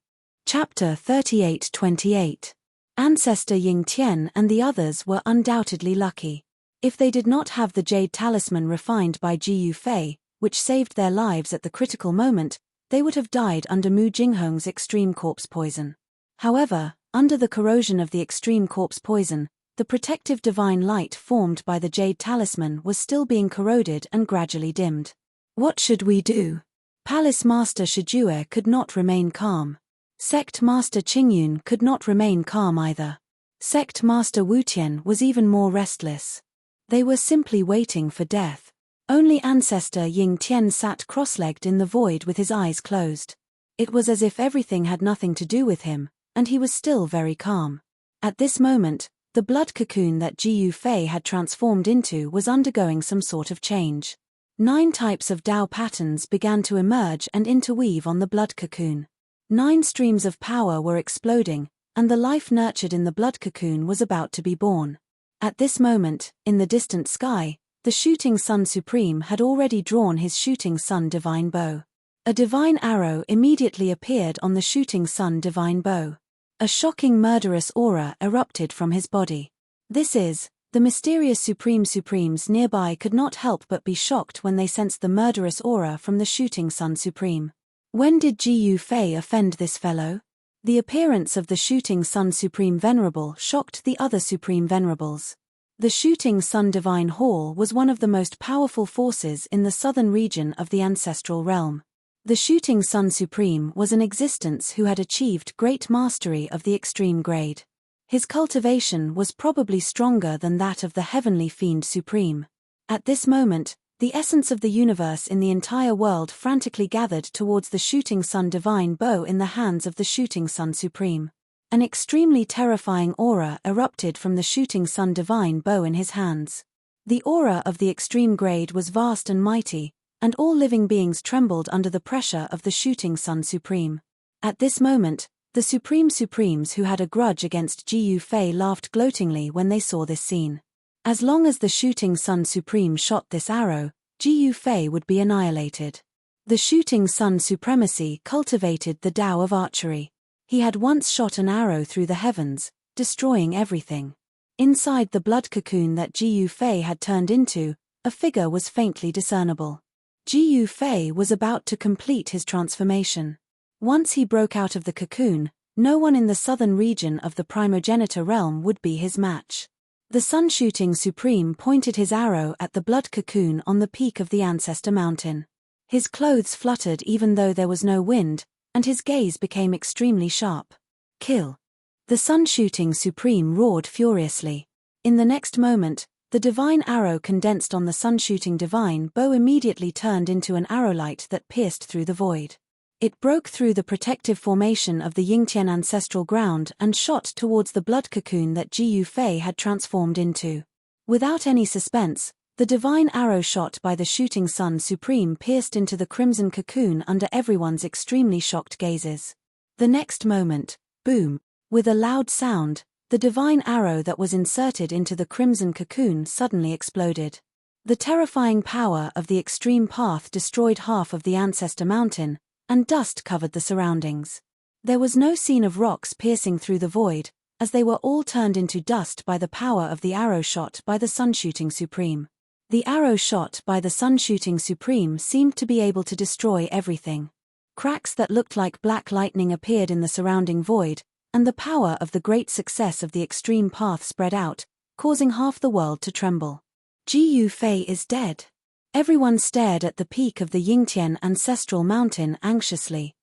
Chapter 38-28. Ancestor Ying Tian and the others were undoubtedly lucky. If they did not have the jade talisman refined by Ji Fei, which saved their lives at the critical moment, they would have died under Mu Jinghong's extreme corpse poison. However, under the corrosion of the extreme corpse poison, the protective divine light formed by the jade talisman was still being corroded and gradually dimmed. What should we do? Palace Master Shijue could not remain calm. Sect Master Qingyun could not remain calm either. Sect Master Wutian was even more restless. They were simply waiting for death. Only Ancestor Ying Tian sat cross-legged in the void with his eyes closed. It was as if everything had nothing to do with him, and he was still very calm. At this moment, the blood cocoon that Ji Fei had transformed into was undergoing some sort of change. 9 types of Tao patterns began to emerge and interweave on the blood cocoon. 9 streams of power were exploding, and the life nurtured in the blood cocoon was about to be born. At this moment, in the distant sky, the shooting sun supreme had already drawn his shooting sun divine bow. A divine arrow immediately appeared on the shooting sun divine bow. A shocking murderous aura erupted from his body. The mysterious supremes nearby could not help but be shocked when they sensed the murderous aura from the shooting sun supreme. When did Ji Fei offend this fellow? The appearance of the shooting sun supreme venerable shocked the other supreme venerables. The shooting sun divine hall was one of the most powerful forces in the southern region of the ancestral realm. The shooting sun supreme was an existence who had achieved great mastery of the extreme grade. His cultivation was probably stronger than that of the heavenly fiend supreme. At this moment, the essence of the universe in the entire world frantically gathered towards the shooting sun divine bow in the hands of the shooting sun supreme. An extremely terrifying aura erupted from the shooting sun divine bow in his hands. The aura of the extreme grade was vast and mighty, and all living beings trembled under the pressure of the shooting sun supreme. At this moment, the supremes who had a grudge against Ji Fei laughed gloatingly when they saw this scene. As long as the shooting sun supreme shot this arrow, Ji Fei would be annihilated. The shooting sun supremacy cultivated the Tao of archery. He had once shot an arrow through the heavens, destroying everything. Inside the blood cocoon that Ji Fei had turned into, a figure was faintly discernible. Ji Fei was about to complete his transformation. Once he broke out of the cocoon, no one in the southern region of the primogenitor realm would be his match. The sun-shooting supreme pointed his arrow at the blood cocoon on the peak of the ancestor mountain. His clothes fluttered even though there was no wind, and his gaze became extremely sharp. Kill! The sun-shooting supreme roared furiously. In the next moment, the divine arrow condensed on the sun-shooting divine bow immediately turned into an arrowlight that pierced through the void. It broke through the protective formation of the Yingtian ancestral ground and shot towards the blood cocoon that Ji Fei had transformed into. Without any suspense, the divine arrow shot by the shooting sun supreme pierced into the crimson cocoon under everyone's extremely shocked gazes. The next moment, boom! With a loud sound, the divine arrow that was inserted into the crimson cocoon suddenly exploded. The terrifying power of the extreme path destroyed half of the ancestor mountain, and dust covered the surroundings. There was no scene of rocks piercing through the void, as they were all turned into dust by the power of the arrow shot by the sun-shooting supreme. The arrow shot by the sun-shooting supreme seemed to be able to destroy everything. Cracks that looked like black lightning appeared in the surrounding void, and the power of the great success of the extreme path spread out, causing half the world to tremble. Ji Fei is dead. Everyone stared at the peak of the Yingtian ancestral mountain anxiously.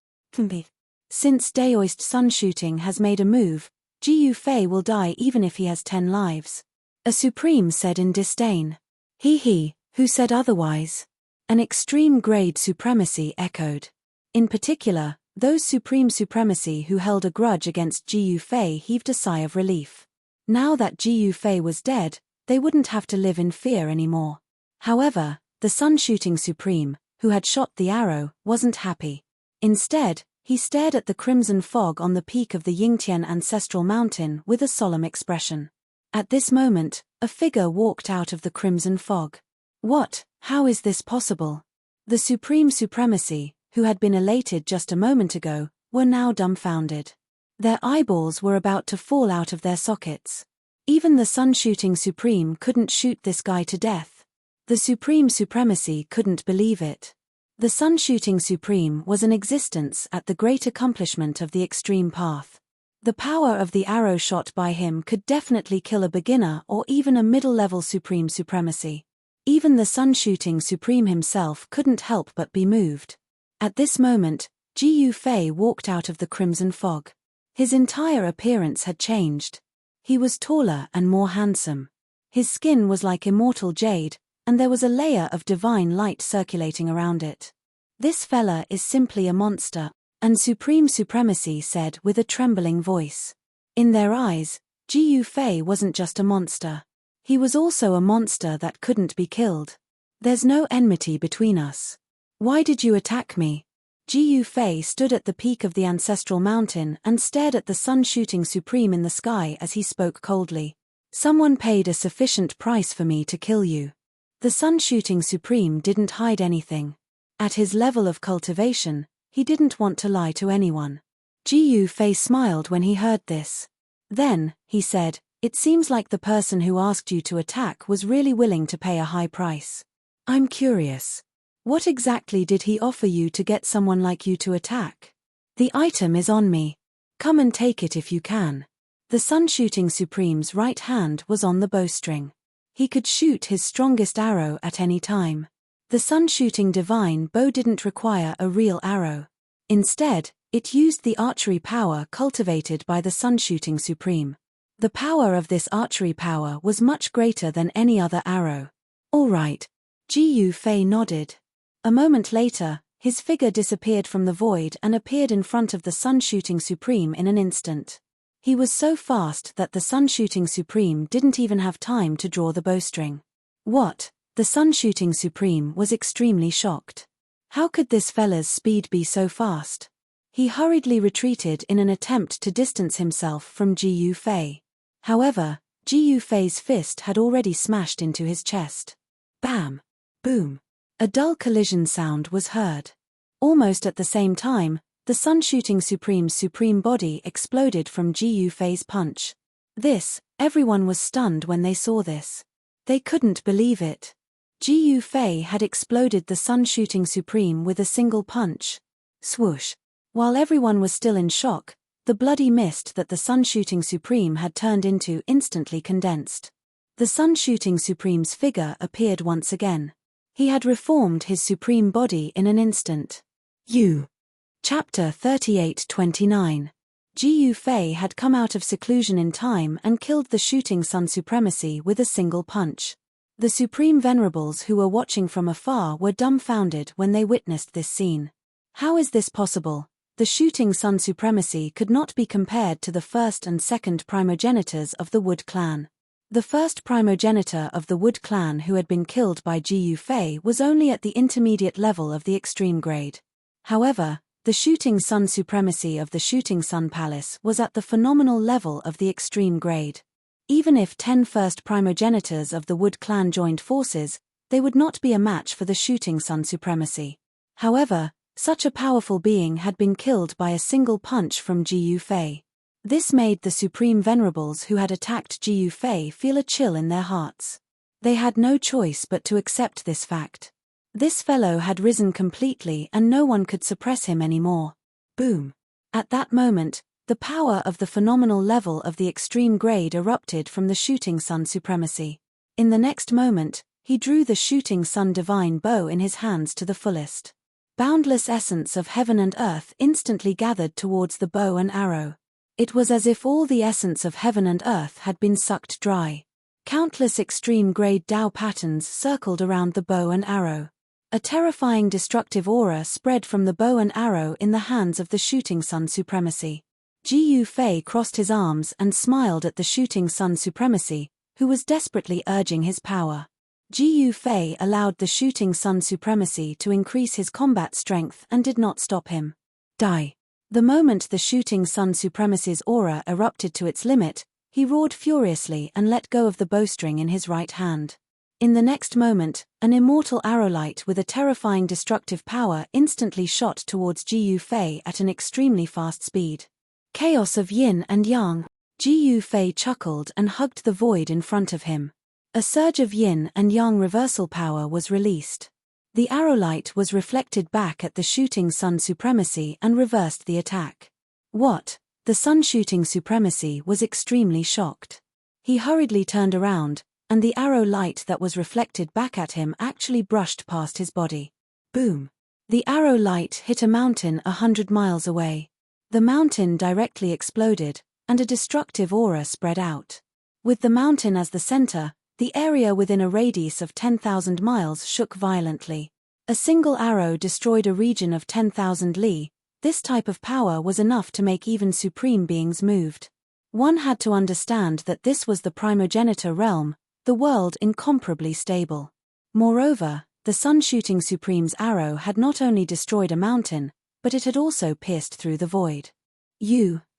Since Daoist sun-shooting has made a move, Ji Fei will die even if he has 10 lives. A supreme said in disdain. He, who said otherwise? An extreme grade supremacy echoed. In particular, those supreme supremacy who held a grudge against Ji Fei heaved a sigh of relief. Now that Ji Fei was dead, they wouldn't have to live in fear anymore. However, the sun-shooting supreme, who had shot the arrow, wasn't happy. Instead, he stared at the crimson fog on the peak of the Yingtian ancestral mountain with a solemn expression. At this moment, a figure walked out of the crimson fog. What? How is this possible? The supreme supremacy, who had been elated just a moment ago, were now dumbfounded. Their eyeballs were about to fall out of their sockets. Even the sun-shooting supreme couldn't shoot this guy to death. The supreme supremacy couldn't believe it. The sun-shooting supreme was an existence at the great accomplishment of the extreme path. The power of the arrow shot by him could definitely kill a beginner or even a middle-level supreme supremacy. Even the sun-shooting supreme himself couldn't help but be moved. At this moment, Ji Fei walked out of the crimson fog. His entire appearance had changed. He was taller and more handsome. His skin was like immortal jade, and there was a layer of divine light circulating around it. This fella is simply a monster, and supreme supremacy said with a trembling voice. In their eyes, Ji Fei wasn't just a monster. He was also a monster that couldn't be killed. There's no enmity between us. Why did you attack me? Ji Fei stood at the peak of the ancestral mountain and stared at the sun shooting supreme in the sky as he spoke coldly. Someone paid a sufficient price for me to kill you. The sun shooting supreme didn't hide anything. At his level of cultivation, he didn't want to lie to anyone. Ji Fei smiled when he heard this. Then, he said, it seems like the person who asked you to attack was really willing to pay a high price. I'm curious. What exactly did he offer you to get someone like you to attack? The item is on me. Come and take it if you can. The sun-shooting supreme's right hand was on the bowstring. He could shoot his strongest arrow at any time. The sun-shooting divine bow didn't require a real arrow. Instead, it used the archery power cultivated by the sun-shooting supreme. The power of this archery power was much greater than any other arrow. All right. Ji Fei nodded. A moment later, his figure disappeared from the void and appeared in front of the sun-shooting supreme in an instant. He was so fast that the sun-shooting supreme didn't even have time to draw the bowstring. What? The sun-shooting supreme was extremely shocked. How could this fella's speed be so fast? He hurriedly retreated in an attempt to distance himself from Ji Fei. However, Ji Fei's fist had already smashed into his chest. Bam! Boom! A dull collision sound was heard. Almost at the same time, the sun-shooting supreme's supreme body exploded from Ji Fei's punch. Everyone was stunned when they saw this. They couldn't believe it. Ji Fei had exploded the sun-shooting supreme with a single punch. Swoosh! While everyone was still in shock, the bloody mist that the sun-shooting supreme had turned into instantly condensed. The sun-shooting supreme's figure appeared once again. He had reformed his supreme body in an instant. Chapter 38-29. Ji Fei had come out of seclusion in time and killed the shooting sun supremacy with a single punch. The supreme venerables who were watching from afar were dumbfounded when they witnessed this scene. How is this possible? The shooting sun supremacy could not be compared to the first and second primogenitors of the Wood clan. The first primogenitor of the Wood clan who had been killed by Ji Fei was only at the intermediate level of the extreme grade. However, the shooting sun supremacy of the shooting sun palace was at the phenomenal level of the extreme grade. Even if 10 first primogenitors of the Wood clan joined forces, they would not be a match for the shooting sun supremacy. However, such a powerful being had been killed by a single punch from Ji Fei. This made the supreme venerables who had attacked Ji Fei feel a chill in their hearts. They had no choice but to accept this fact. This fellow had risen completely and no one could suppress him anymore. Boom! At that moment, the power of the phenomenal level of the extreme grade erupted from the shooting sun supremacy. In the next moment, he drew the shooting sun divine bow in his hands to the fullest. Boundless essence of heaven and earth instantly gathered towards the bow and arrow. It was as if all the essence of heaven and earth had been sucked dry. Countless extreme-grade Tao patterns circled around the bow and arrow. A terrifying destructive aura spread from the bow and arrow in the hands of the shooting sun supremacy. Ji Fei crossed his arms and smiled at the shooting sun supremacy, who was desperately urging his power. Ji Fei allowed the shooting sun supremacy to increase his combat strength and did not stop him. Die! The moment the shooting sun supremacy's aura erupted to its limit, he roared furiously and let go of the bowstring in his right hand. In the next moment, an immortal arrowlight with a terrifying destructive power instantly shot towards Ji Fei at an extremely fast speed. Chaos of yin and yang. Ji Fei chuckled and hugged the void in front of him. A surge of yin and yang reversal power was released. The arrowlight was reflected back at the shooting sun supremacy and reversed the attack. What? The sun shooting supremacy was extremely shocked. He hurriedly turned around, and the arrow light that was reflected back at him actually brushed past his body. Boom! The arrow light hit a mountain 100 miles away. The mountain directly exploded, and a destructive aura spread out. With the mountain as the center, the area within a radius of 10,000 miles shook violently. A single arrow destroyed a region of 10,000 li. This type of power was enough to make even supreme beings moved. One had to understand that this was the primogenitor realm, the world incomparably stable. Moreover, the Sun Shooting Supreme's arrow had not only destroyed a mountain, but it had also pierced through the void.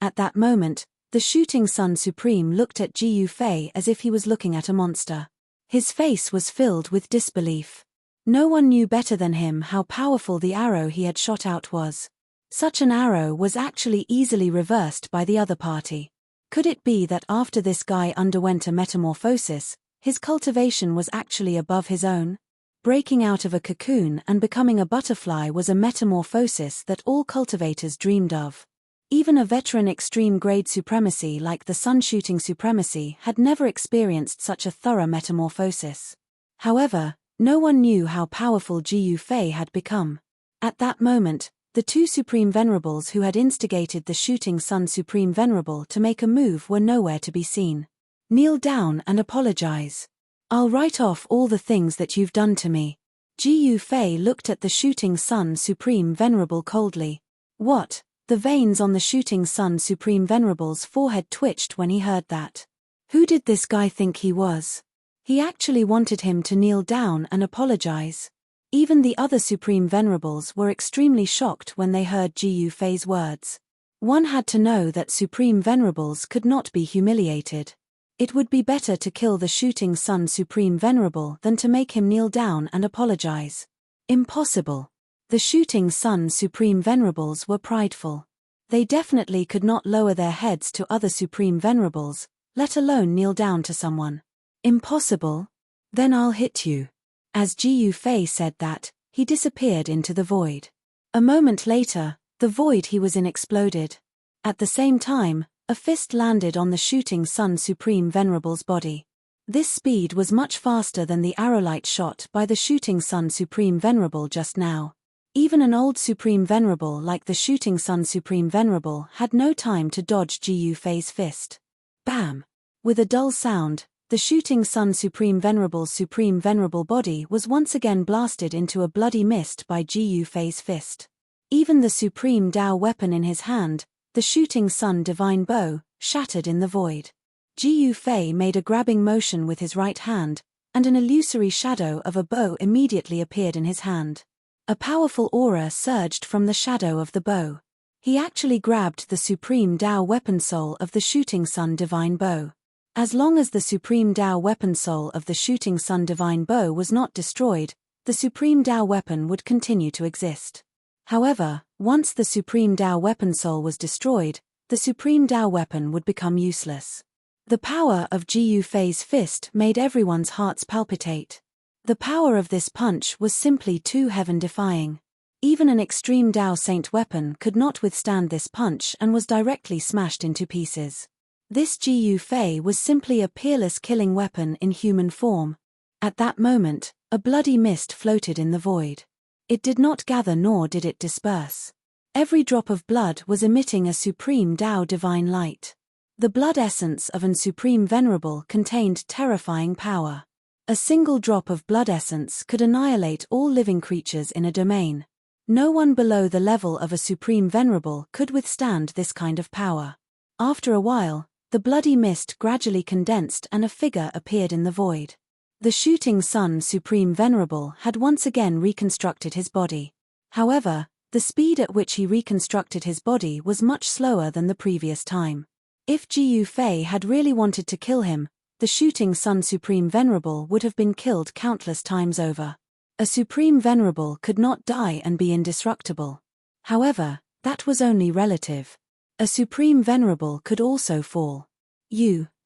At that moment, the Shooting Sun Supreme looked at Ji Yufei as if he was looking at a monster. His face was filled with disbelief. No one knew better than him how powerful the arrow he had shot out was. Such an arrow was actually easily reversed by the other party. Could it be that after this guy underwent a metamorphosis, his cultivation was actually above his own? Breaking out of a cocoon and becoming a butterfly was a metamorphosis that all cultivators dreamed of. Even a veteran extreme-grade supremacy like the Sun Shooting Supremacy had never experienced such a thorough metamorphosis. However, no one knew how powerful Ji Yufei had become. At that moment, the two Supreme Venerables who had instigated the Shooting Sun Supreme Venerable to make a move were nowhere to be seen. Kneel down and apologize. I'll write off all the things that you've done to me. Ji Yufei looked at the Shooting Sun Supreme Venerable coldly. What? The veins on the Shooting Sun Supreme Venerable's forehead twitched when he heard that. Who did this guy think he was? He actually wanted him to kneel down and apologize. Even the other Supreme Venerables were extremely shocked when they heard Ji Yufei's words. One had to know that Supreme Venerables could not be humiliated. It would be better to kill the Shooting Sun Supreme Venerable than to make him kneel down and apologize. Impossible. The Shooting Sun Supreme Venerables were prideful. They definitely could not lower their heads to other Supreme Venerables, let alone kneel down to someone. Impossible? Then I'll hit you. As Ji Yufei said that, he disappeared into the void. A moment later, the void he was in exploded. At the same time, a fist landed on the Shooting Sun Supreme Venerable's body. This speed was much faster than the arrowlight shot by the Shooting Sun Supreme Venerable just now. Even an old Supreme Venerable like the Shooting Sun Supreme Venerable had no time to dodge Ji Yufei's fist. Bam! With a dull sound, the Shooting Sun Supreme Venerable's Supreme Venerable body was once again blasted into a bloody mist by Ji Yufei's fist. Even the Supreme Dao weapon in his hand, the Shooting Sun Divine Bow, shattered in the void. Ji Yufei made a grabbing motion with his right hand, and an illusory shadow of a bow immediately appeared in his hand. A powerful aura surged from the shadow of the bow. He actually grabbed the Supreme Dao weapon soul of the Shooting Sun Divine Bow. As long as the Supreme Dao weapon soul of the Shooting Sun Divine Bow was not destroyed, the Supreme Dao weapon would continue to exist. However, once the Supreme Dao weapon soul was destroyed, the Supreme Dao weapon would become useless. The power of Ji Yufei's fist made everyone's hearts palpitate. The power of this punch was simply too heaven-defying. Even an extreme Dao Saint weapon could not withstand this punch and was directly smashed into pieces. This Ji Yufei was simply a peerless killing weapon in human form. At that moment, a bloody mist floated in the void. It did not gather nor did it disperse. Every drop of blood was emitting a Supreme Dao divine light. The blood essence of an Supreme Venerable contained terrifying power. A single drop of blood essence could annihilate all living creatures in a domain. No one below the level of a Supreme Venerable could withstand this kind of power. After a while, the bloody mist gradually condensed and a figure appeared in the void. The Shooting Sun Supreme Venerable had once again reconstructed his body. However, the speed at which he reconstructed his body was much slower than the previous time. If Ji Yufei had really wanted to kill him, the Shooting Sun Supreme Venerable would have been killed countless times over. A Supreme Venerable could not die and be indestructible. However, that was only relative. A Supreme Venerable could also fall.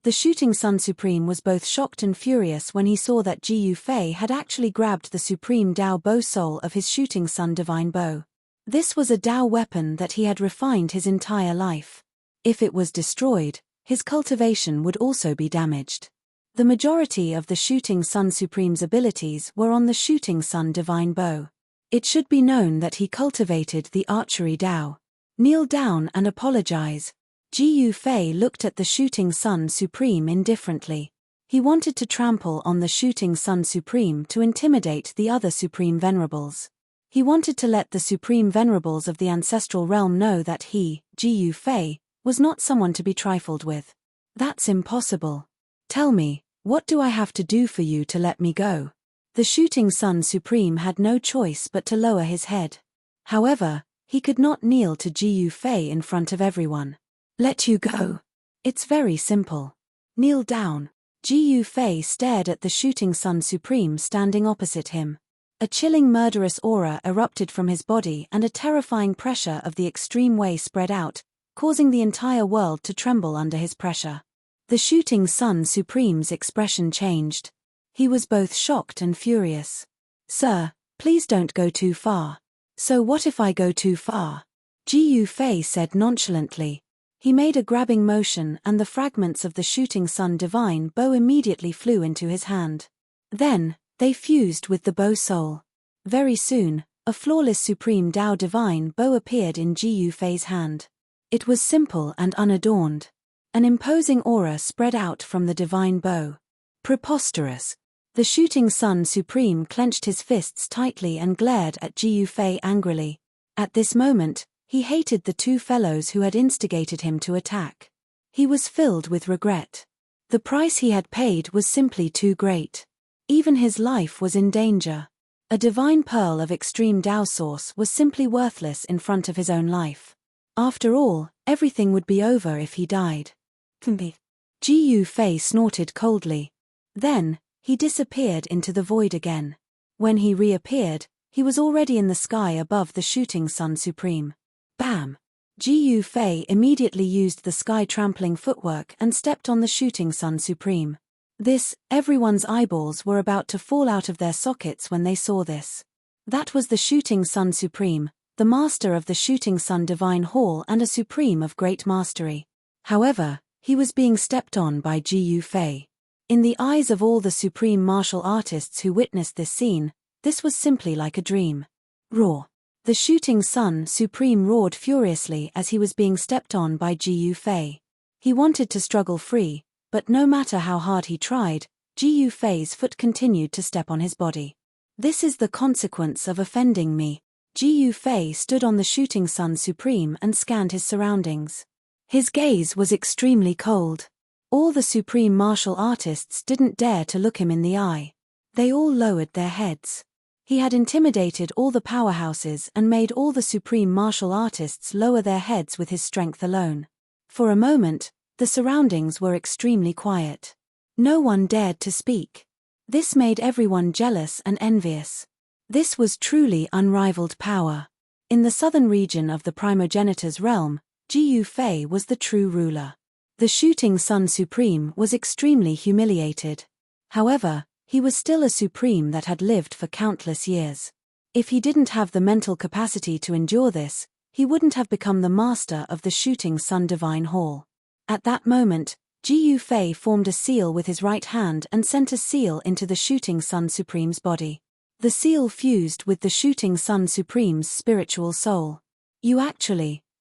The Shooting Sun Supreme was both shocked and furious when he saw that Ji Yufei had actually grabbed the Supreme Dao Bow soul of his Shooting Sun Divine Bow. This was a Dao weapon that he had refined his entire life. If it was destroyed, his cultivation would also be damaged. The majority of the Shooting Sun Supreme's abilities were on the Shooting Sun Divine Bow. It should be known that he cultivated the archery Dao. Kneel down and apologize. Ji Yufei looked at the Shooting Sun Supreme indifferently. He wanted to trample on the Shooting Sun Supreme to intimidate the other Supreme Venerables. He wanted to let the Supreme Venerables of the Ancestral Realm know that he, Ji Yufei, was not someone to be trifled with. That's impossible. Tell me, what do I have to do for you to let me go? The shooting sun supreme had no choice but to lower his head. However, he could not kneel to Jiyu Fei in front of everyone. Let you go. It's very simple. Kneel down. Jiyu Fei stared at the shooting sun supreme standing opposite him. A chilling murderous aura erupted from his body and a terrifying pressure of the extreme way spread out, causing the entire world to tremble under his pressure. The shooting sun supreme's expression changed. He was both shocked and furious. Sir, please don't go too far. So what if I go too far? Jiyu Fei said nonchalantly. He made a grabbing motion and the fragments of the shooting sun divine bow immediately flew into his hand. Then, they fused with the bow soul. Very soon, a flawless supreme Tao divine bow appeared in Jiyu Fei's hand. It was simple and unadorned. An imposing aura spread out from the divine bow. Preposterous. The shooting sun supreme clenched his fists tightly and glared at Jiyu Fei angrily. At this moment, he hated the two fellows who had instigated him to attack. He was filled with regret. The price he had paid was simply too great. Even his life was in danger. A divine pearl of extreme Tao source was simply worthless in front of his own life. After all, everything would be over if he died. Jiyu Fei snorted coldly. Then, he disappeared into the void again. When he reappeared, he was already in the sky above the shooting sun supreme. Bam! Jiyu Fei immediately used the sky-trampling footwork and stepped on the shooting sun supreme. Everyone's eyeballs were about to fall out of their sockets when they saw this. That was the shooting sun supreme, the master of the shooting sun divine hall and a supreme of great mastery. However, he was being stepped on by Jiyu Fei. In the eyes of all the supreme martial artists who witnessed this scene, this was simply like a dream. Roar! The shooting sun supreme roared furiously as he was being stepped on by Jiyu Fei. He wanted to struggle free, but no matter how hard he tried, Jiyu Fei's foot continued to step on his body. This is the consequence of offending me. Jiyu Fei stood on the shooting sun supreme and scanned his surroundings. His gaze was extremely cold. All the supreme martial artists didn't dare to look him in the eye. They all lowered their heads. He had intimidated all the powerhouses and made all the supreme martial artists lower their heads with his strength alone. For a moment, the surroundings were extremely quiet. No one dared to speak. This made everyone jealous and envious. This was truly unrivaled power. In the southern region of the primogenitor's realm, Jiyu Fei was the true ruler. The shooting sun supreme was extremely humiliated. However, he was still a supreme that had lived for countless years. If he didn't have the mental capacity to endure this, he wouldn't have become the master of the shooting sun divine hall. At that moment, Jiyu Fei formed a seal with his right hand and sent a seal into the shooting sun supreme's body. The seal fused with the shooting sun supreme's spiritual soul.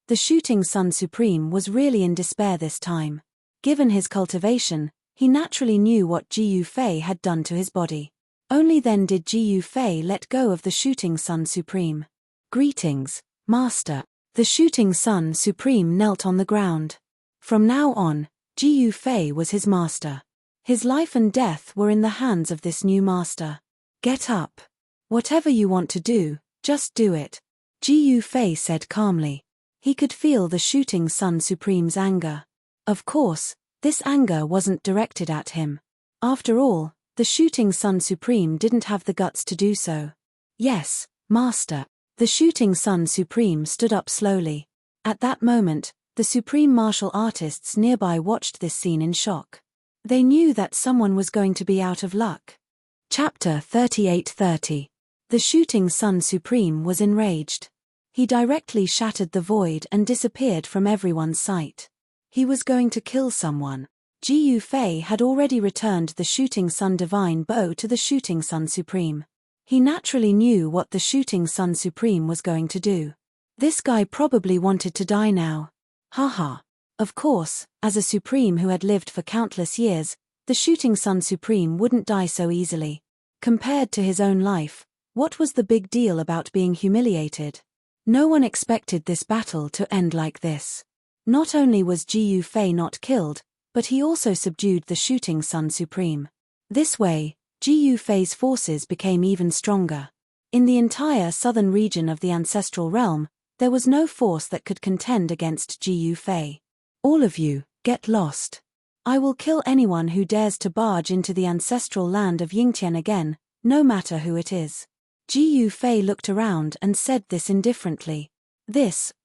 The shooting sun supreme was really in despair this time. Given his cultivation, he naturally knew what Jiyu Fei had done to his body. Only then did Jiyu Fei let go of the shooting sun supreme. Greetings, master. The shooting sun supreme knelt on the ground. From now on, Jiyu Fei was his master. His life and death were in the hands of this new master. Get up. Whatever you want to do, just do it. Jiyu Fei said calmly. He could feel the shooting sun supreme's anger. Of course, this anger wasn't directed at him. After all, the shooting sun supreme didn't have the guts to do so. Yes, master. The shooting sun supreme stood up slowly. At that moment, the supreme martial artists nearby watched this scene in shock. They knew that someone was going to be out of luck. Chapter 38:30. The shooting sun supreme was enraged. He directly shattered the void and disappeared from everyone's sight. He was going to kill someone. Jiyu Fei had already returned the shooting sun divine bow to the shooting sun supreme. He naturally knew what the shooting sun supreme was going to do. This guy probably wanted to die now. Haha. Of course, as a supreme who had lived for countless years, the shooting sun supreme wouldn't die so easily. Compared to his own life, what was the big deal about being humiliated? No one expected this battle to end like this. Not only was Jiyu Fei not killed, but he also subdued the shooting sun supreme. This way, Jiyu Fei's forces became even stronger. In the entire southern region of the ancestral realm, there was no force that could contend against Jiyu Fei. All of you, get lost. I will kill anyone who dares to barge into the ancestral land of Yingtian again, no matter who it is. Jiyu Fei looked around and said this indifferently.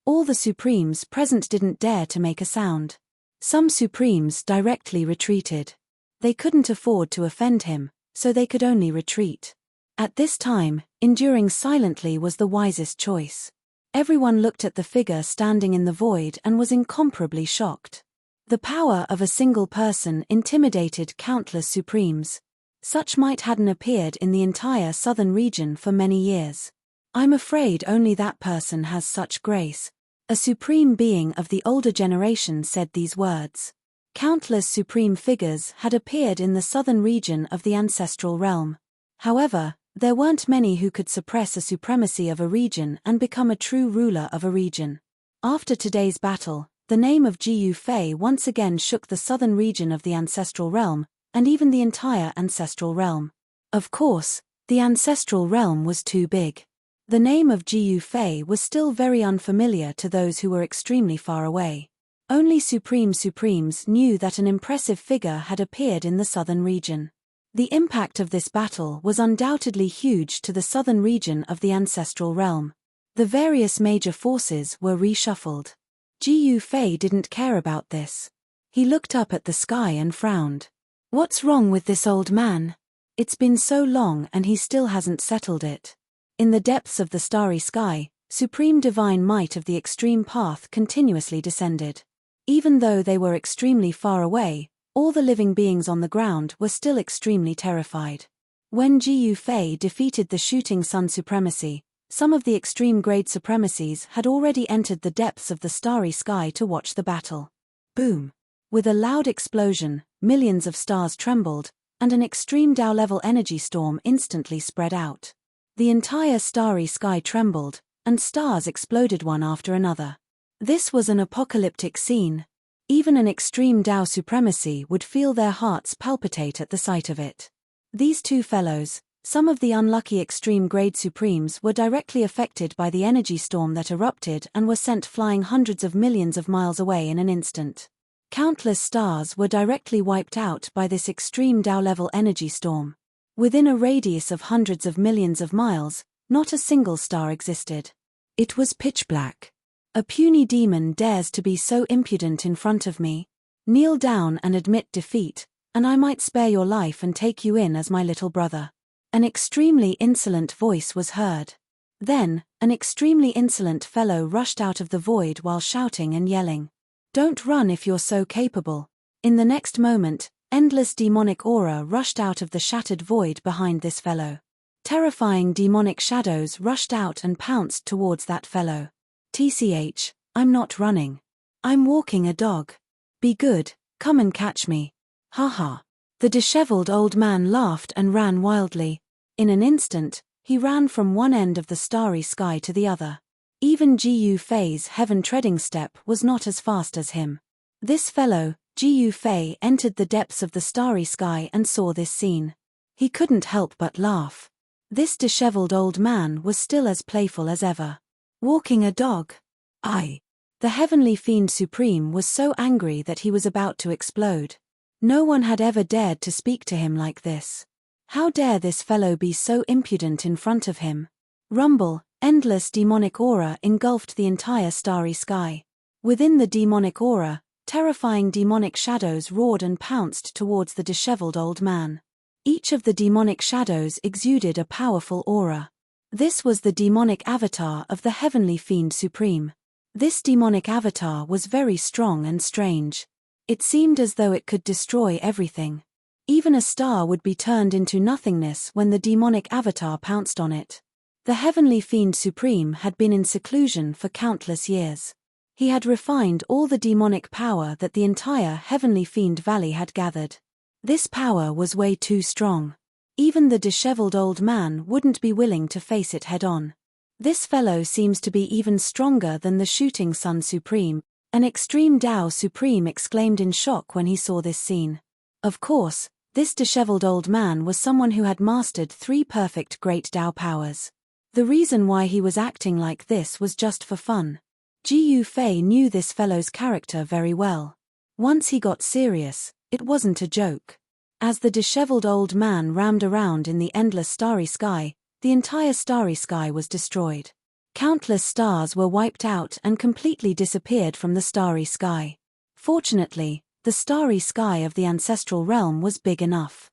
All the Supremes present didn't dare to make a sound. Some Supremes directly retreated. They couldn't afford to offend him, so they could only retreat. At this time, enduring silently was the wisest choice. Everyone looked at the figure standing in the void and was incomparably shocked. The power of a single person intimidated countless Supremes. Such might hadn't appeared in the entire southern region for many years. I'm afraid only that person has such grace. A supreme being of the older generation said these words. Countless supreme figures had appeared in the southern region of the ancestral realm. However, there weren't many who could suppress a supremacy of a region and become a true ruler of a region. After today's battle, the name of Jiyu Fei once again shook the southern region of the ancestral realm, and even the entire ancestral realm. Of course, the ancestral realm was too big. The name of Jiyu Fei was still very unfamiliar to those who were extremely far away. Only Supremes knew that an impressive figure had appeared in the southern region. The impact of this battle was undoubtedly huge to the southern region of the ancestral realm. The various major forces were reshuffled. Jiyu Fei didn't care about this. He looked up at the sky and frowned. What's wrong with this old man? It's been so long and he still hasn't settled it. In the depths of the starry sky, supreme divine might of the extreme path continuously descended. Even though they were extremely far away, all the living beings on the ground were still extremely terrified. When Jiyu Fei defeated the shooting sun supremacy, some of the extreme-grade supremacies had already entered the depths of the starry sky to watch the battle. Boom! With a loud explosion, millions of stars trembled, and an extreme Tao-level energy storm instantly spread out. The entire starry sky trembled, and stars exploded one after another. This was an apocalyptic scene. Even an extreme Tao supremacy would feel their hearts palpitate at the sight of it. These two fellows, some of the unlucky extreme-grade Supremes, were directly affected by the energy storm that erupted and were sent flying hundreds of millions of miles away in an instant. Countless stars were directly wiped out by this extreme Tao-level energy storm. Within a radius of hundreds of millions of miles, not a single star existed. It was pitch black. A puny demon dares to be so impudent in front of me? Kneel down and admit defeat, and I might spare your life and take you in as my little brother. An extremely insolent voice was heard. Then, an extremely insolent fellow rushed out of the void while shouting and yelling. Don't run if you're so capable. In the next moment, endless demonic aura rushed out of the shattered void behind this fellow. Terrifying demonic shadows rushed out and pounced towards that fellow. TCH, I'm not running. I'm walking a dog. Be good, come and catch me. Haha. The disheveled old man laughed and ran wildly. In an instant, he ran from one end of the starry sky to the other. Even Jiyu Fei's heaven-treading step was not as fast as him. This fellow, Jiyu Fei, entered the depths of the starry sky and saw this scene. He couldn't help but laugh. This disheveled old man was still as playful as ever. Walking a dog? The heavenly fiend supreme was so angry that he was about to explode. No one had ever dared to speak to him like this. How dare this fellow be so impudent in front of him? Rumble, endless demonic aura engulfed the entire starry sky. Within the demonic aura, terrifying demonic shadows roared and pounced towards the disheveled old man. Each of the demonic shadows exuded a powerful aura. This was the demonic avatar of the heavenly fiend supreme. This demonic avatar was very strong and strange. It seemed as though it could destroy everything. Even a star would be turned into nothingness when the demonic avatar pounced on it. The heavenly fiend supreme had been in seclusion for countless years. He had refined all the demonic power that the entire heavenly fiend valley had gathered. This power was way too strong. Even the disheveled old man wouldn't be willing to face it head-on. This fellow seems to be even stronger than the shooting sun supreme. An extreme Tao supreme exclaimed in shock when he saw this scene. Of course, This disheveled old man was someone who had mastered 3 perfect great Tao powers. The reason why he was acting like this was just for fun. Ji Fei knew this fellow's character very well. Once he got serious, it wasn't a joke. As the disheveled old man rammed around in the endless starry sky, the entire starry sky was destroyed. Countless stars were wiped out and completely disappeared from the starry sky. Fortunately, the starry sky of the ancestral realm was big enough.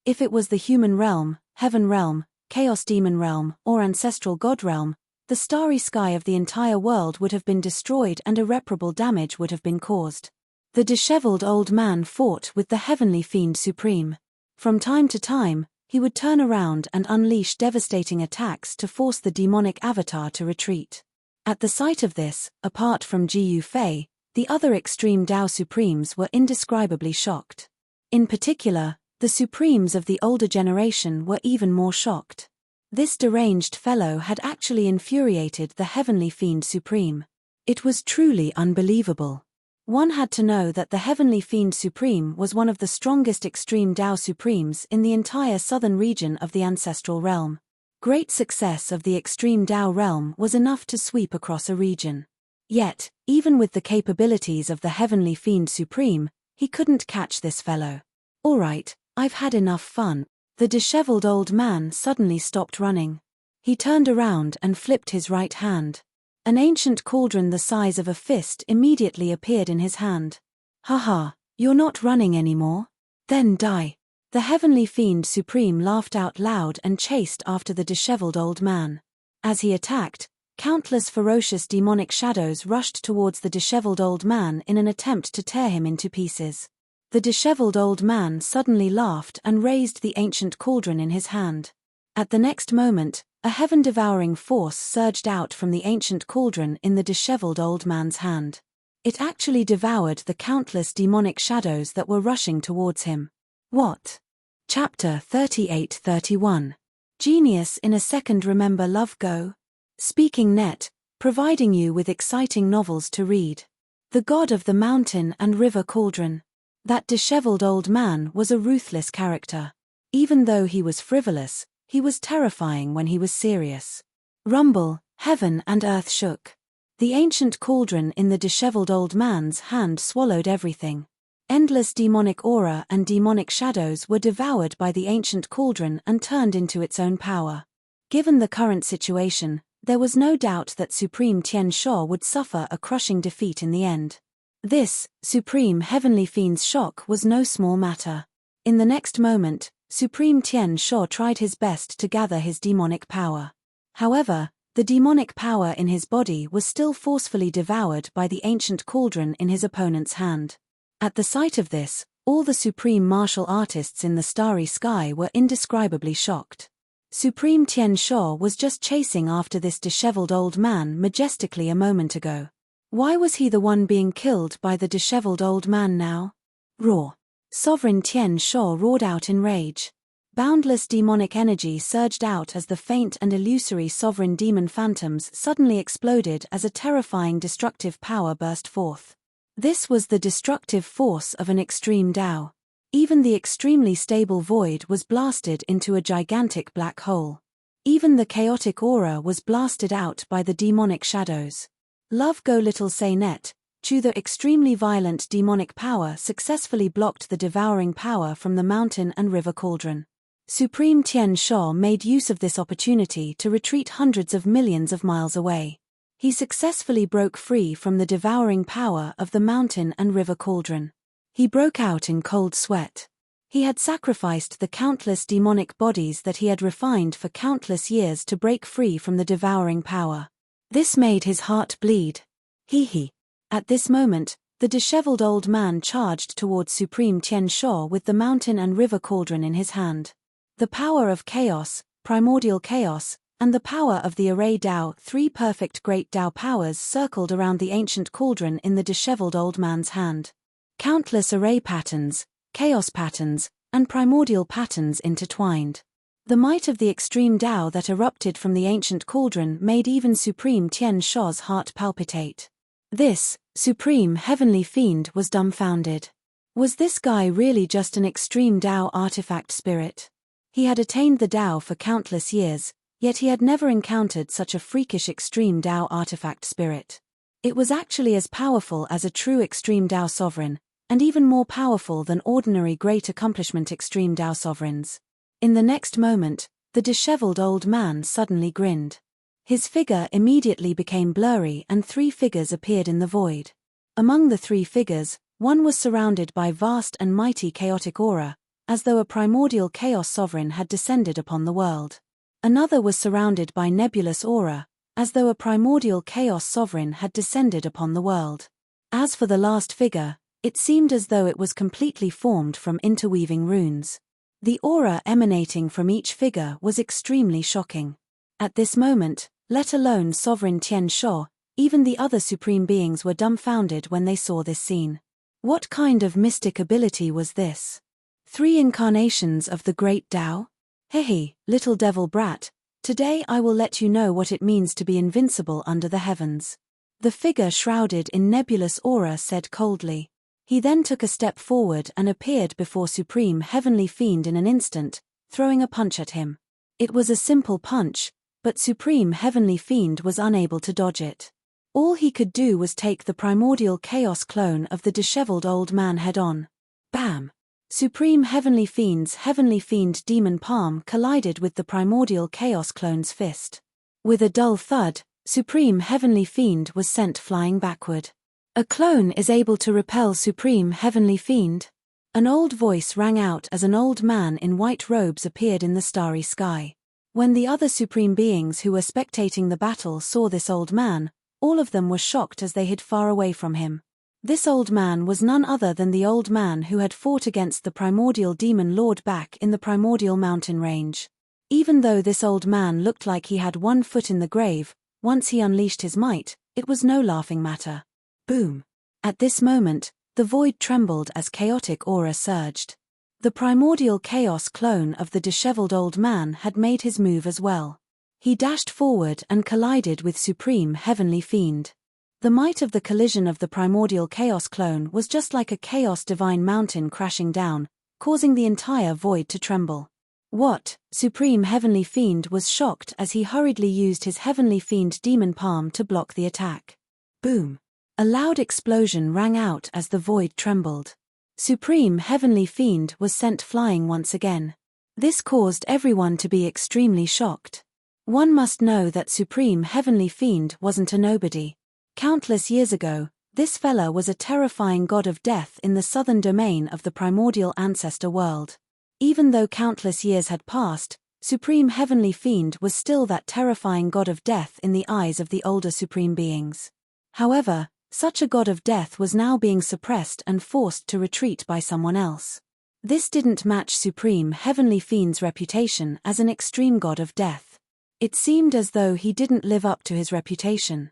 If it was the human realm, heaven realm, chaos demon realm, or ancestral god realm, the starry sky of the entire world would have been destroyed and irreparable damage would have been caused. The disheveled old man fought with the heavenly fiend supreme. From time to time, he would turn around and unleash devastating attacks to force the demonic avatar to retreat. At the sight of this, apart from Ji Fei, the other extreme Tao Supremes were indescribably shocked. In particular, the Supremes of the older generation were even more shocked. This deranged fellow had actually infuriated the heavenly fiend supreme. It was truly unbelievable. One had to know that the heavenly fiend supreme was one of the strongest extreme Tao Supremes in the entire southern region of the ancestral realm. Great success of the extreme Tao realm was enough to sweep across a region. Yet, even with the capabilities of the heavenly fiend supreme, he couldn't catch this fellow. "Alright, I've had enough fun." The disheveled old man suddenly stopped running. He turned around and flipped his right hand. An ancient cauldron the size of a fist immediately appeared in his hand. "Haha, you're not running anymore? Then die." The heavenly fiend supreme laughed out loud and chased after the disheveled old man. As he attacked, countless ferocious demonic shadows rushed towards the disheveled old man in an attempt to tear him into pieces. The disheveled old man suddenly laughed and raised the ancient cauldron in his hand. At the next moment, a heaven-devouring force surged out from the ancient cauldron in the disheveled old man's hand. It actually devoured the countless demonic shadows that were rushing towards him. What? Chapter 38-31. Genius in a second. Remember Love Go? Speaking Net, providing you with exciting novels to read. The god of the mountain and river cauldron. That disheveled old man was a ruthless character. Even though he was frivolous, he was terrifying when he was serious. Rumble, heaven and earth shook. The ancient cauldron in the disheveled old man's hand swallowed everything. Endless demonic aura and demonic shadows were devoured by the ancient cauldron and turned into its own power. Given the current situation, there was no doubt that Supreme Tian Sha would suffer a crushing defeat in the end. This, Supreme Heavenly Fiend's shock was no small matter. In the next moment, Supreme Tian Sha tried his best to gather his demonic power. However, the demonic power in his body was still forcefully devoured by the ancient cauldron in his opponent's hand. At the sight of this, all the supreme martial artists in the starry sky were indescribably shocked. Supreme Tian Sha was just chasing after this disheveled old man majestically a moment ago. Why was he the one being killed by the disheveled old man now? Roar! Sovereign Tian Sha roared out in rage. Boundless demonic energy surged out as the faint and illusory sovereign demon phantoms suddenly exploded as a terrifying destructive power burst forth. This was the destructive force of an extreme Tao. Even the extremely stable void was blasted into a gigantic black hole. Even the chaotic aura was blasted out by the demonic shadows. Love Go Little Say Net, Chu. The extremely violent demonic power successfully blocked the devouring power from the mountain and river cauldron. Supreme Tian Sha made use of this opportunity to retreat hundreds of millions of miles away. He successfully broke free from the devouring power of the mountain and river cauldron. He broke out in cold sweat. He had sacrificed the countless demonic bodies that he had refined for countless years to break free from the devouring power. This made his heart bleed. Hee. At this moment, the disheveled old man charged towards Supreme Tian Sha with the mountain and river cauldron in his hand. The power of chaos, primordial chaos, and the power of the array Tao, 3 perfect great Tao powers circled around the ancient cauldron in the disheveled old man's hand. Countless array patterns, chaos patterns, and primordial patterns intertwined. The might of the extreme Tao that erupted from the ancient cauldron made even Supreme Tian Sha's heart palpitate. This, Supreme Heavenly Fiend was dumbfounded. Was this guy really just an extreme Tao artifact spirit? He had attained the Tao for countless years, yet he had never encountered such a freakish extreme Tao artifact spirit. It was actually as powerful as a true extreme Tao sovereign, and even more powerful than ordinary great accomplishment extreme Tao sovereigns. In the next moment, the disheveled old man suddenly grinned. His figure immediately became blurry and 3 figures appeared in the void. Among the 3 figures, one was surrounded by vast and mighty chaotic aura, as though a primordial chaos sovereign had descended upon the world. Another was surrounded by nebulous aura, as though a primordial chaos sovereign had descended upon the world. As for the last figure, it seemed as though it was completely formed from interweaving runes. The aura emanating from each figure was extremely shocking. At this moment, let alone Sovereign Tian Sho, even the other supreme beings were dumbfounded when they saw this scene. What kind of mystic ability was this? 3 incarnations of the great Tao? Hehe, little devil brat, today I will let you know what it means to be invincible under the heavens. The figure shrouded in nebulous aura said coldly. He then took a step forward and appeared before Supreme Heavenly Fiend in an instant, throwing a punch at him. It was a simple punch, but Supreme Heavenly Fiend was unable to dodge it. All he could do was take the primordial chaos clone of the disheveled old man head-on. Bam! Supreme Heavenly Fiend's Heavenly Fiend demon palm collided with the primordial chaos clone's fist. With a dull thud, Supreme Heavenly Fiend was sent flying backward. A clone is able to repel Supreme Heavenly Fiend? An old voice rang out as an old man in white robes appeared in the starry sky. When the other supreme beings who were spectating the battle saw this old man, all of them were shocked as they hid far away from him. This old man was none other than the old man who had fought against the primordial demon lord back in the primordial mountain range. Even though this old man looked like he had 1 foot in the grave, once he unleashed his might, it was no laughing matter. Boom! At this moment, the void trembled as chaotic aura surged. The primordial chaos clone of the disheveled old man had made his move as well. He dashed forward and collided with Supreme Heavenly Fiend. The might of the collision of the primordial chaos clone was just like a chaos divine mountain crashing down, causing the entire void to tremble. What? Supreme Heavenly Fiend was shocked as he hurriedly used his Heavenly Fiend demon palm to block the attack. Boom! A loud explosion rang out as the void trembled. Supreme Heavenly Fiend was sent flying once again. This caused everyone to be extremely shocked. One must know that Supreme Heavenly Fiend wasn't a nobody. Countless years ago, this fella was a terrifying god of death in the southern domain of the primordial ancestor world. Even though countless years had passed, Supreme Heavenly Fiend was still that terrifying god of death in the eyes of the older supreme beings. However, such a god of death was now being suppressed and forced to retreat by someone else. This didn't match Supreme Heavenly Fiend's reputation as an extreme god of death. It seemed as though he didn't live up to his reputation.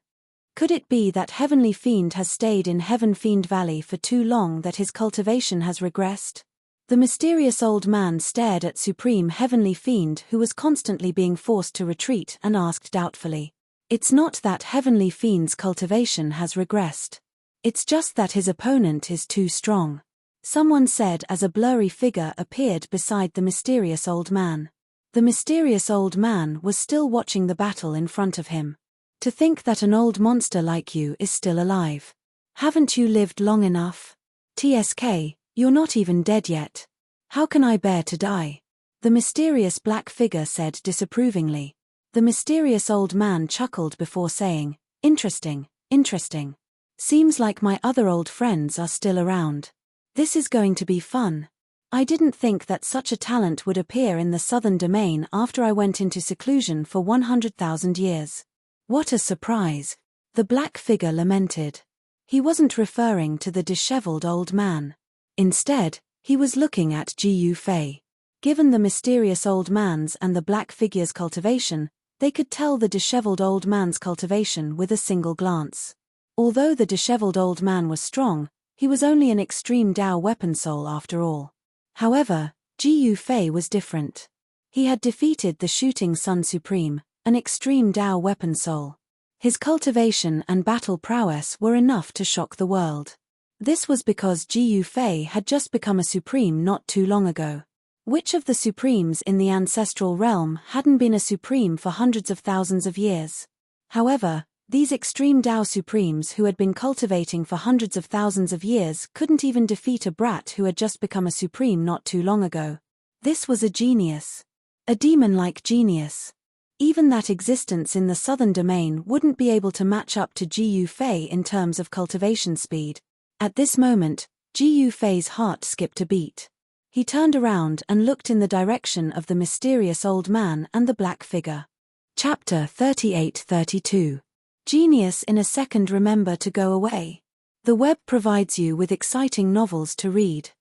Could it be that Heavenly Fiend has stayed in Heaven Fiend Valley for too long that his cultivation has regressed? The mysterious old man stared at Supreme Heavenly Fiend who was constantly being forced to retreat and asked doubtfully. It's not that Heavenly Fiend's cultivation has regressed. It's just that his opponent is too strong. Someone said as a blurry figure appeared beside the mysterious old man. The mysterious old man was still watching the battle in front of him. To think that an old monster like you is still alive. Haven't you lived long enough? TSK, you're not even dead yet. How can I bear to die? The mysterious black figure said disapprovingly. The mysterious old man chuckled before saying, interesting, interesting. Seems like my other old friends are still around. This is going to be fun. I didn't think that such a talent would appear in the southern domain after I went into seclusion for 100,000 years. What a surprise. The black figure lamented. He wasn't referring to the disheveled old man. Instead, he was looking at Gu Fei. Given the mysterious old man's and the black figure's cultivation, they could tell the disheveled old man's cultivation with a single glance. Although the disheveled old man was strong, he was only an extreme Tao weapon soul after all. However, Gu Fei was different. He had defeated the Shooting Sun Supreme, an extreme Tao weapon soul. His cultivation and battle prowess were enough to shock the world. This was because Jiyu Fei had just become a supreme not too long ago. Which of the supremes in the ancestral realm hadn't been a supreme for hundreds of thousands of years? However, these extreme Dao supremes who had been cultivating for hundreds of thousands of years couldn't even defeat a brat who had just become a supreme not too long ago. This was a genius. A demon-like genius. Even that existence in the southern domain wouldn't be able to match up to Jiyu Fei in terms of cultivation speed. At this moment, Jiyu Fei's heart skipped a beat. He turned around and looked in the direction of the mysterious old man and the black figure. Chapter 38-32. Genius in a second. Remember to go away. The web provides you with exciting novels to read.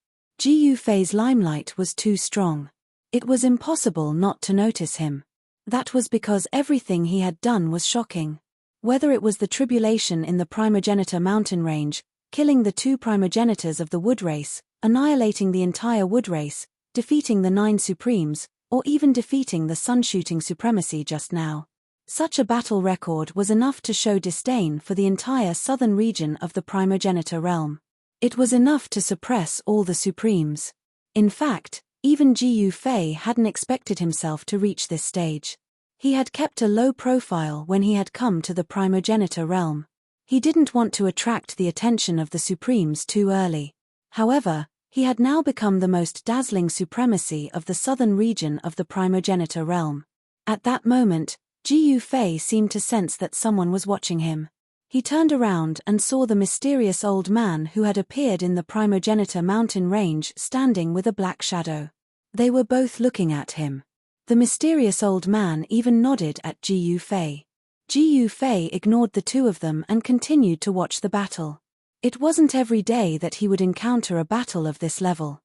Jiyu Fei's limelight was too strong. It was impossible not to notice him. That was because everything he had done was shocking. Whether it was the tribulation in the primogenitor mountain range, killing the 2 primogenitors of the wood race, annihilating the entire wood race, defeating the 9 supremes, or even defeating the sun-shooting supremacy just now. Such a battle record was enough to show disdain for the entire southern region of the primogenitor realm. It was enough to suppress all the supremes. In fact, even Jiyu Fei hadn't expected himself to reach this stage. He had kept a low profile when he had come to the primogenitor realm. He didn't want to attract the attention of the supremes too early. However, he had now become the most dazzling supremacy of the southern region of the primogenitor realm. At that moment, Jiyu Fei seemed to sense that someone was watching him. He turned around and saw the mysterious old man who had appeared in the primogenitor mountain range standing with a black shadow. They were both looking at him. The mysterious old man even nodded at Jiyu Fei. Jiyu Fei ignored the two of them and continued to watch the battle. It wasn't every day that he would encounter a battle of this level.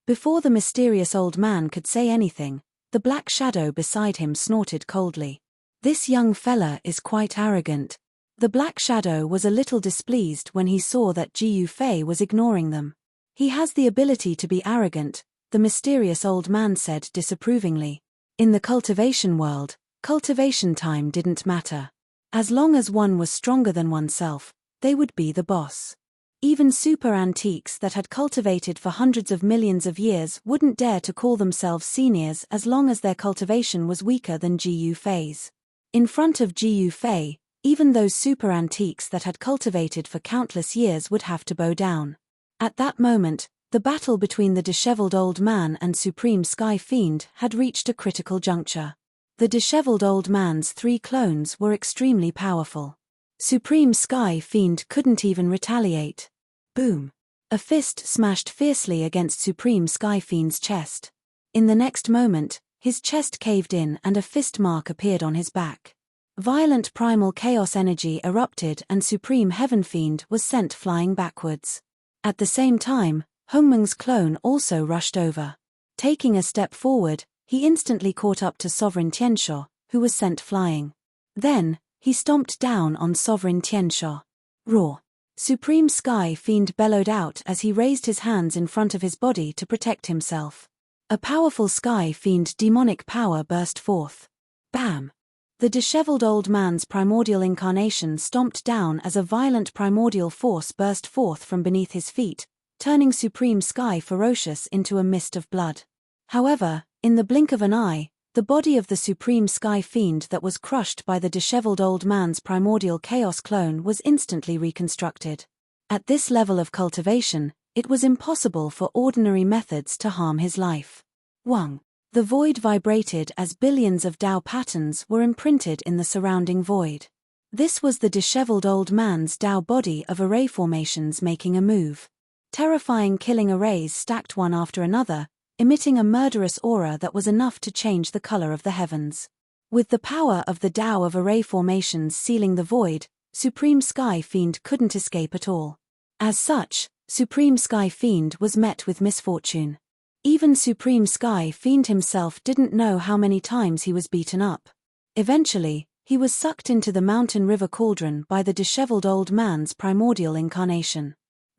Before the mysterious old man could say anything, the black shadow beside him snorted coldly. "This young fella is quite arrogant." The black shadow was a little displeased when he saw that Jiyu Fei was ignoring them. "He has the ability to be arrogant," the mysterious old man said disapprovingly. In the cultivation world, cultivation time didn't matter. As long as one was stronger than oneself, they would be the boss. Even super antiques that had cultivated for hundreds of millions of years wouldn't dare to call themselves seniors as long as their cultivation was weaker than Jiyu Fei's. In front of Jiyu Fei, even those super antiques that had cultivated for countless years would have to bow down. At that moment, the battle between the disheveled old man and Supreme Sky Fiend had reached a critical juncture. The disheveled old man's 3 clones were extremely powerful. Supreme Sky Fiend couldn't even retaliate. Boom! A fist smashed fiercely against Supreme Sky Fiend's chest. In the next moment, his chest caved in and a fist mark appeared on his back. Violent primal chaos energy erupted and Supreme Heaven Fiend was sent flying backwards. At the same time, Hongmeng's clone also rushed over. Taking a step forward, he instantly caught up to Sovereign Tiansha, who was sent flying. Then, he stomped down on Sovereign Tiansha. Roar! Supreme Sky Fiend bellowed out as he raised his hands in front of his body to protect himself. A powerful Sky Fiend demonic power burst forth. Bam! The disheveled old man's primordial incarnation stomped down as a violent primordial force burst forth from beneath his feet, turning Supreme Sky Ferocious into a mist of blood. However, in the blink of an eye, the body of the Supreme Sky Fiend that was crushed by the disheveled old man's primordial chaos clone was instantly reconstructed. At this level of cultivation, it was impossible for ordinary methods to harm his life. Wang! The void vibrated as billions of Dao patterns were imprinted in the surrounding void. This was the disheveled old man's Dao body of array formations making a move. Terrifying killing arrays stacked one after another, emitting a murderous aura that was enough to change the color of the heavens. With the power of the Tao of array formations sealing the void, Supreme Sky Fiend couldn't escape at all. As such, Supreme Sky Fiend was met with misfortune. Even Supreme Sky Fiend himself didn't know how many times he was beaten up. Eventually, he was sucked into the mountain river cauldron by the disheveled old man's primordial incarnation.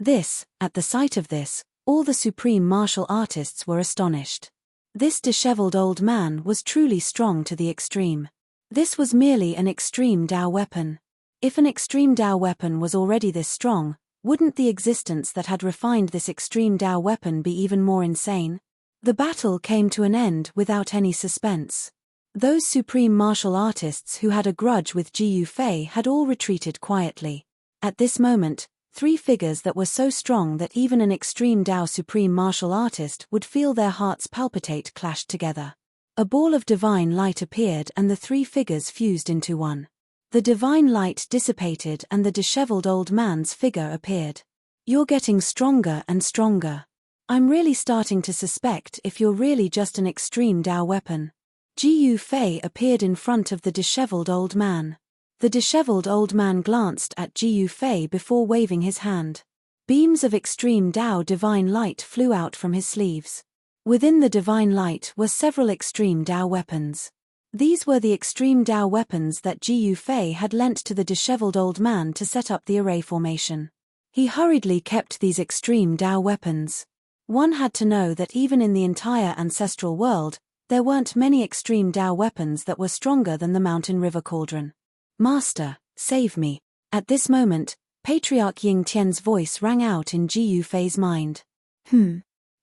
At the sight of this, all the supreme martial artists were astonished. This disheveled old man was truly strong to the extreme. This was merely an extreme Dao weapon. If an extreme Dao weapon was already this strong, Wouldn't the existence that had refined this extreme Dao weapon be even more insane? The battle came to an end without any suspense. Those supreme martial artists who had a grudge with Ji Yufei had all retreated quietly. At this moment, three figures that were so strong that even an extreme Dao supreme martial artist would feel their hearts palpitate clashed together. A ball of divine light appeared and the three figures fused into one. The divine light dissipated and the disheveled old man's figure appeared. "You're getting stronger and stronger. I'm really starting to suspect if you're really just an extreme Dao weapon." Ji Yufei appeared in front of the disheveled old man. The disheveled old man glanced at Ji Yufei before waving his hand. Beams of extreme Dao divine light flew out from his sleeves. Within the divine light were several extreme Dao weapons. These were the extreme Dao weapons that Ji Yufei had lent to the disheveled old man to set up the array formation. He hurriedly kept these extreme Dao weapons. One had to know that even in the entire ancestral world, there weren't many extreme Dao weapons that were stronger than the mountain river cauldron. "Master, save me." At this moment, Patriarch Ying Tian's voice rang out in Ji Yufei's mind.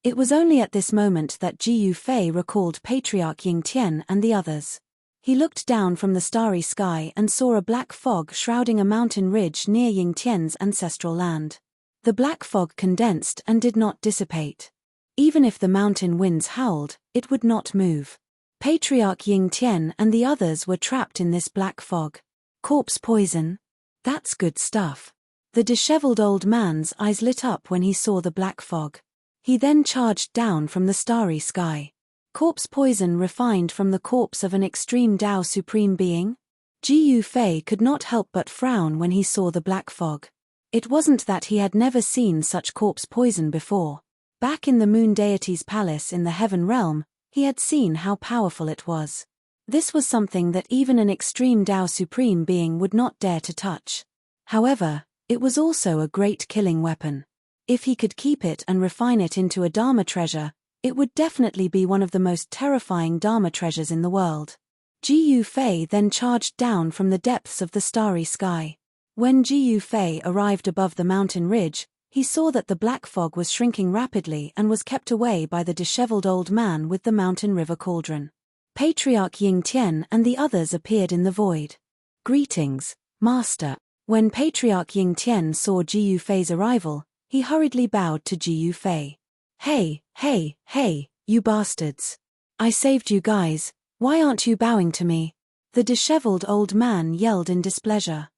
It was only at this moment that Ji Yufei recalled Patriarch Ying Tian and the others. He looked down from the starry sky and saw a black fog shrouding a mountain ridge near Ying Tian's ancestral land. The black fog condensed and did not dissipate. Even if the mountain winds howled, it would not move. Patriarch Ying Tian and the others were trapped in this black fog. Corpse poison? That's good stuff. The disheveled old man's eyes lit up when he saw the black fog. He then charged down from the starry sky. Corpse poison refined from the corpse of an extreme Dao supreme being? Ji Yufei could not help but frown when he saw the black fog. It wasn't that he had never seen such corpse poison before. Back in the moon deity's palace in the heaven realm, he had seen how powerful it was. This was something that even an extreme Dao supreme being would not dare to touch. However, it was also a great killing weapon. If he could keep it and refine it into a Dharma treasure, it would definitely be one of the most terrifying Dharma treasures in the world. Ji Yufei then charged down from the depths of the starry sky. When Ji Yufei arrived above the mountain ridge, he saw that the black fog was shrinking rapidly and was kept away by the disheveled old man with the mountain river cauldron. Patriarch Ying Tian and the others appeared in the void. "Greetings, Master." When Patriarch Ying Tian saw Ji Yufei's arrival, he hurriedly bowed to Ji Yufei. Hey, you bastards. I saved you guys, why aren't you bowing to me?" The disheveled old man yelled in displeasure.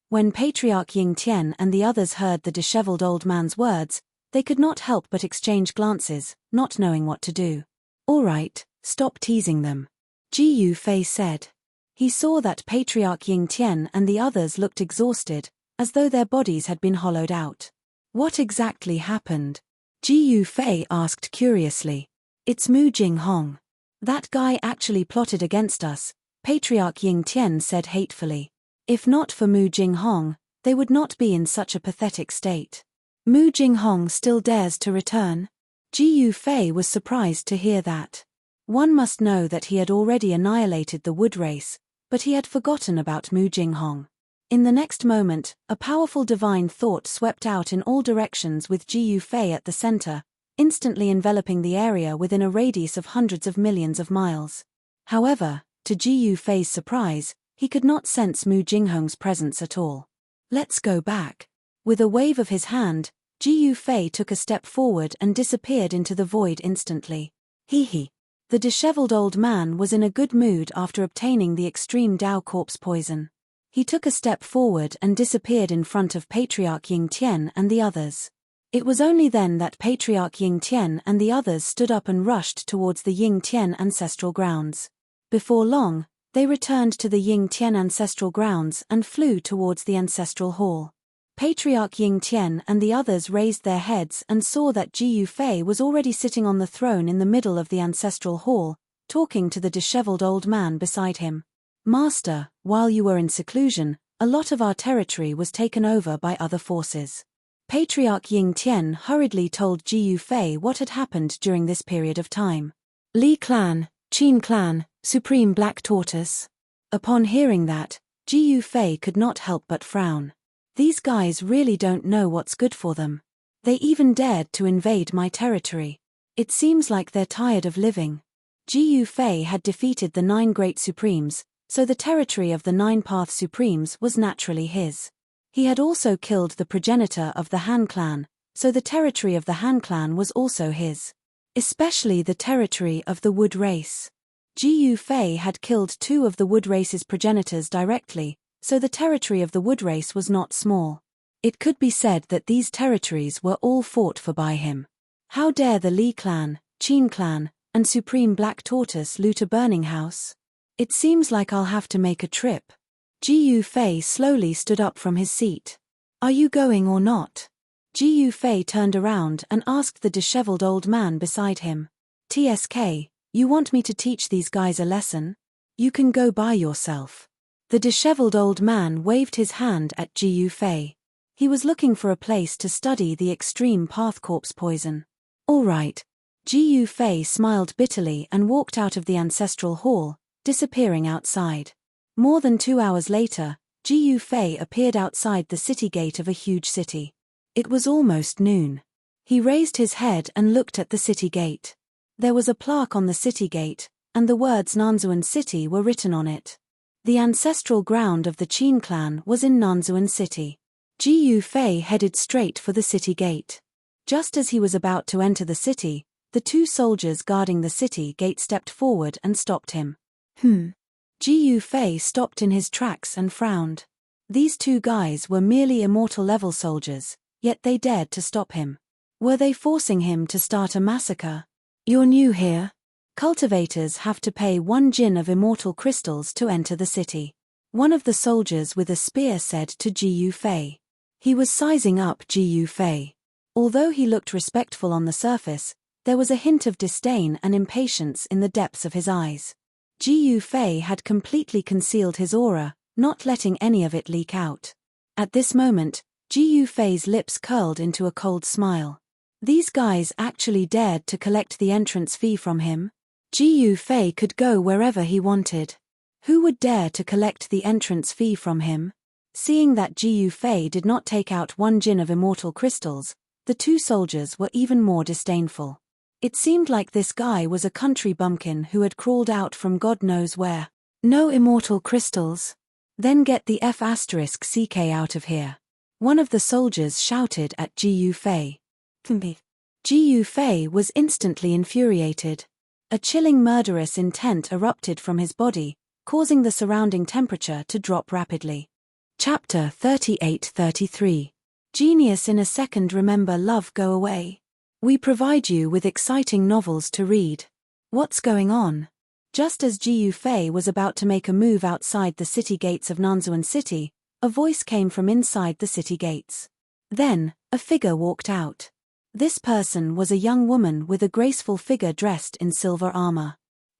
When Patriarch Ying Tian and the others heard the disheveled old man's words, they could not help but exchange glances, not knowing what to do. "All right, stop teasing them," Ji Yufei said. He saw that Patriarch Ying Tian and the others looked exhausted, as though their bodies had been hollowed out. "What exactly happened?" Ji Yufei asked curiously. "It's Mu Jinghong. That guy actually plotted against us," Patriarch Ying Tian said hatefully. "If not for Mu Jinghong, they would not be in such a pathetic state. Mu Jinghong still dares to return?" Ji Yufei was surprised to hear that. One must know that he had already annihilated the wood race, but he had forgotten about Mu Jinghong. In the next moment, a powerful divine thought swept out in all directions with Ji Yufei at the center, instantly enveloping the area within a radius of hundreds of millions of miles. However, to Ji Yufei's surprise, he could not sense Mu Jinghong's presence at all. "Let's go back." With a wave of his hand, Ji Yufei took a step forward and disappeared into the void instantly. Hee. The disheveled old man was in a good mood after obtaining the extreme Dao corpse poison. He took a step forward and disappeared in front of Patriarch Ying Tian and the others. It was only then that Patriarch Ying Tian and the others stood up and rushed towards the Ying Tian ancestral grounds. Before long, they returned to the Ying Tian ancestral grounds and flew towards the ancestral hall. Patriarch Ying Tian and the others raised their heads and saw that Ji Yufei was already sitting on the throne in the middle of the ancestral hall, talking to the disheveled old man beside him. "Master, while you were in seclusion, a lot of our territory was taken over by other forces." Patriarch Ying Tian hurriedly told Ji Yufei what had happened during this period of time. "Li clan, Qin clan, Supreme Black Tortoise." Upon hearing that, Ji Yufei could not help but frown. These guys really don't know what's good for them. They even dared to invade my territory. It seems like they're tired of living. Jiu Fei had defeated the 9 Great Supremes, so the territory of the 9 Path Supremes was naturally his. He had also killed the progenitor of the Han clan, so the territory of the Han clan was also his. Especially the territory of the Wood race. Jiu Fei had killed 2 of the Wood race's progenitors directly, so the territory of the Wood race was not small. It could be said that these territories were all fought for by him. How dare the Li clan, Qin clan, and Supreme Black Tortoise loot a burning house? It seems like I'll have to make a trip. Jiu Fei slowly stood up from his seat. Are you going or not? Jiu Fei turned around and asked the disheveled old man beside him. TSK, you want me to teach these guys a lesson? You can go by yourself. The disheveled old man waved his hand at Jiu Fei. He was looking for a place to study the extreme path corpse poison. All right. Jiu Fei smiled bitterly and walked out of the ancestral hall, disappearing outside. More than 2 hours later, Jiu Fei appeared outside the city gate of a huge city. It was almost noon. He raised his head and looked at the city gate. There was a plaque on the city gate, and the words Nanzuan City were written on it. The ancestral ground of the Qin clan was in Nanzuan City. Jiu Fei headed straight for the city gate. Just as he was about to enter the city, the 2 soldiers guarding the city gate stepped forward and stopped him. Jiu Fei stopped in his tracks and frowned. These 2 guys were merely immortal level soldiers, yet they dared to stop him. Were they forcing him to start a massacre? You're new here? Cultivators have to pay 1 jin of immortal crystals to enter the city. One of the soldiers with a spear said to Jiu Fei. He was sizing up Jiu Fei. Although he looked respectful on the surface, there was a hint of disdain and impatience in the depths of his eyes. Jiu Fei had completely concealed his aura, not letting any of it leak out. At this moment, Jiu Fei's lips curled into a cold smile. These guys actually dared to collect the entrance fee from him? Jiu Fei could go wherever he wanted. Who would dare to collect the entrance fee from him? Seeing that Jiu Fei did not take out 1 jin of immortal crystals, the 2 soldiers were even more disdainful. It seemed like this guy was a country bumpkin who had crawled out from God knows where. No immortal crystals? Then get the F***ck out of here. One of the soldiers shouted at Jiu Fei. Jiu Fei was instantly infuriated. A chilling murderous intent erupted from his body, causing the surrounding temperature to drop rapidly. Chapter 38-33. Genius in a second. Remember love go away. We provide you with exciting novels to read. What's going on? Just as Jiu Fei was about to make a move outside the city gates of Nanzuan City, a voice came from inside the city gates. Then, a figure walked out. This person was a young woman with a graceful figure dressed in silver armor.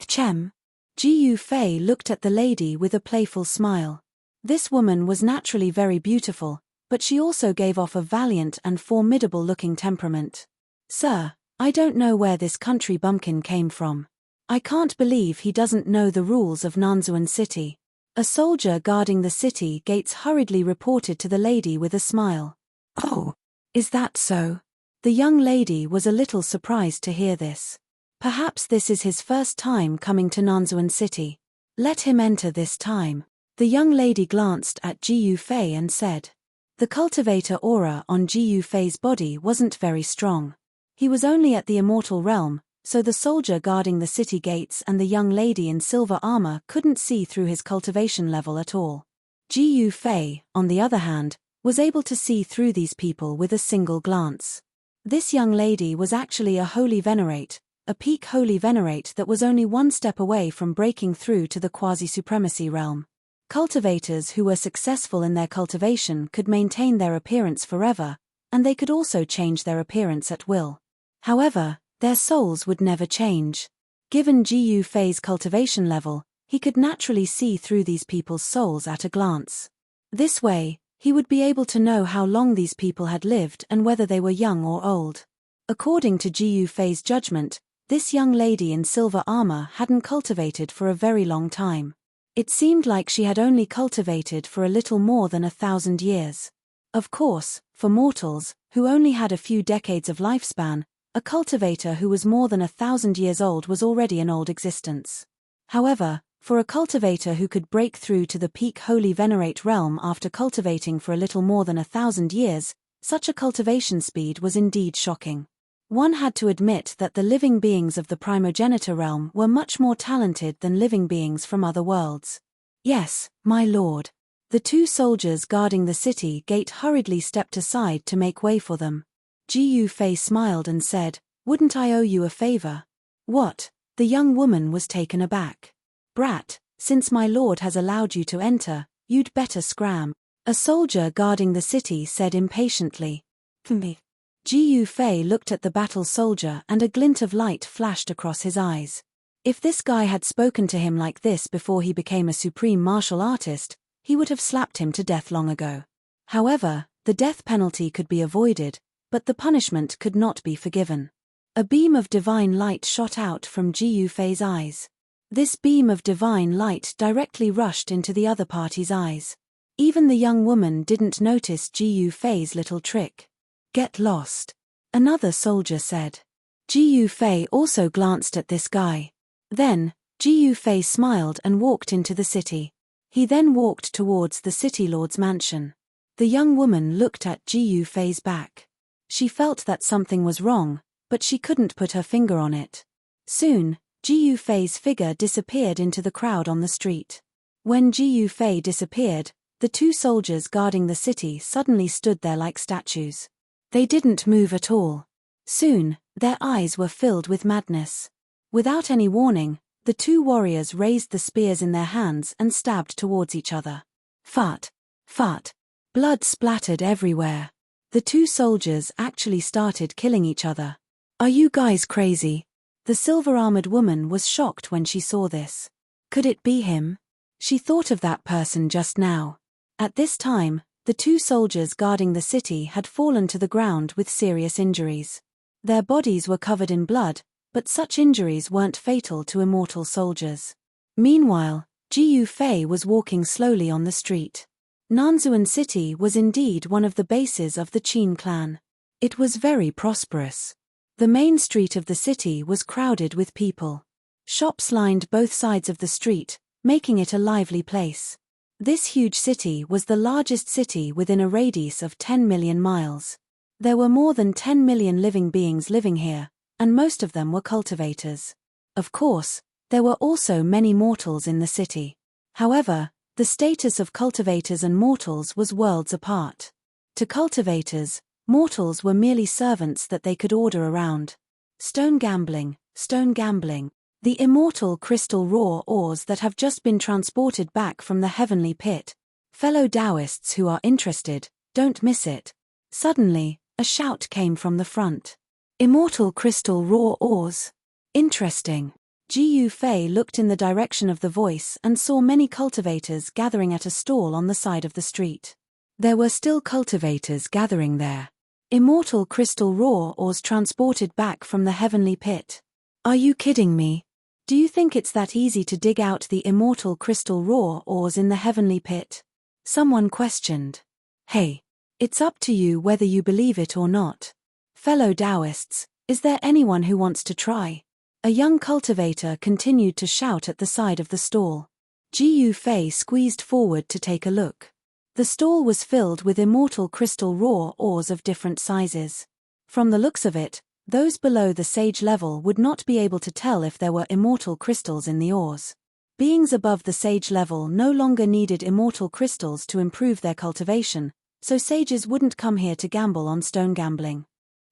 Chem. Jiu Fei looked at the lady with a playful smile. This woman was naturally very beautiful, but she also gave off a valiant and formidable-looking temperament. Sir, I don't know where this country bumpkin came from. I can't believe he doesn't know the rules of Nanzuan City. A soldier guarding the city gates hurriedly reported to the lady with a smile. Oh, is that so? The young lady was a little surprised to hear this. Perhaps this is his first time coming to Nanzuan City. Let him enter this time. The young lady glanced at Jiu Fei and said. The cultivator aura on Jiu Fei's body wasn't very strong. He was only at the immortal realm, so the soldier guarding the city gates and the young lady in silver armor couldn't see through his cultivation level at all. Jiu Fei, on the other hand, was able to see through these people with a single glance. This young lady was actually a holy venerate, a peak holy venerate that was only 1 step away from breaking through to the quasi-supremacy realm. Cultivators who were successful in their cultivation could maintain their appearance forever, and they could also change their appearance at will. However, their souls would never change. Given Jiu Fei's cultivation level, he could naturally see through these people's souls at a glance. This way, he would be able to know how long these people had lived and whether they were young or old. According to Jiu Fei's judgment, this young lady in silver armor hadn't cultivated for a very long time. It seemed like she had only cultivated for a little more than 1,000 years. Of course, for mortals, who only had a few decades of lifespan, a cultivator who was more than 1,000 years old was already an old existence. However, for a cultivator who could break through to the peak Holy Venerate realm after cultivating for a little more than 1,000 years, such a cultivation speed was indeed shocking. One had to admit that the living beings of the primogenitor realm were much more talented than living beings from other worlds. Yes, my lord. The two soldiers guarding the city gate hurriedly stepped aside to make way for them. Ji Yufei smiled and said, "Wouldn't I owe you a favor?" "What?" The young woman was taken aback. "Brat, since my lord has allowed you to enter, you'd better scram," a soldier guarding the city said impatiently. "Me." Ji Yufei looked at the battle soldier and a glint of light flashed across his eyes. If this guy had spoken to him like this before he became a supreme martial artist, he would have slapped him to death long ago. However, the death penalty could be avoided, but the punishment could not be forgiven. A beam of divine light shot out from Ji Yufei's eyes. This beam of divine light directly rushed into the other party's eyes. Even the young woman didn't notice Ji Yufei's little trick. "Get lost," another soldier said. Ji Yufei also glanced at this guy. Then, Ji Yufei smiled and walked into the city. He then walked towards the city lord's mansion. The young woman looked at Ji Yufei's back. She felt that something was wrong, but she couldn't put her finger on it. Soon, Ji Yufei's figure disappeared into the crowd on the street. When Ji Yufei disappeared, the two soldiers guarding the city suddenly stood there like statues. They didn't move at all. Soon, their eyes were filled with madness. Without any warning, the two warriors raised the spears in their hands and stabbed towards each other. Fart! Fart! Blood splattered everywhere. The two soldiers actually started killing each other. "Are you guys crazy?" The silver-armored woman was shocked when she saw this. Could it be him? She thought of that person just now. At this time, the two soldiers guarding the city had fallen to the ground with serious injuries. Their bodies were covered in blood, but such injuries weren't fatal to immortal soldiers. Meanwhile, Ji Yufei was walking slowly on the street. Nanzuan City was indeed one of the bases of the Qin clan. It was very prosperous. The main street of the city was crowded with people. Shops lined both sides of the street, making it a lively place. This huge city was the largest city within a radius of 10 million miles. There were more than 10 million living beings living here, and most of them were cultivators. Of course, there were also many mortals in the city. However, the status of cultivators and mortals was worlds apart. To cultivators, mortals were merely servants that they could order around. Stone gambling, stone gambling. The immortal crystal raw ores that have just been transported back from the heavenly pit. Fellow Taoists who are interested, don't miss it. Suddenly, a shout came from the front. Immortal crystal raw ores. Interesting. Ji Yufei looked in the direction of the voice and saw many cultivators gathering at a stall on the side of the street. There were still cultivators gathering there. Immortal crystal raw ores transported back from the heavenly pit. Are you kidding me? Do you think it's that easy to dig out the immortal crystal raw ores in the heavenly pit? Someone questioned. Hey, it's up to you whether you believe it or not. Fellow Taoists, is there anyone who wants to try? A young cultivator continued to shout at the side of the stall. Ji Yufei squeezed forward to take a look. The stall was filled with immortal crystal raw ores of different sizes. From the looks of it, those below the sage level would not be able to tell if there were immortal crystals in the ores. Beings above the sage level no longer needed immortal crystals to improve their cultivation, so sages wouldn't come here to gamble on stone gambling.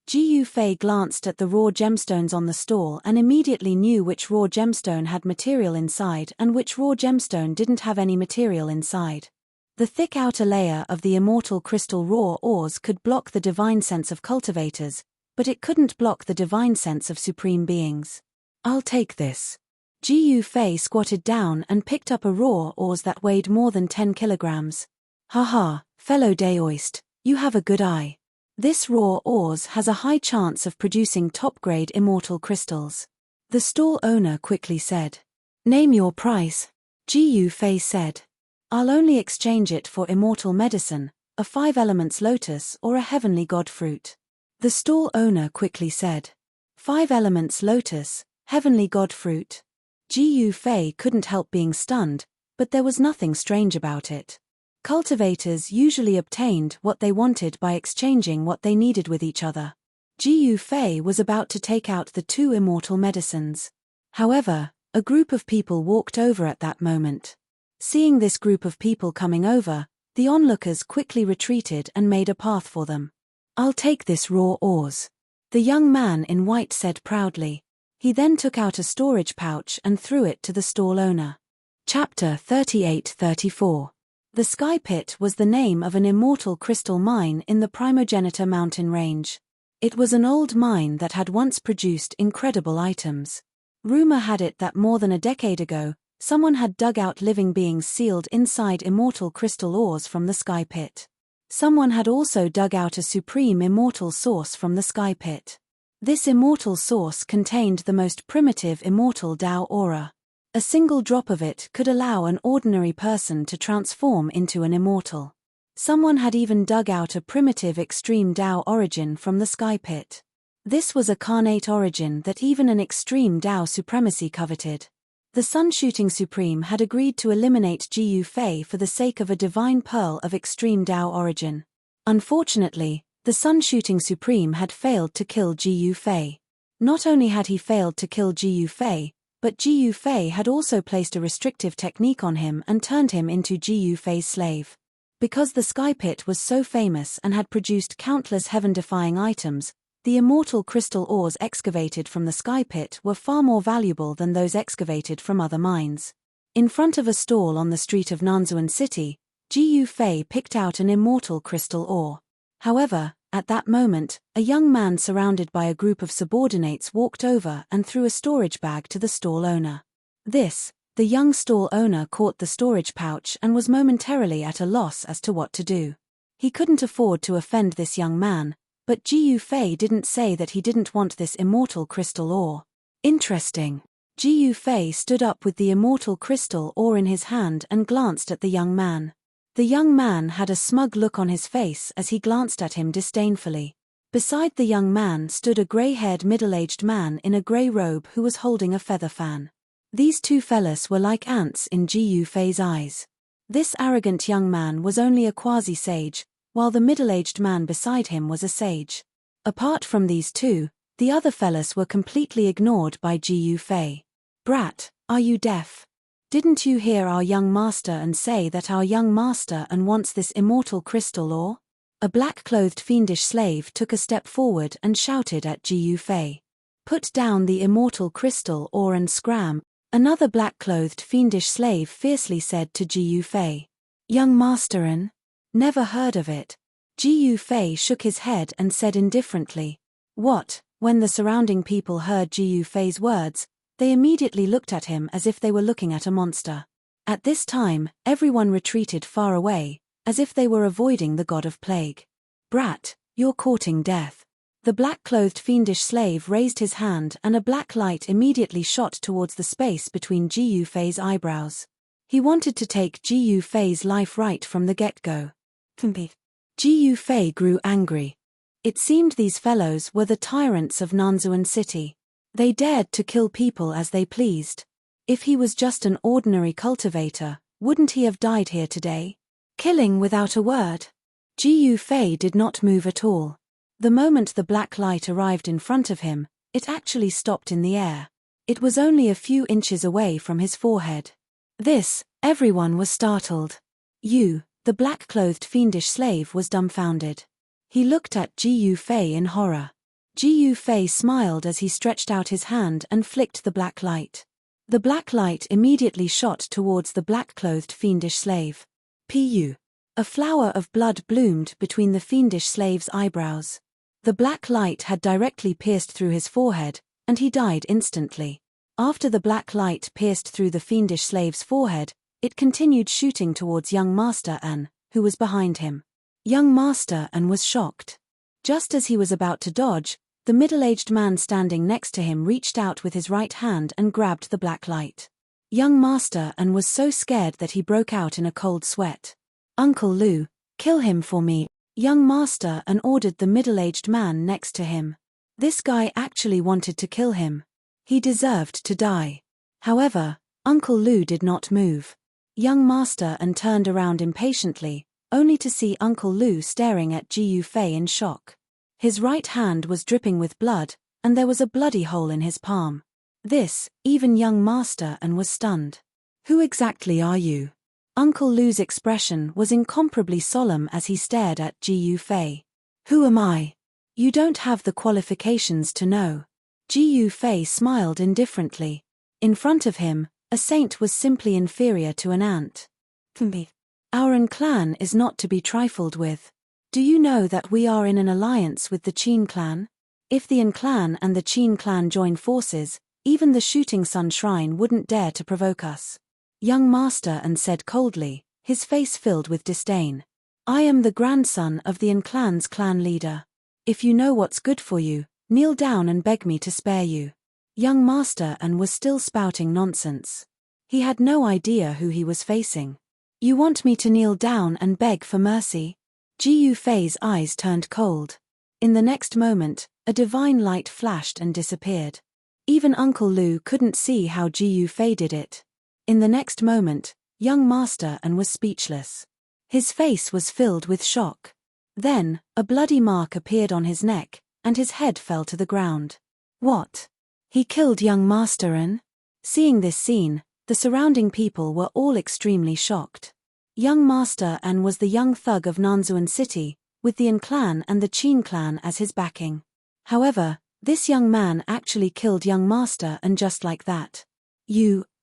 Ji Yufei glanced at the raw gemstones on the stall and immediately knew which raw gemstone had material inside and which raw gemstone didn't have any material inside. The thick outer layer of the immortal crystal raw ores could block the divine sense of cultivators, but it couldn't block the divine sense of supreme beings. I'll take this. Ji Yufei squatted down and picked up a raw ores that weighed more than 10 kilograms. Haha, fellow Daoist, you have a good eye. This raw ores has a high chance of producing top-grade immortal crystals. The stall owner quickly said. Name your price. Ji Yufei said. I'll only exchange it for immortal medicine, a 5 elements lotus or a heavenly god fruit? The stall owner quickly said. 5 elements lotus, heavenly god fruit. Ji Fei couldn't help being stunned, but there was nothing strange about it. Cultivators usually obtained what they wanted by exchanging what they needed with each other. Ji Fei was about to take out the 2 immortal medicines. However, a group of people walked over at that moment. Seeing this group of people coming over, the onlookers quickly retreated and made a path for them. "I'll take this raw ores," the young man in white said proudly. He then took out a storage pouch and threw it to the stall owner. Chapter 38-34. The Sky Pit was the name of an immortal crystal mine in the Primogenitor mountain range. It was an old mine that had once produced incredible items. Rumor had it that more than a decade ago, someone had dug out living beings sealed inside immortal crystal ores from the Sky Pit. Someone had also dug out a supreme immortal source from the Sky Pit. This immortal source contained the most primitive immortal Tao aura. A single drop of it could allow an ordinary person to transform into an immortal. Someone had even dug out a primitive extreme Tao origin from the Sky Pit. This was a carnate origin that even an extreme Tao supremacy coveted. The Sun-Shooting Supreme had agreed to eliminate Ji Fei for the sake of a divine pearl of extreme Tao origin. Unfortunately, the Sun-Shooting Supreme had failed to kill Ji Fei. Not only had he failed to kill Ji Fei, but Ji Fei had also placed a restrictive technique on him and turned him into Ji Fei's slave. Because the Sky Pit was so famous and had produced countless heaven-defying items, the immortal crystal ores excavated from the Sky Pit were far more valuable than those excavated from other mines. In front of a stall on the street of Nanzuan City, Ji Fei picked out an immortal crystal ore. However, at that moment, a young man surrounded by a group of subordinates walked over and threw a storage bag to the stall owner. The young stall owner caught the storage pouch and was momentarily at a loss as to what to do. He couldn't afford to offend this young man, but Ji Fei didn't say that he didn't want this immortal crystal ore. Interesting. Ji Fei stood up with the immortal crystal ore in his hand and glanced at the young man. The young man had a smug look on his face as he glanced at him disdainfully. Beside the young man stood a grey-haired middle-aged man in a grey robe who was holding a feather fan. These 2 fellas were like ants in Ji Fei's eyes. This arrogant young man was only a quasi-sage, while the middle-aged man beside him was a sage. Apart from these 2, the other fellas were completely ignored by Ji Fei. "Brat, are you deaf? Didn't you hear our young master and say that our young master and wants this immortal crystal ore?" A black-clothed fiendish slave took a step forward and shouted at Ji Fei. "Put down the immortal crystal ore and scram," another black-clothed fiendish slave fiercely said to Ji Fei. "Young masterin? Never heard of it." Ji Fei shook his head and said indifferently. "What?" When the surrounding people heard Ji Fei's words, they immediately looked at him as if they were looking at a monster. At this time, everyone retreated far away, as if they were avoiding the god of plague. "Brat, you're courting death." The black-clothed fiendish slave raised his hand and a black light immediately shot towards the space between Ji Fei's eyebrows. He wanted to take Ji Fei's life right from the get-go. Ji Fei grew angry. It seemed these fellows were the tyrants of Nanzuan City. They dared to kill people as they pleased. If he was just an ordinary cultivator, wouldn't he have died here today? Killing without a word. Ji Fei did not move at all. The moment the black light arrived in front of him, it actually stopped in the air. It was only a few inches away from his forehead. Everyone was startled. The black-clothed fiendish slave was dumbfounded. He looked at Ji Fei in horror. Ji Fei smiled as he stretched out his hand and flicked the black light. The black light immediately shot towards the black-clothed fiendish slave. A flower of blood bloomed between the fiendish slave's eyebrows. The black light had directly pierced through his forehead, and he died instantly. After the black light pierced through the fiendish slave's forehead, it continued shooting towards young Master An, who was behind him. Young Master An was shocked. Just as he was about to dodge, the middle-aged man standing next to him reached out with his right hand and grabbed the black light. Young Master An was so scared that he broke out in a cold sweat. "Uncle Lu, Kill him for me, young master, and ordered the middle-aged man next to him. This guy actually wanted to kill him. He deserved to die. However, Uncle Lu did not move. Young master and turned around impatiently, only to see Uncle Lu staring at Ji Yufei in shock. His right hand was dripping with blood, and there was a bloody hole in his palm. Even young master and was stunned. Who exactly are you? Uncle Lu's expression was incomparably solemn as he stared at Ji Yufei. Who am I? You don't have the qualifications to know. Ji Yufei smiled indifferently. In front of him, a saint was simply inferior to an ant. Our clan is not to be trifled with. Do you know that we are in an alliance with the Qin clan? If the An clan and the Qin clan join forces, even the Shooting Sun Shrine wouldn't dare to provoke us. Young master and said coldly, his face filled with disdain. I am the grandson of the An clan's clan leader. If you know what's good for you, kneel down and beg me to spare you. Young master and was still spouting nonsense. He had no idea who he was facing. You want me to kneel down and beg for mercy? Ji Yufei's eyes turned cold. In the next moment, a divine light flashed and disappeared. Even Uncle Lu couldn't see how Ji Yufei did it. In the next moment, young master and was speechless. His face was filled with shock. Then, a bloody mark appeared on his neck, and his head fell to the ground. What? He killed young master An? Seeing this scene, the surrounding people were all extremely shocked. Young master An was the young thug of Nanzuan City, with the An clan and the Qin clan as his backing. However, this young man actually killed young master An just like that.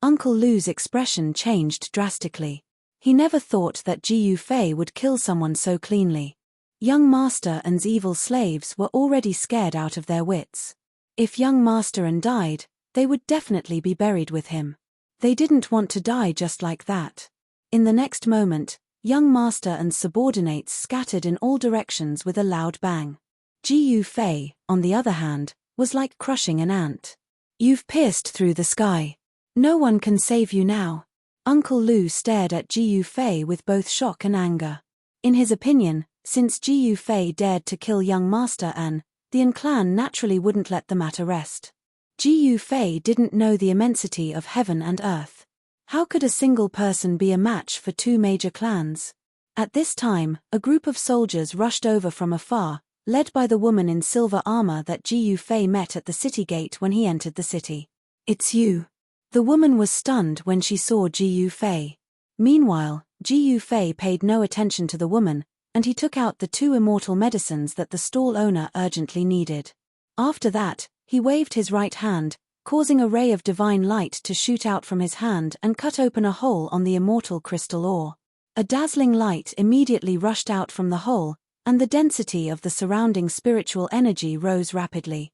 Uncle Lu's expression changed drastically. He never thought that Ji Yufei would kill someone so cleanly. Young master An's evil slaves were already scared out of their wits. If young master An died, they would definitely be buried with him. They didn't want to die just like that. In the next moment, young master An's subordinates scattered in all directions with a loud bang. Ji Yufei, on the other hand, was like crushing an ant. You've pierced through the sky. No one can save you now. Uncle Lu stared at Ji Yufei with both shock and anger. In his opinion, since Ji Yufei dared to kill young master An, the An clan naturally wouldn't let the matter rest. Ji Yufei didn't know the immensity of heaven and earth. How could a single person be a match for two major clans? At this time, a group of soldiers rushed over from afar, led by the woman in silver armor that Ji Yufei met at the city gate when he entered the city. It's you. The woman was stunned when she saw Ji Yufei. Meanwhile, Ji Yufei paid no attention to the woman, and he took out the 2 immortal medicines that the stall owner urgently needed. After that, he waved his right hand, causing a ray of divine light to shoot out from his hand and cut open a hole on the immortal crystal ore. A dazzling light immediately rushed out from the hole, and the density of the surrounding spiritual energy rose rapidly.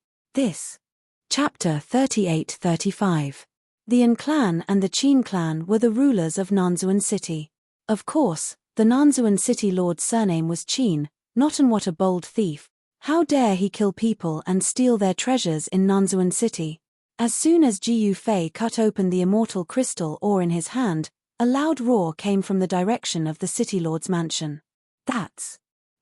Chapter 38-35. The An clan and the Qin clan were the rulers of Nanzuan City. Of course, the Nanzuan City lord's surname was Qin, not An. What a bold thief. How dare he kill people and steal their treasures in Nanzuan City? As soon as Ji Yufei cut open the immortal crystal ore in his hand, a loud roar came from the direction of the city lord's mansion.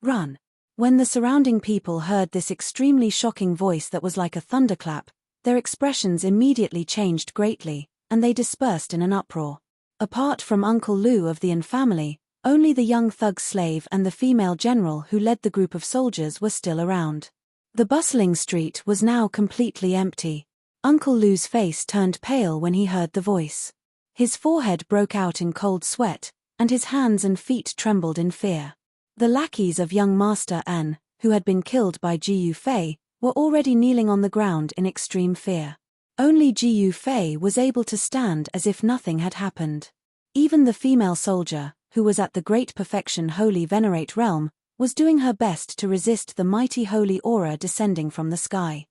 Run! When the surrounding people heard this extremely shocking voice that was like a thunderclap, their expressions immediately changed greatly, and they dispersed in an uproar. Apart from Uncle Lu of the An family, only the young thug slave and the female general who led the group of soldiers were still around. The bustling street was now completely empty. Uncle Lu's face turned pale when he heard the voice. His forehead broke out in cold sweat, and his hands and feet trembled in fear. The lackeys of young master An, who had been killed by Ji Yufei, were already kneeling on the ground in extreme fear. Only Ji Yufei was able to stand as if nothing had happened. Even the female soldier, who was at the great perfection holy venerate realm, was doing her best to resist the mighty holy aura descending from the sky.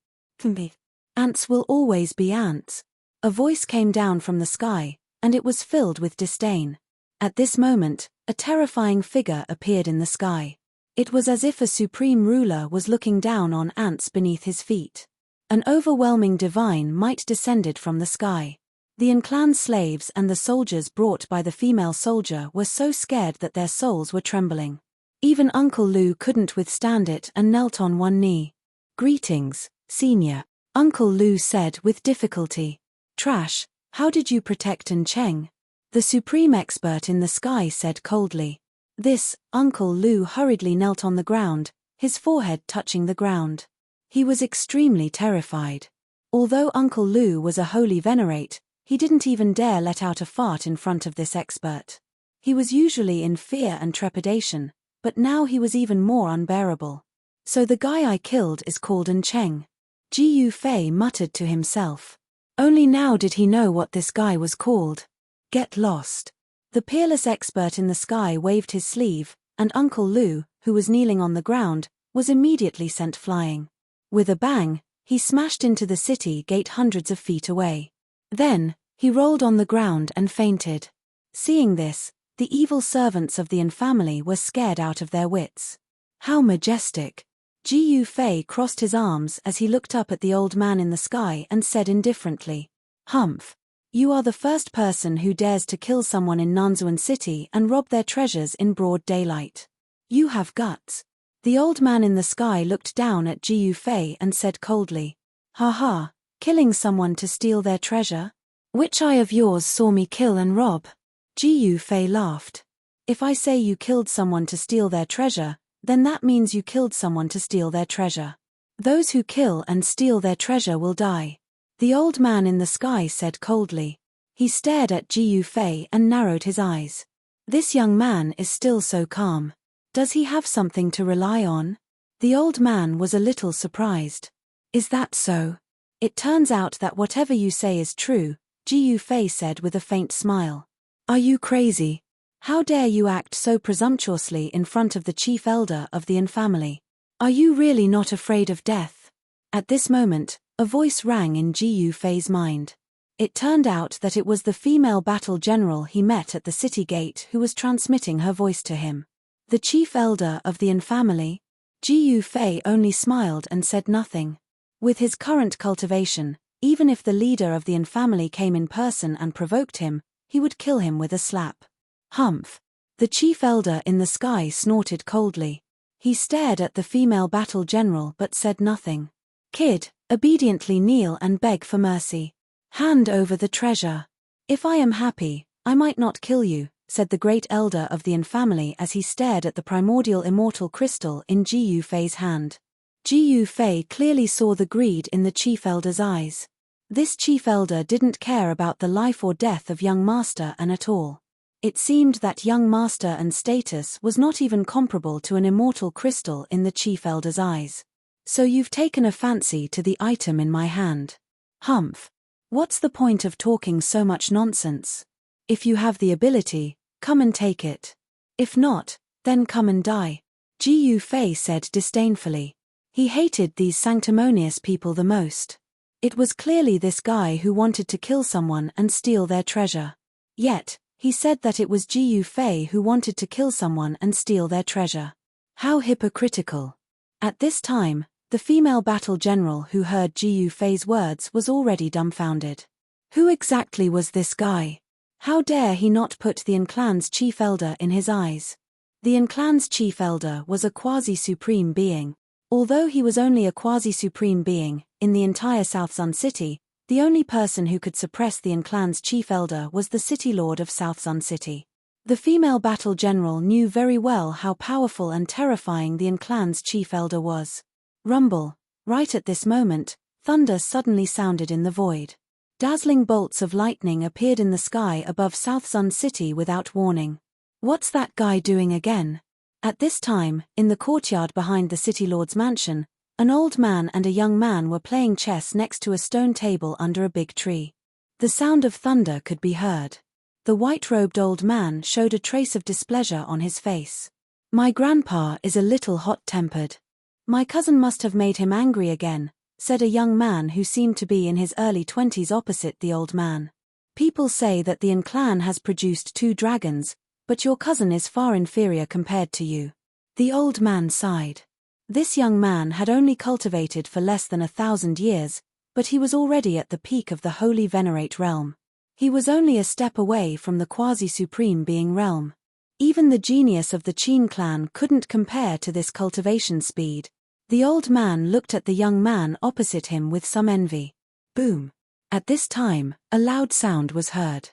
Ants will always be ants. A voice came down from the sky, and it was filled with disdain. At this moment, a terrifying figure appeared in the sky. It was as if a supreme ruler was looking down on ants beneath his feet. An overwhelming divine might descended from the sky. The An clan slaves and the soldiers brought by the female soldier were so scared that their souls were trembling. Even Uncle Lu couldn't withstand it and knelt on one knee. "Greetings, Senior," Uncle Lu said with difficulty. "Trash, how did you protect An Cheng?" The supreme expert in the sky said coldly. This, Uncle Lu hurriedly knelt on the ground, his forehead touching the ground. He was extremely terrified. Although Uncle Lu was a holy venerate, he didn't even dare let out a fart in front of this expert. He was usually in fear and trepidation, but now he was even more unbearable. "So the guy I killed is called An Cheng," Ji Yufei muttered to himself. Only now did he know what this guy was called. "Get lost." The peerless expert in the sky waved his sleeve, and Uncle Lu, who was kneeling on the ground, was immediately sent flying. With a bang, he smashed into the city gate hundreds of feet away. Then, he rolled on the ground and fainted. Seeing this, the evil servants of the An family were scared out of their wits. "How majestic." Ji Yufei crossed his arms as he looked up at the old man in the sky and said indifferently, "Humph. You are the first person who dares to kill someone in Nanzuan City and rob their treasures in broad daylight. You have guts." The old man in the sky looked down at Ji Yufei and said coldly, "Ha ha, killing someone to steal their treasure? Which eye of yours saw me kill and rob?" Ji Yufei laughed. "If I say you killed someone to steal their treasure, then that means you killed someone to steal their treasure. Those who kill and steal their treasure will die," the old man in the sky said coldly. He stared at Ji Yufei and narrowed his eyes. This young man is still so calm. Does he have something to rely on? The old man was a little surprised. "Is that so? It turns out that whatever you say is true," Ji Yufei said with a faint smile. "Are you crazy? How dare you act so presumptuously in front of the chief elder of the An family? Are you really not afraid of death?" At this moment, a voice rang in Ji Yufei's mind. It turned out that it was the female battle general he met at the city gate who was transmitting her voice to him. The chief elder of the An family? Ji Yufei only smiled and said nothing. With his current cultivation, even if the leader of the An family came in person and provoked him, he would kill him with a slap. "Humph." The chief elder in the sky snorted coldly. He stared at the female battle general but said nothing. "Kid, obediently kneel and beg for mercy. Hand over the treasure. If I am happy, I might not kill you," said the great elder of the An family as he stared at the primordial immortal crystal in Ji Yufei's hand. Ji Yufei clearly saw the greed in the chief elder's eyes. This chief elder didn't care about the life or death of young master An at all. It seemed that young master An's status was not even comparable to an immortal crystal in the chief elder's eyes. "So you've taken a fancy to the item in my hand. Humph. What's the point of talking so much nonsense? If you have the ability, come and take it. If not, then come and die," Ji Yufei said disdainfully. He hated these sanctimonious people the most. It was clearly this guy who wanted to kill someone and steal their treasure. Yet, he said that it was Ji Yufei who wanted to kill someone and steal their treasure. How hypocritical. At this time, the female battle general who heard Ji Yufei's words was already dumbfounded. Who exactly was this guy? How dare he not put the An clan's chief elder in his eyes? The An clan's chief elder was a quasi-supreme being. Although he was only a quasi-supreme being, in the entire South Sun City, the only person who could suppress the An clan's chief elder was the city lord of South Sun City. The female battle general knew very well how powerful and terrifying the An clan's chief elder was. Rumble. Right at this moment, thunder suddenly sounded in the void. Dazzling bolts of lightning appeared in the sky above South Sun City without warning. What's that guy doing again? At this time, in the courtyard behind the city lord's mansion, an old man and a young man were playing chess next to a stone table under a big tree. The sound of thunder could be heard. The white-robed old man showed a trace of displeasure on his face. "My grandpa is a little hot-tempered. My cousin must have made him angry again," said a young man who seemed to be in his early 20s opposite the old man. "People say that the An clan has produced 2 dragons, but your cousin is far inferior compared to you." The old man sighed. This young man had only cultivated for less than 1,000 years, but he was already at the peak of the holy venerate realm. He was only a step away from the quasi-supreme being realm. Even the genius of the Qin clan couldn't compare to this cultivation speed. The old man looked at the young man opposite him with some envy. Boom! At this time, a loud sound was heard.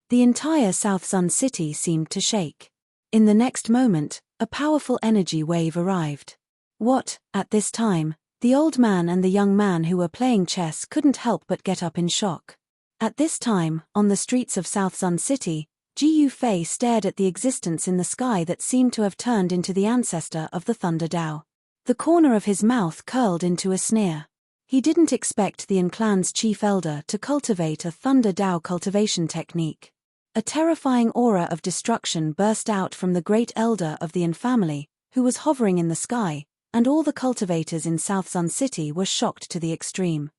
The entire South Sun City seemed to shake. In the next moment, a powerful energy wave arrived. At this time, the old man and the young man who were playing chess couldn't help but get up in shock. At this time, on the streets of South Sun City, Ji Yufei stared at the existence in the sky that seemed to have turned into the ancestor of the Thunder Dao. The corner of his mouth curled into a sneer. He didn't expect the Yin clan's chief elder to cultivate a Thunder Dao cultivation technique. A terrifying aura of destruction burst out from the great elder of the Yin family, who was hovering in the sky, and all the cultivators in South Sun City were shocked to the extreme.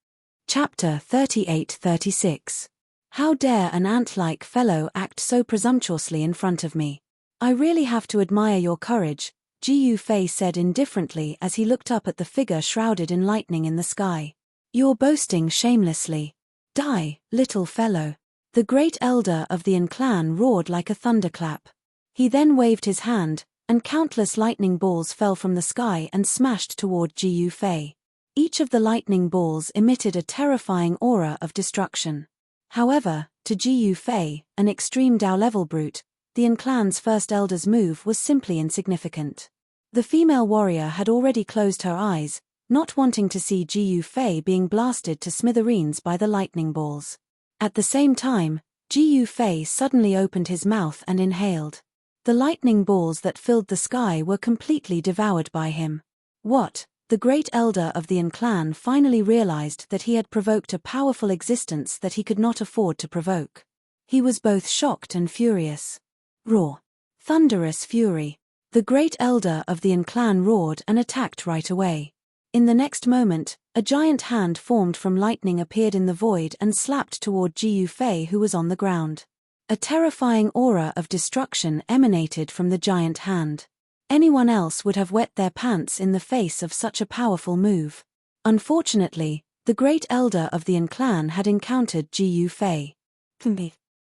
Chapter 38-36. How dare an ant-like fellow act so presumptuously in front of me? I really have to admire your courage, Ji Yufei said indifferently as he looked up at the figure shrouded in lightning in the sky. You're boasting shamelessly. Die, little fellow. The great elder of the Yin clan roared like a thunderclap. He then waved his hand, and countless lightning balls fell from the sky and smashed toward Ji Yufei. Each of the lightning balls emitted a terrifying aura of destruction. However, to Ji Yufei, an extreme Dao-level brute, the Yin clan's first elder's move was simply insignificant. The female warrior had already closed her eyes, not wanting to see Ji Yufei being blasted to smithereens by the lightning balls. At the same time, Ji Yufei suddenly opened his mouth and inhaled. The lightning balls that filled the sky were completely devoured by him. The great elder of the Yin clan finally realized that he had provoked a powerful existence that he could not afford to provoke. He was both shocked and furious. Roar! Thunderous fury. The great elder of the Yin clan roared and attacked right away. In the next moment, a giant hand formed from lightning appeared in the void and slapped toward Ji Yufei, who was on the ground. A terrifying aura of destruction emanated from the giant hand. Anyone else would have wet their pants in the face of such a powerful move. Unfortunately, the great elder of the Yin clan had encountered Ji Yufei.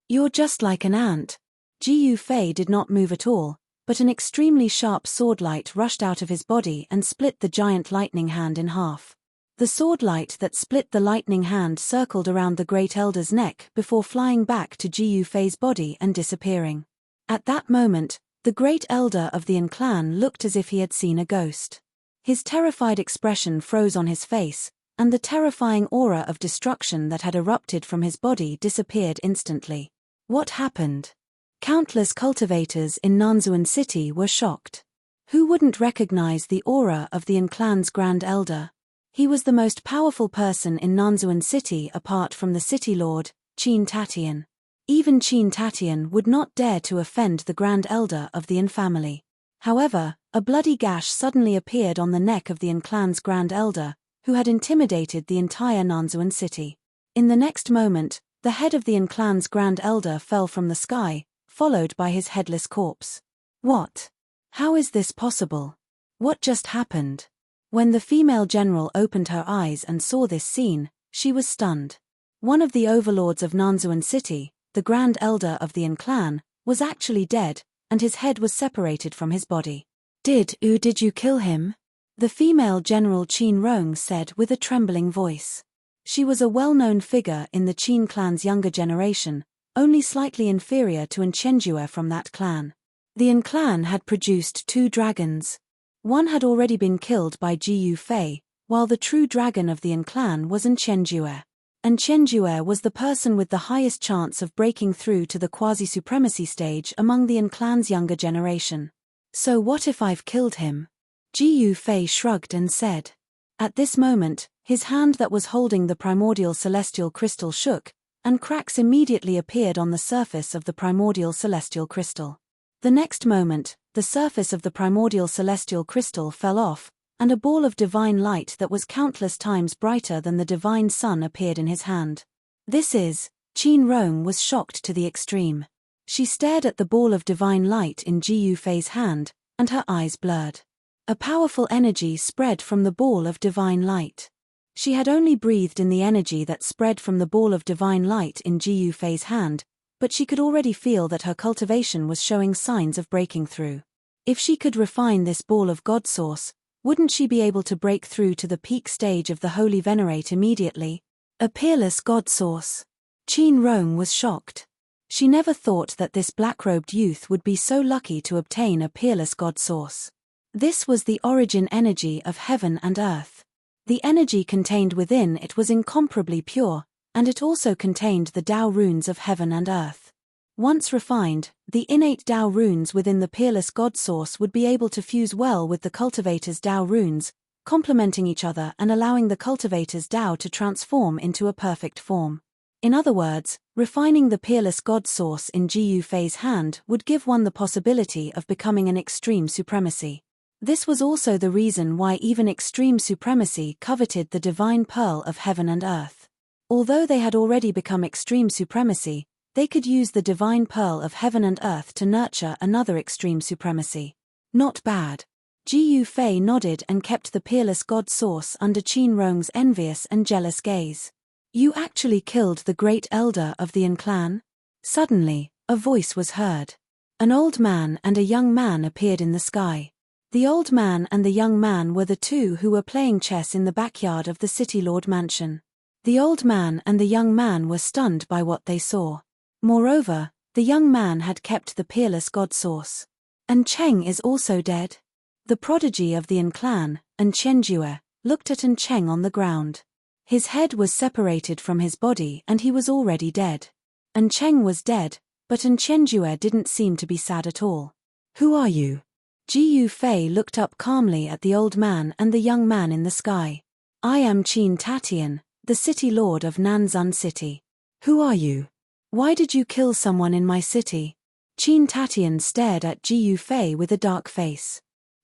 You're just like an ant. Ji Yufei did not move at all, but an extremely sharp swordlight rushed out of his body and split the giant lightning hand in half. The swordlight that split the lightning hand circled around the great elder's neck before flying back to Ji Yufei's body and disappearing. At that moment, the great elder of the Yin clan looked as if he had seen a ghost. His terrified expression froze on his face, and the terrifying aura of destruction that had erupted from his body disappeared instantly. What happened? Countless cultivators in Nanzuan City were shocked. Who wouldn't recognize the aura of the Yin clan's Grand Elder? He was the most powerful person in Nanzuan City apart from the city lord, Qin Tatian. Even Qin Tatian would not dare to offend the Grand Elder of the Yin family. However, a bloody gash suddenly appeared on the neck of the Yin clan's Grand Elder, who had intimidated the entire Nanzuan City. In the next moment, the head of the Yin clan's Grand Elder fell from the sky, followed by his headless corpse. What? How is this possible? What just happened? When the female general opened her eyes and saw this scene, she was stunned. One of the overlords of Nanzuan City, the Grand Elder of the Yin clan, was actually dead, and his head was separated from his body. Did you kill him? The female general Qin Rong said with a trembling voice. She was a well-known figure in the Qin clan's younger generation, only slightly inferior to Qianjue from that clan. The Yin clan had produced 2 dragons. One had already been killed by Ji Yufei, while the true dragon of the Yin clan was Qianjue. And Qianjue was the person with the highest chance of breaking through to the quasi-supremacy stage among the Yin clan's younger generation. So what if I've killed him? Ji Yufei shrugged and said. At this moment, his hand that was holding the primordial celestial crystal shook, and cracks immediately appeared on the surface of the primordial celestial crystal. The next moment, the surface of the primordial celestial crystal fell off, and a ball of divine light that was countless times brighter than the divine sun appeared in his hand. Qin Rong was shocked to the extreme. She stared at the ball of divine light in Ji Yufei's hand, and her eyes blurred. A powerful energy spread from the ball of divine light. She had only breathed in the energy that spread from the ball of divine light in Ji Yufei's hand, but she could already feel that her cultivation was showing signs of breaking through. If she could refine this ball of God sauce, wouldn't she be able to break through to the peak stage of the Holy Venerate immediately? A peerless God sauce. Qin Rong was shocked. She never thought that this black-robed youth would be so lucky to obtain a peerless God sauce. This was the origin energy of heaven and earth. The energy contained within it was incomparably pure, and it also contained the Tao runes of heaven and earth. Once refined, the innate Tao runes within the peerless God source would be able to fuse well with the cultivator's Tao runes, complementing each other and allowing the cultivator's Tao to transform into a perfect form. In other words, refining the peerless God source in Ji Yufei's hand would give one the possibility of becoming an extreme supremacy. This was also the reason why even extreme supremacy coveted the divine pearl of heaven and earth. Although they had already become extreme supremacy, they could use the divine pearl of heaven and earth to nurture another extreme supremacy. Not bad. Ji Yufei nodded and kept the peerless God source under Qin Rong's envious and jealous gaze. You actually killed the great elder of the Yan clan? Suddenly, a voice was heard. An old man and a young man appeared in the sky. The old man and the young man were the two who were playing chess in the backyard of the City Lord mansion. The old man and the young man were stunned by what they saw. Moreover, the young man had kept the peerless God source. And Cheng is also dead? The prodigy of the Yan clan, An Chenjue, looked at An Cheng on the ground. His head was separated from his body and he was already dead. An Cheng was dead, but An Chenjue didn't seem to be sad at all. Who are you? Ji Yufei looked up calmly at the old man and the young man in the sky. I am Qin Tatian, the city lord of Nanzun City. Who are you? Why did you kill someone in my city? Qin Tatian stared at Ji Yufei with a dark face.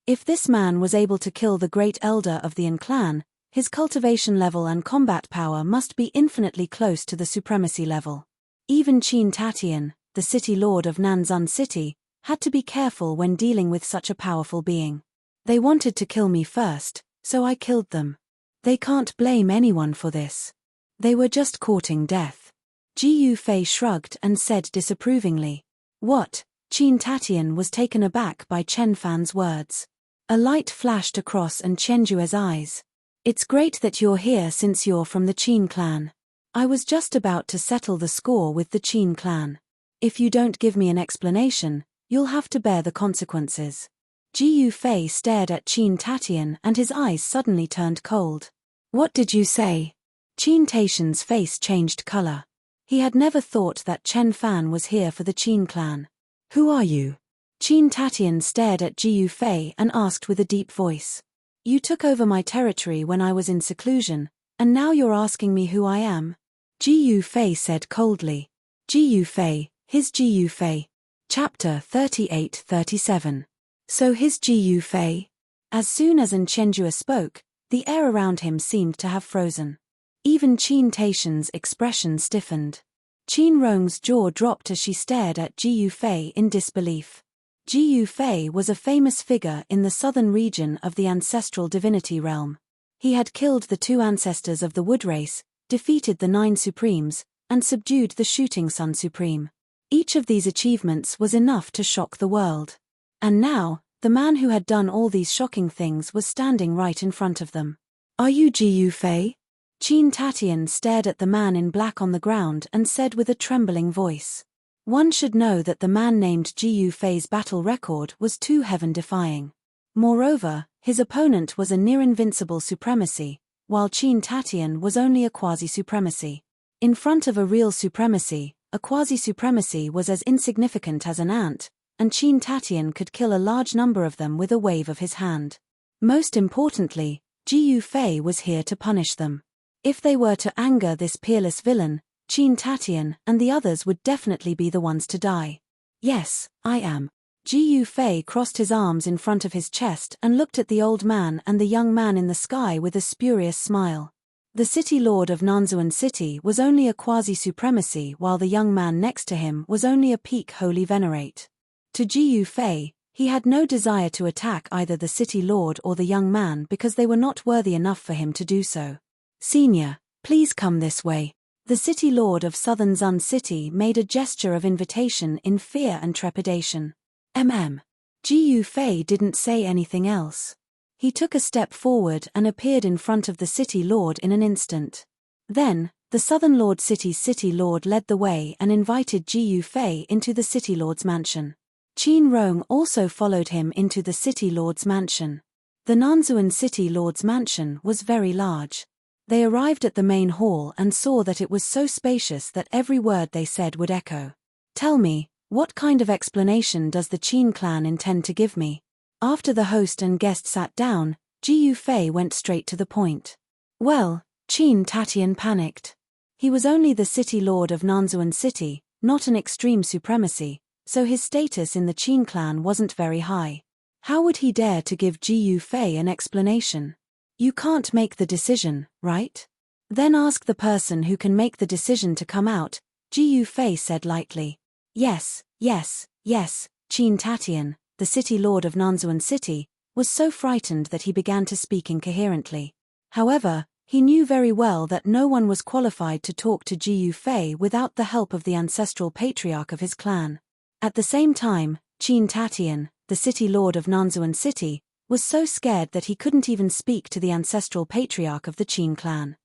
If this man was able to kill the great elder of the Yan clan, his cultivation level and combat power must be infinitely close to the supremacy level. Even Qin Tatian, the city lord of Nanzun City, had to be careful when dealing with such a powerful being. They wanted to kill me first, so I killed them. They can't blame anyone for this. They were just courting death. Ji Yufei shrugged and said disapprovingly. What? Qin Tatian was taken aback by Chen Fan's words. A light flashed across An Chenjue's eyes. It's great that you're here since you're from the Qin clan. I was just about to settle the score with the Qin clan. If you don't give me an explanation, you'll have to bear the consequences. Ji Yufei stared at Qin Tatian and his eyes suddenly turned cold. What did you say? Qin Tatian's face changed color. He had never thought that Chen Fan was here for the Qin clan. Who are you? Qin Tatian stared at Ji Yufei and asked with a deep voice. You took over my territory when I was in seclusion, and now you're asking me who I am? Ji Yufei said coldly. Ji Yufei, his Ji Yufei. Chapter 38-37. So his Ji Yufei? As soon as An Chenjue spoke, the air around him seemed to have frozen. Even Qin Tatian's expression stiffened. Qin Rong's jaw dropped as she stared at Ji Yufei in disbelief. Ji Yufei was a famous figure in the southern region of the ancestral divinity realm. He had killed the 2 ancestors of the Wood race, defeated the 9 Supremes, and subdued the Shooting Sun Supreme. Each of these achievements was enough to shock the world. And now, the man who had done all these shocking things was standing right in front of them. Are you Ji Yufei? Qin Tatian stared at the man in black on the ground and said with a trembling voice. One should know that the man named Ji Yufei's battle record was too heaven-defying. Moreover, his opponent was a near-invincible supremacy, while Qin Tatian was only a quasi-supremacy. In front of a real supremacy, a quasi-supremacy was as insignificant as an ant, and Qin Tatian could kill a large number of them with a wave of his hand. Most importantly, Ji Yufei was here to punish them. If they were to anger this peerless villain, Qin Tatian and the others would definitely be the ones to die. Yes, I am. Ji Yufei crossed his arms in front of his chest and looked at the old man and the young man in the sky with a spurious smile. The city lord of Nanzun City was only a quasi-supremacy while the young man next to him was only a peak holy venerate. To Ji Yufei, he had no desire to attack either the city lord or the young man because they were not worthy enough for him to do so. Senior, please come this way. The city lord of southern Zun City made a gesture of invitation in fear and trepidation. Ji Yufei didn't say anything else. He took a step forward and appeared in front of the city lord in an instant. Then, the southern lord city's city lord led the way and invited Ji Yufei into the city lord's mansion. Qin Rong also followed him into the city lord's mansion. The Nanzuan city lord's mansion was very large. They arrived at the main hall and saw that it was so spacious that every word they said would echo. Tell me, what kind of explanation does the Qin clan intend to give me? After the host and guest sat down, Ji Yufei went straight to the point. Well, Qin Tatian panicked. He was only the city lord of Nanzuan City, not an extreme supremacy, so his status in the Qin clan wasn't very high. How would he dare to give Ji Yufei an explanation? You can't make the decision, right? Then ask the person who can make the decision to come out, Ji Yufei said lightly. Yes, Qin Tatian, the city lord of Nanzuan City, was so frightened that he began to speak incoherently. However, he knew very well that no one was qualified to talk to Ji Yufei without the help of the ancestral patriarch of his clan. At the same time, Qin Tatian, the city lord of Nanzuan City, was so scared that he couldn't even speak to the ancestral patriarch of the Qin clan.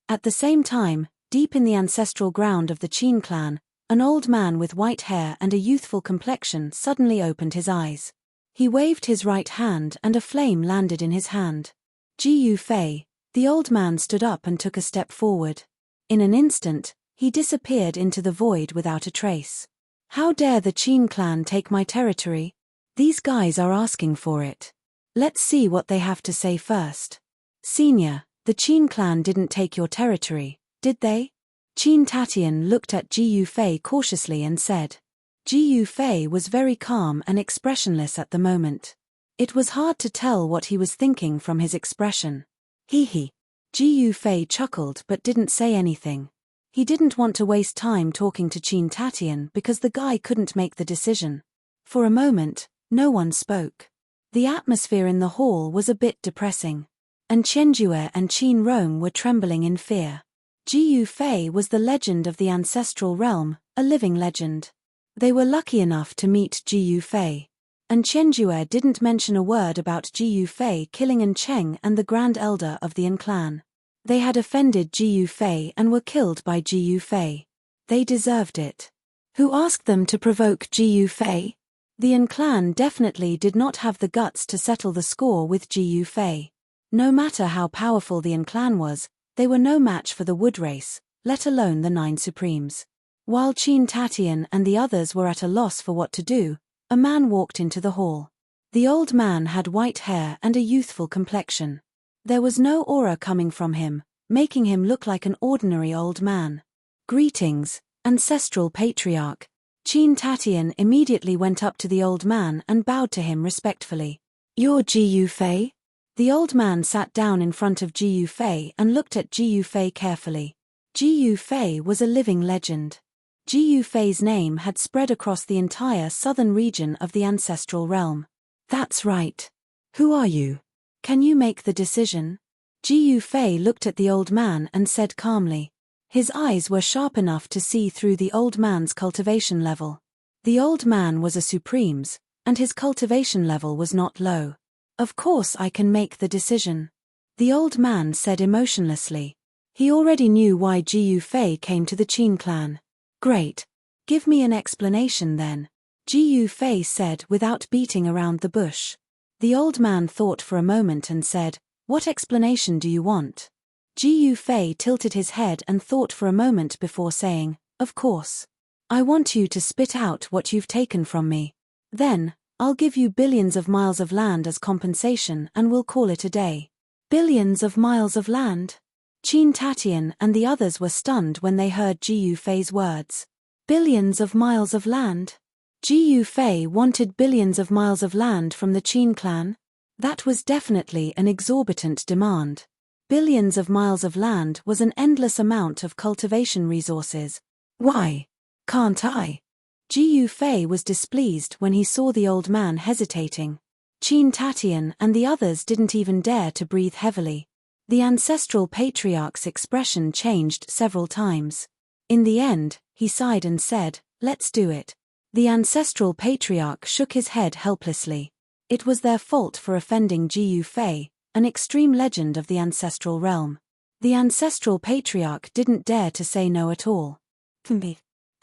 At the same time, deep in the ancestral ground of the Qin clan, an old man with white hair and a youthful complexion suddenly opened his eyes. He waved his right hand and a flame landed in his hand. Ji Yufei, the old man stood up and took a step forward. In an instant, he disappeared into the void without a trace. How dare the Qin clan take my territory? These guys are asking for it. Let's see what they have to say first. Senior, the Qin clan didn't take your territory, did they? Qin Tatian looked at Ji Yufei cautiously and said. Ji Yufei was very calm and expressionless at the moment. It was hard to tell what he was thinking from his expression. Ji Yufei chuckled but didn't say anything. He didn't want to waste time talking to Qin Tatian because the guy couldn't make the decision. For a moment, no one spoke. The atmosphere in the hall was a bit depressing. And Qianjue and Qin Rong were trembling in fear. Ji Yufei was the legend of the ancestral realm, a living legend. They were lucky enough to meet Ji Yufei. And Qianjue didn't mention a word about Ji Yufei killing An Cheng and the Grand Elder of the An clan. They had offended Ji Yufei and were killed by Ji Yufei. They deserved it. Who asked them to provoke Ji Yufei? The An clan definitely did not have the guts to settle the score with Ji Yufei. No matter how powerful the An clan was, they were no match for the wood race, let alone the 9 supremes. While Qin Tatian and the others were at a loss for what to do, a man walked into the hall. The old man had white hair and a youthful complexion. There was no aura coming from him, making him look like an ordinary old man. Greetings, ancestral patriarch. Qin Tatian immediately went up to the old man and bowed to him respectfully. You're Ji Yufei? The old man sat down in front of Ji Yufei and looked at Ji Yufei carefully. Ji Yufei was a living legend. Ji Yufei's name had spread across the entire southern region of the ancestral realm. That's right. Who are you? Can you make the decision? Ji Yufei looked at the old man and said calmly. His eyes were sharp enough to see through the old man's cultivation level. The old man was a supremes, and his cultivation level was not low. Of course I can make the decision. The old man said emotionlessly. He already knew why Ji Yufei came to the Qin clan. Great. Give me an explanation then. Ji Yufei said without beating around the bush. The old man thought for a moment and said, What explanation do you want? Ji Yufei tilted his head and thought for a moment before saying, Of course. I want you to spit out what you've taken from me. Then, I'll give you billions of miles of land as compensation and we'll call it a day. Billions of miles of land? Qin Tatian and the others were stunned when they heard Ji Yufei's words. Billions of miles of land? Ji Yufei wanted billions of miles of land from the Qin clan? That was definitely an exorbitant demand. Billions of miles of land was an endless amount of cultivation resources. Why? Can't I? Ji Yufei was displeased when he saw the old man hesitating. Qin Tatian and the others didn't even dare to breathe heavily. The ancestral patriarch's expression changed several times. In the end, he sighed and said, "Let's do it." The ancestral patriarch shook his head helplessly. It was their fault for offending Jiyu Fei, an extreme legend of the ancestral realm. The ancestral patriarch didn't dare to say no at all.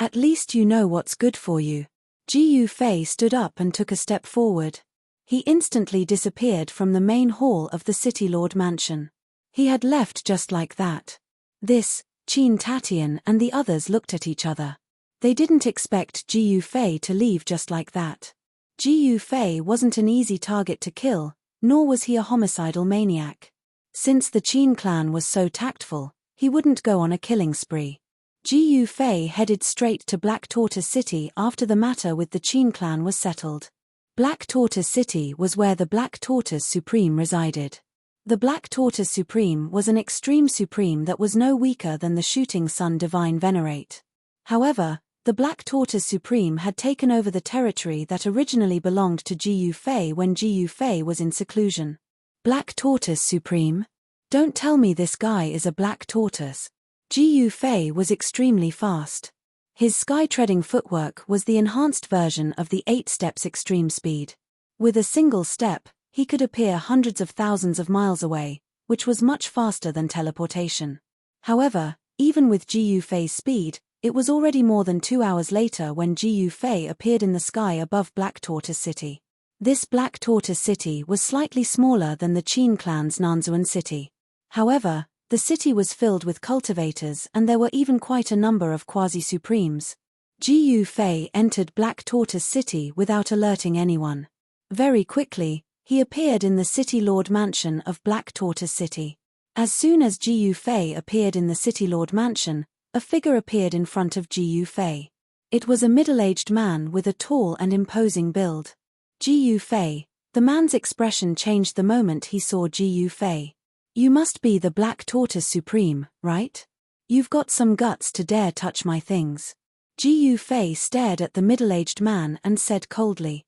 At least you know what's good for you. Jiyu Fei stood up and took a step forward. He instantly disappeared from the main hall of the City Lord Mansion. He had left just like that. This, Qin Tatian and the others looked at each other. They didn't expect Jiyu Fei to leave just like that. Jiyu Fei wasn't an easy target to kill, nor was he a homicidal maniac. Since the Qin clan was so tactful, he wouldn't go on a killing spree. Jiyu Fei headed straight to Black Tortoise City after the matter with the Qin clan was settled. Black Tortoise City was where the Black Tortoise Supreme resided. The Black Tortoise Supreme was an extreme supreme that was no weaker than the Shooting Sun Divine Venerate. However, the Black Tortoise Supreme had taken over the territory that originally belonged to Jiyu Fei when Jiyu Fei was in seclusion. Black Tortoise Supreme? Don't tell me this guy is a black tortoise. Jiyu Fei was extremely fast. His sky-treading footwork was the enhanced version of the 8 steps extreme speed. With a single step, he could appear hundreds of thousands of miles away, which was much faster than teleportation. However, even with Jiyu Fei's speed, it was already more than 2 hours later when Jiyu Fei appeared in the sky above Black Tortoise City. This Black Tortoise City was slightly smaller than the Qin clan's Nanzuan City. However, the city was filled with cultivators and there were even quite a number of quasi-supremes. Jiyu Fei entered Black Tortoise City without alerting anyone. Very quickly, he appeared in the City Lord Mansion of Black Tortoise City. As soon as Jiyu Fei appeared in the City Lord Mansion, a figure appeared in front of Jiyu Fei. It was a middle-aged man with a tall and imposing build. Jiyu Fei. The man's expression changed the moment he saw Jiyu Fei. "You must be the Black Tortoise Supreme, right? You've got some guts to dare touch my things." Jiyu Fei stared at the middle-aged man and said coldly.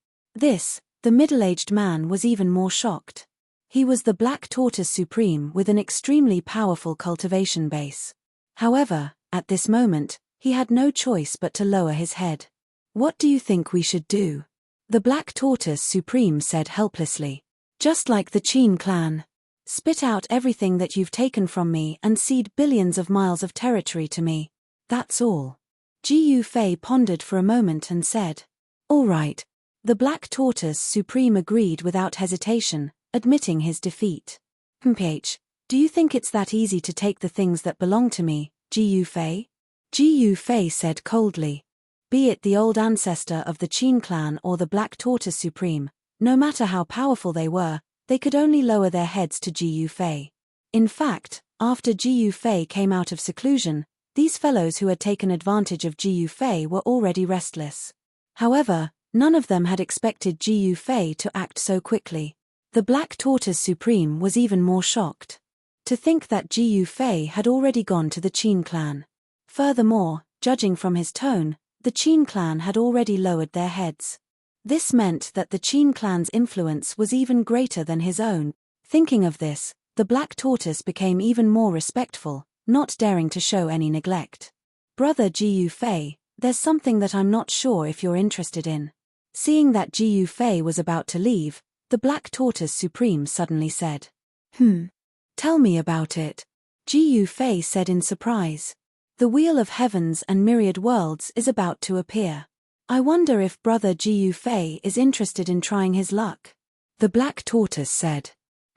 The middle-aged man was even more shocked. He was the Black Tortoise Supreme with an extremely powerful cultivation base. However, at this moment, he had no choice but to lower his head. "What do you think we should do?" the Black Tortoise Supreme said helplessly. "Just like the Qin clan. Spit out everything that you've taken from me and cede billions of miles of territory to me. That's all." Jiyu Fei pondered for a moment and said, "All right." The Black Tortoise Supreme agreed without hesitation, admitting his defeat. "Do you think it's that easy to take the things that belong to me, Jiyu Fei?" Jiyu Fei said coldly. Be it the old ancestor of the Qin clan or the Black Tortoise Supreme, no matter how powerful they could only lower their heads to Jiyu Fei. In fact, after Jiyu Fei came out of seclusion, these fellows who had taken advantage of Jiyu Fei were already restless. However, none of them had expected Jiyu Fei to act so quickly. The Black Tortoise Supreme was even more shocked. To think that Jiyu Fei had already gone to the Qin clan. Furthermore, judging from his tone, the Qin clan had already lowered their heads. This meant that the Qin clan's influence was even greater than his own. Thinking of this, the Black Tortoise became even more respectful, not daring to show any neglect. "Brother Jiyu Fei, there's something that I'm not sure if you're interested in." Seeing that Jiyu Fei was about to leave, the Black Tortoise Supreme suddenly said. Tell me about it." Jiyu Fei said in surprise. "The Wheel of Heavens and Myriad Worlds is about to appear. I wonder if Brother Jiyu Fei is interested in trying his luck." The Black Tortoise said.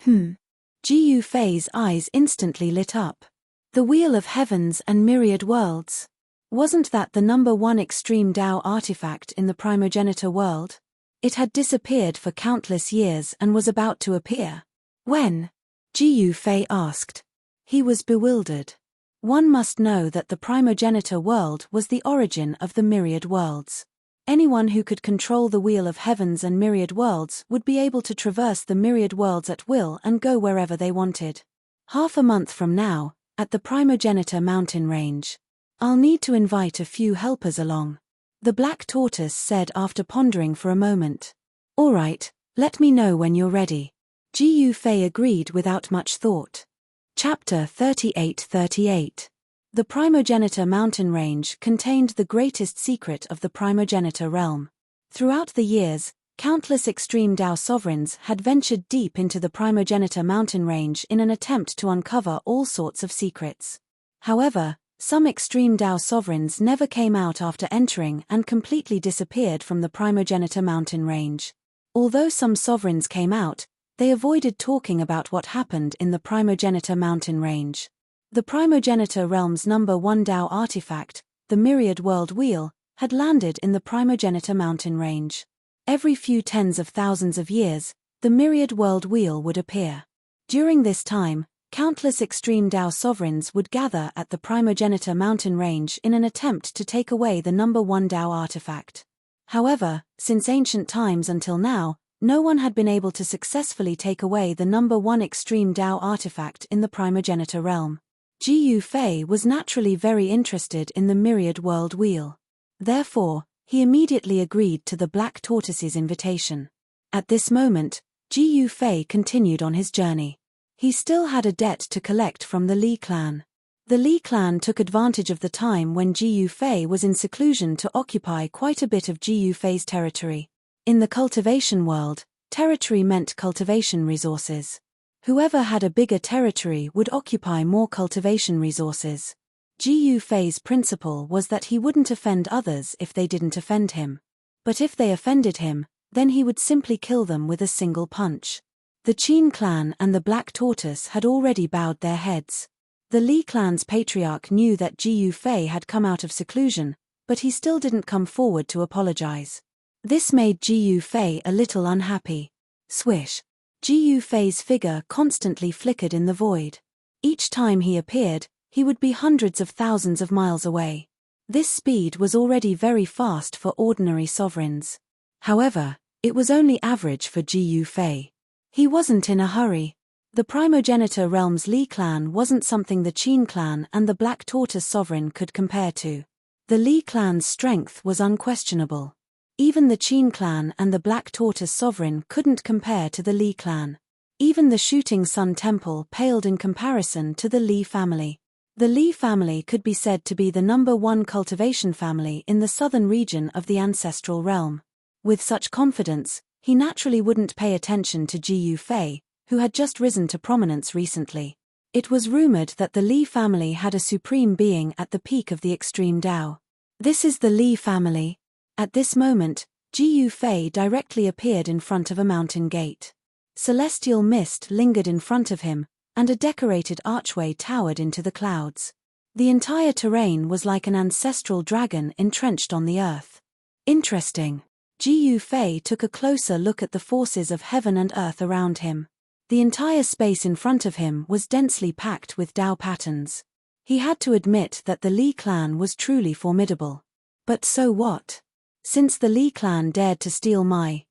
Jiyu Fei's eyes instantly lit up. The Wheel of Heavens and Myriad Worlds. Wasn't that the #1 extreme Dao artifact in the primogenitor world? It had disappeared for countless years and was about to appear. When? Jiyu Fei asked. He was bewildered. One must know that the primogenitor world was the origin of the myriad worlds. Anyone who could control the Wheel of Heavens and Myriad Worlds would be able to traverse the myriad worlds at will and go wherever they wanted. Half a month from now, at the primogenitor mountain range. I'll need to invite a few helpers along. The Black Tortoise said after pondering for a moment. All right, let me know when you're ready. Jiyu Fei agreed without much thought. Chapter 38:38. The primogenitor mountain range contained the greatest secret of the primogenitor realm. Throughout the years, countless extreme Dao sovereigns had ventured deep into the primogenitor mountain range in an attempt to uncover all sorts of secrets. However, some extreme Dao sovereigns never came out after entering and completely disappeared from the primogenitor mountain range. Although some sovereigns came out, they avoided talking about what happened in the primogenitor mountain range. The primogenitor realm's number 1 Dao artifact, the Myriad World Wheel, had landed in the primogenitor mountain range. Every few tens of thousands of years, the Myriad World Wheel would appear. During this time, countless extreme Dao sovereigns would gather at the primogenitor mountain range in an attempt to take away the number 1 Dao artifact. However, since ancient times until now, no one had been able to successfully take away the number 1 extreme Dao artifact in the primogenitor realm. Ji Yufei was naturally very interested in the Myriad World Wheel. Therefore, he immediately agreed to the Black Tortoise's invitation. At this moment, Ji Yufei continued on his journey. He still had a debt to collect from the Li clan. The Li clan took advantage of the time when Ji Yufei was in seclusion to occupy quite a bit of Ji Yufei's territory. In the cultivation world, territory meant cultivation resources. Whoever had a bigger territory would occupy more cultivation resources. Ji Yufei's principle was that he wouldn't offend others if they didn't offend him. But if they offended him, then he would simply kill them with a single punch. The Qin clan and the Black Tortoise had already bowed their heads. The Li clan's patriarch knew that Ji Yufei had come out of seclusion, but he still didn't come forward to apologize. This made Ji Yufei a little unhappy. Swish. Ji Yufei's figure constantly flickered in the void. Each time he appeared, he would be hundreds of thousands of miles away. This speed was already very fast for ordinary sovereigns. However, it was only average for Ji Yufei. He wasn't in a hurry. The primogenitor realm's Li clan wasn't something the Qin clan and the Black Tortoise sovereign could compare to. The Li clan's strength was unquestionable. Even the Qin clan and the Black Tortoise sovereign couldn't compare to the Li clan. Even the Shooting Sun Temple paled in comparison to the Li family. The Li family could be said to be the number 1 cultivation family in the southern region of the ancestral realm. With such confidence, he naturally wouldn't pay attention to Ji Yufei, who had just risen to prominence recently. It was rumored that the Li family had a supreme being at the peak of the extreme Dao. This is the Li family. At this moment, Ji Yufei directly appeared in front of a mountain gate. Celestial mist lingered in front of him, and a decorated archway towered into the clouds. The entire terrain was like an ancestral dragon entrenched on the earth. Interesting. Ji Yufei took a closer look at the forces of heaven and earth around him. The entire space in front of him was densely packed with Dao patterns. He had to admit that the Li clan was truly formidable. But so what? Since the Li clan dared to steal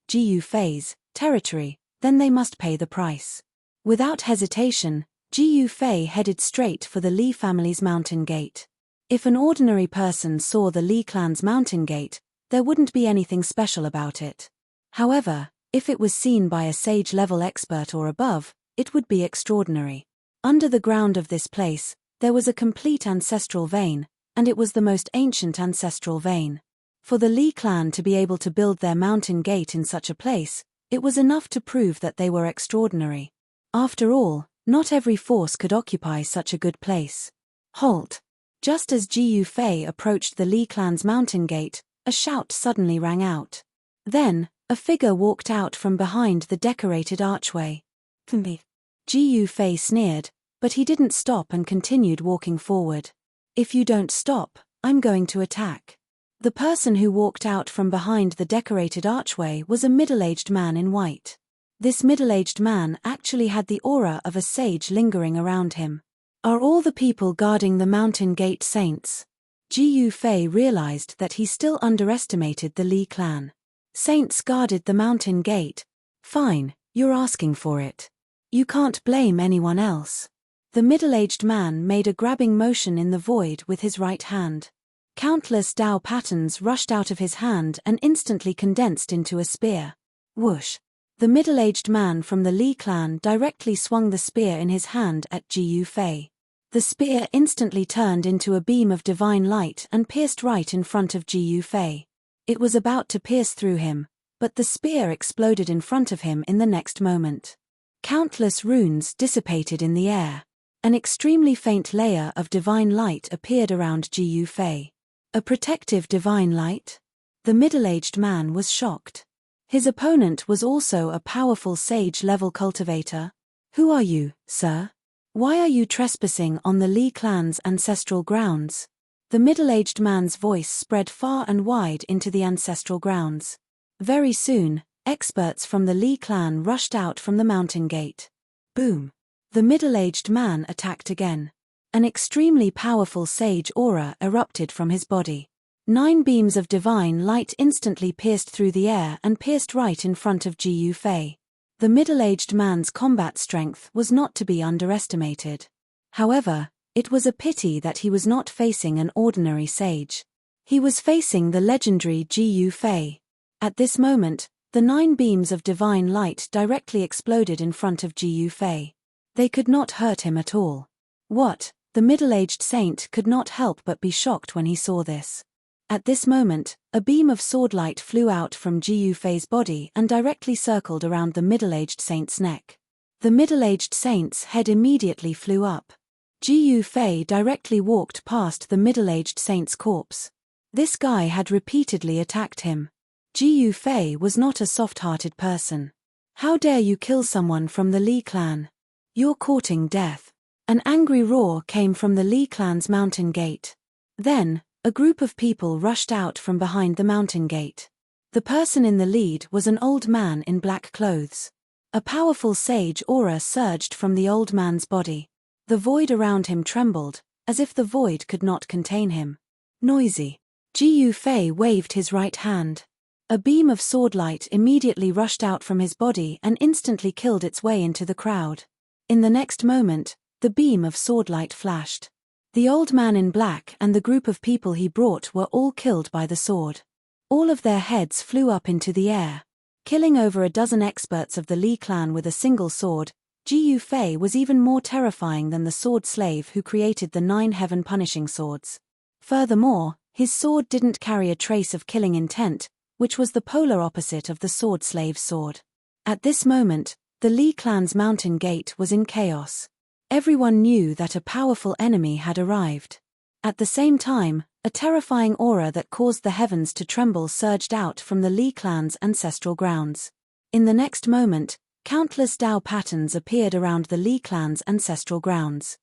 Ji Yufei's territory, then they must pay the price. Without hesitation, Ji Yufei headed straight for the Li family's mountain gate. If an ordinary person saw the Li clan's mountain gate, there wouldn't be anything special about it. However, if it was seen by a sage-level expert or above, it would be extraordinary. Under the ground of this place, there was a complete ancestral vein, and it was the most ancient ancestral vein. For the Li clan to be able to build their mountain gate in such a place, it was enough to prove that they were extraordinary. After all, not every force could occupy such a good place. Halt! Just as Ji Yufei approached the Li clan's mountain gate, a shout suddenly rang out. Then, a figure walked out from behind the decorated archway. Ji Yufei sneered, but he didn't stop and continued walking forward. If you don't stop, I'm going to attack. The person who walked out from behind the decorated archway was a middle-aged man in white. This middle-aged man actually had the aura of a sage lingering around him. Are all the people guarding the mountain gate saints? Ji Yufei realized that he still underestimated the Li clan. Saints guarded the mountain gate. Fine, you're asking for it. You can't blame anyone else. The middle-aged man made a grabbing motion in the void with his right hand. Countless Dao patterns rushed out of his hand and instantly condensed into a spear. Whoosh! The middle-aged man from the Li clan directly swung the spear in his hand at Ji Yufei. The spear instantly turned into a beam of divine light and pierced right in front of Jiu Fei. It was about to pierce through him, but the spear exploded in front of him in the next moment. Countless runes dissipated in the air. An extremely faint layer of divine light appeared around Jiu Fei. A protective divine light? The middle-aged man was shocked. His opponent was also a powerful sage-level cultivator. Who are you, sir? Why are you trespassing on the Li clan's ancestral grounds? The middle-aged man's voice spread far and wide into the ancestral grounds. Very soon, experts from the Li clan rushed out from the mountain gate. Boom! The middle-aged man attacked again. An extremely powerful sage aura erupted from his body. 9 beams of divine light instantly pierced through the air and pierced right in front of Jiu Fei. The middle-aged man's combat strength was not to be underestimated. However, it was a pity that he was not facing an ordinary sage. He was facing the legendary Jiu Fei. At this moment, the 9 beams of divine light directly exploded in front of Jiu Fei. They could not hurt him at all. What? The middle-aged saint could not help but be shocked when he saw this. At this moment, a beam of swordlight flew out from Jiu Fei's body and directly circled around the middle-aged saint's neck. The middle-aged saint's head immediately flew up. Jiu Fei directly walked past the middle-aged saint's corpse. This guy had repeatedly attacked him. Jiu Fei was not a soft-hearted person. How dare you kill someone from the Li clan? You're courting death. An angry roar came from the Li clan's mountain gate. Then, a group of people rushed out from behind the mountain gate. The person in the lead was an old man in black clothes. A powerful sage aura surged from the old man's body. The void around him trembled, as if the void could not contain him. Noisy. Jiu Fei waved his right hand. A beam of swordlight immediately rushed out from his body and instantly killed its way into the crowd. In the next moment, the beam of swordlight flashed. The old man in black and the group of people he brought were all killed by the sword. All of their heads flew up into the air. Killing over a dozen experts of the Li clan with a single sword, Jiu Fei was even more terrifying than the sword slave who created the 9 heaven punishing swords. Furthermore, his sword didn't carry a trace of killing intent, which was the polar opposite of the sword slave's sword. At this moment, the Li clan's mountain gate was in chaos. Everyone knew that a powerful enemy had arrived. At the same time, a terrifying aura that caused the heavens to tremble surged out from the Li clan's ancestral grounds. In the next moment, countless Dao patterns appeared around the Li clan's ancestral grounds.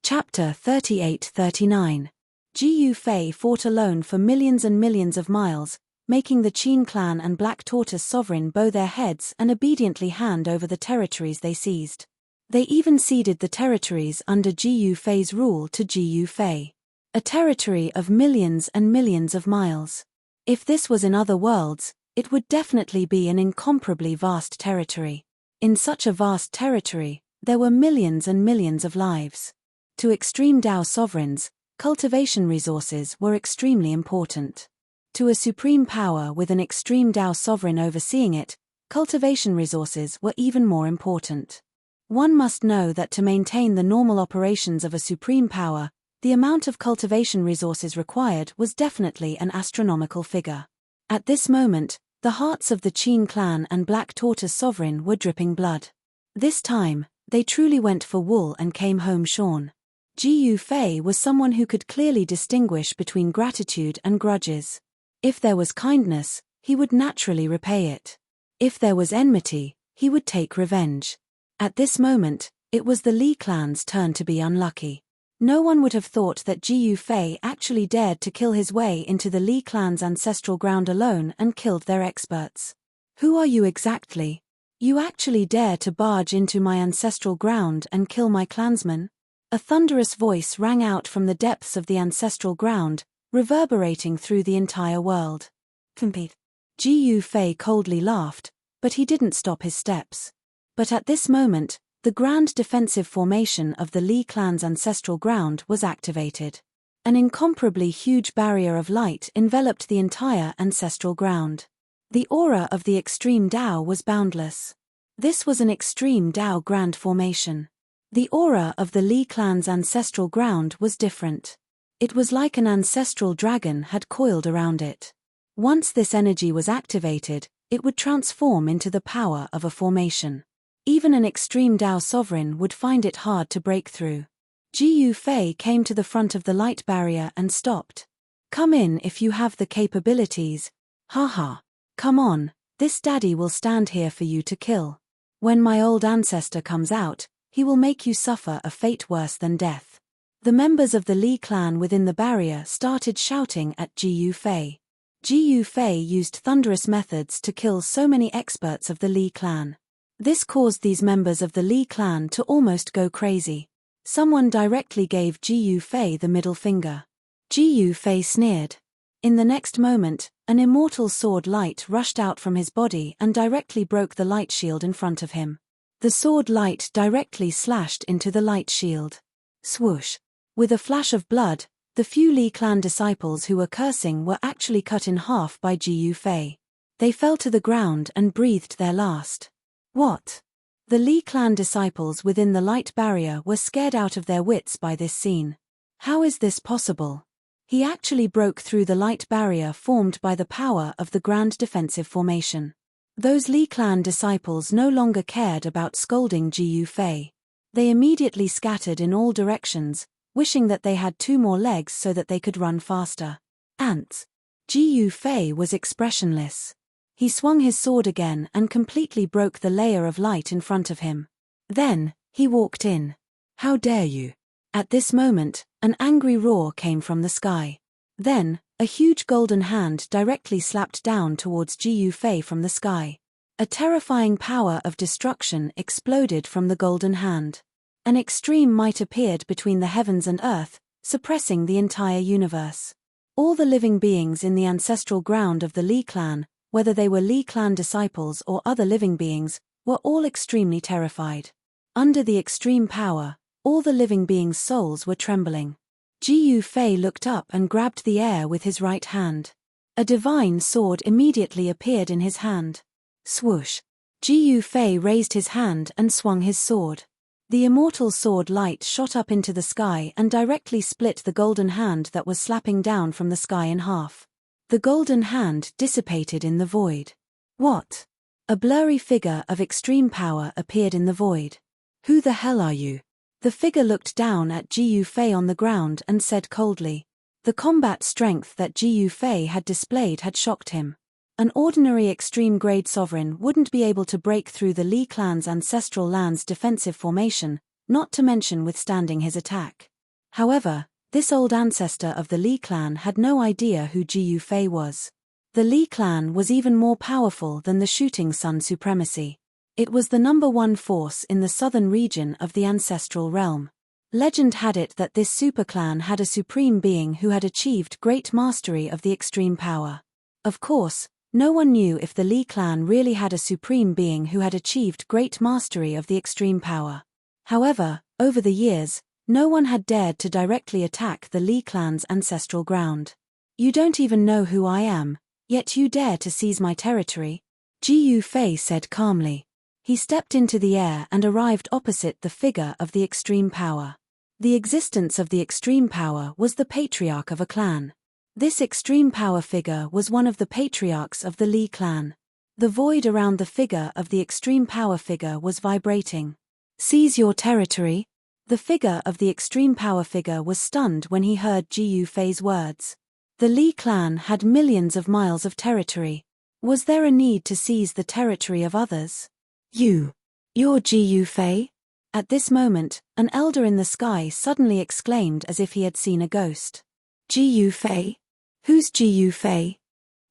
Chapter 38-39. Jiu Fei fought alone for millions and millions of miles, making the Qin clan and Black Tortoise sovereign bow their heads and obediently hand over the territories they seized. They even ceded the territories under Jiu Fei's rule to Jiu Fei. A territory of millions and millions of miles. If this was in other worlds, it would definitely be an incomparably vast territory. In such a vast territory, there were millions and millions of lives. To extreme Dao sovereigns, cultivation resources were extremely important. To a supreme power with an extreme Dao sovereign overseeing it, cultivation resources were even more important. One must know that to maintain the normal operations of a supreme power, the amount of cultivation resources required was definitely an astronomical figure. At this moment, the hearts of the Qin clan and Black Tortoise sovereign were dripping blood. This time, they truly went for wool and came home shorn. Jiu Fei was someone who could clearly distinguish between gratitude and grudges. If there was kindness, he would naturally repay it. If there was enmity, he would take revenge. At this moment, it was the Li clan's turn to be unlucky. No one would have thought that Jiu Fei actually dared to kill his way into the Li clan's ancestral ground alone and killed their experts. Who are you exactly? You actually dare to barge into my ancestral ground and kill my clansmen? A thunderous voice rang out from the depths of the ancestral ground, reverberating through the entire world. Compete. Jiu Fei coldly laughed, but he didn't stop his steps. But at this moment, the grand defensive formation of the Li clan's ancestral ground was activated. An incomparably huge barrier of light enveloped the entire ancestral ground. The aura of the extreme Dao was boundless. This was an extreme Dao grand formation. The aura of the Li clan's ancestral ground was different. It was like an ancestral dragon had coiled around it. Once this energy was activated, it would transform into the power of a formation. Even an extreme Dao sovereign would find it hard to break through. Ji Yufei came to the front of the light barrier and stopped. "Come in if you have the capabilities. Haha. Come on, this daddy will stand here for you to kill. When my old ancestor comes out, he will make you suffer a fate worse than death." The members of the Li clan within the barrier started shouting at Ji Yufei. Ji Yufei used thunderous methods to kill so many experts of the Li clan. This caused these members of the Li clan to almost go crazy. Someone directly gave Ji Yufei the middle finger. Ji Yufei sneered. In the next moment, an immortal sword light rushed out from his body and directly broke the light shield in front of him. The sword light directly slashed into the light shield. Swoosh. With a flash of blood, the few Li clan disciples who were cursing were actually cut in half by Ji Yufei. They fell to the ground and breathed their last. What? The Li clan disciples within the light barrier were scared out of their wits by this scene. How is this possible? He actually broke through the light barrier formed by the power of the grand defensive formation. Those Li clan disciples no longer cared about scolding Ji Yufei. They immediately scattered in all directions, wishing that they had 2 more legs so that they could run faster. Ants. Ji Yufei was expressionless. He swung his sword again and completely broke the layer of light in front of him. Then, he walked in. "How dare you?" At this moment, an angry roar came from the sky. Then, a huge golden hand directly slapped down towards Ji Yufei from the sky. A terrifying power of destruction exploded from the golden hand. An extreme might appeared between the heavens and earth, suppressing the entire universe. All the living beings in the ancestral ground of the Li clan, whether they were Li clan disciples or other living beings, were all extremely terrified. Under the extreme power, all the living beings' souls were trembling. Ji Yufei looked up and grabbed the air with his right hand. A divine sword immediately appeared in his hand. Swoosh. Ji Yufei raised his hand and swung his sword. The immortal sword light shot up into the sky and directly split the golden hand that was slapping down from the sky in half. The golden hand dissipated in the void. What? A blurry figure of extreme power appeared in the void. "Who the hell are you?" The figure looked down at Ji Yufei on the ground and said coldly. The combat strength that Ji Yufei had displayed had shocked him. An ordinary extreme-grade sovereign wouldn't be able to break through the Li clan's ancestral land's defensive formation, not to mention withstanding his attack. However, this old ancestor of the Li clan had no idea who Ji Yufei was. The Li clan was even more powerful than the Shooting Sun supremacy. It was the #1 force in the southern region of the ancestral realm. Legend had it that this superclan had a supreme being who had achieved great mastery of the extreme power. Of course, no one knew if the Li clan really had a supreme being who had achieved great mastery of the extreme power. However, over the years, no one had dared to directly attack the Li clan's ancestral ground. "You don't even know who I am, yet you dare to seize my territory," Ji Yufei said calmly. He stepped into the air and arrived opposite the figure of the extreme power. The existence of the extreme power was the patriarch of a clan. This extreme power figure was one of the patriarchs of the Li clan. The void around the figure of the extreme power figure was vibrating. "Seize your territory?" The figure of the extreme power figure was stunned when he heard Ji Yufei's words. The Li clan had millions of miles of territory. Was there a need to seize the territory of others? You're Ji Yufei?" At this moment, an elder in the sky suddenly exclaimed as if he had seen a ghost. "Ji Yufei? Who's Ji Yufei?"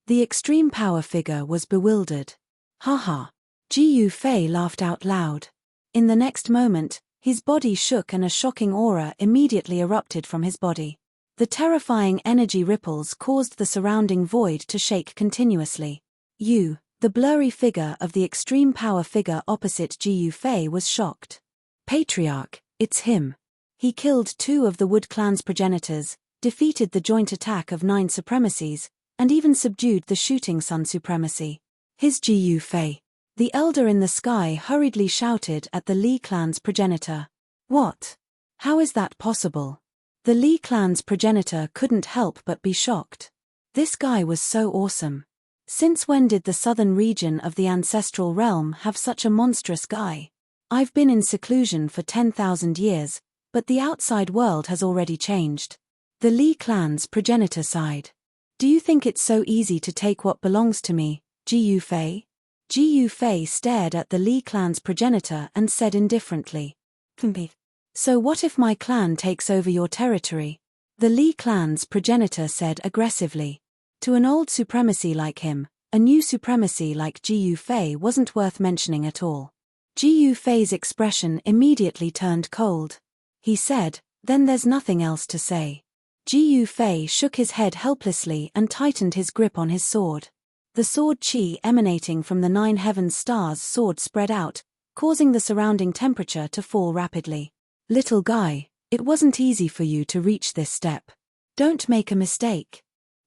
The extreme power figure was bewildered. "Haha." Ji Yufei laughed out loud. In the next moment, his body shook and a shocking aura immediately erupted from his body. The terrifying energy ripples caused the surrounding void to shake continuously. The blurry figure of the extreme power figure opposite Ji Yufei was shocked. "Patriarch, it's him. He killed 2 of the Wood clan's progenitors, defeated the joint attack of 9 supremacies, and even subdued the Shooting Sun supremacy. His Ji Yufei." The elder in the sky hurriedly shouted at the Li clan's progenitor. What? How is that possible? The Li clan's progenitor couldn't help but be shocked. This guy was so awesome. Since when did the southern region of the ancestral realm have such a monstrous guy? I've been in seclusion for 10,000 years, but the outside world has already changed. The Li clan's progenitor sighed. Do you think it's so easy to take what belongs to me, Ji Yufei? Ji Yufei stared at the Li clan's progenitor and said indifferently. So what if my clan takes over your territory? The Li clan's progenitor said aggressively. To an old supremacy like him, a new supremacy like Ji Yufei wasn't worth mentioning at all. Ji Yufei's expression immediately turned cold. He said, then there's nothing else to say. Ji Yufei shook his head helplessly and tightened his grip on his sword. The sword qi emanating from the 9 heavens stars sword spread out, causing the surrounding temperature to fall rapidly. Little guy, it wasn't easy for you to reach this step. Don't make a mistake.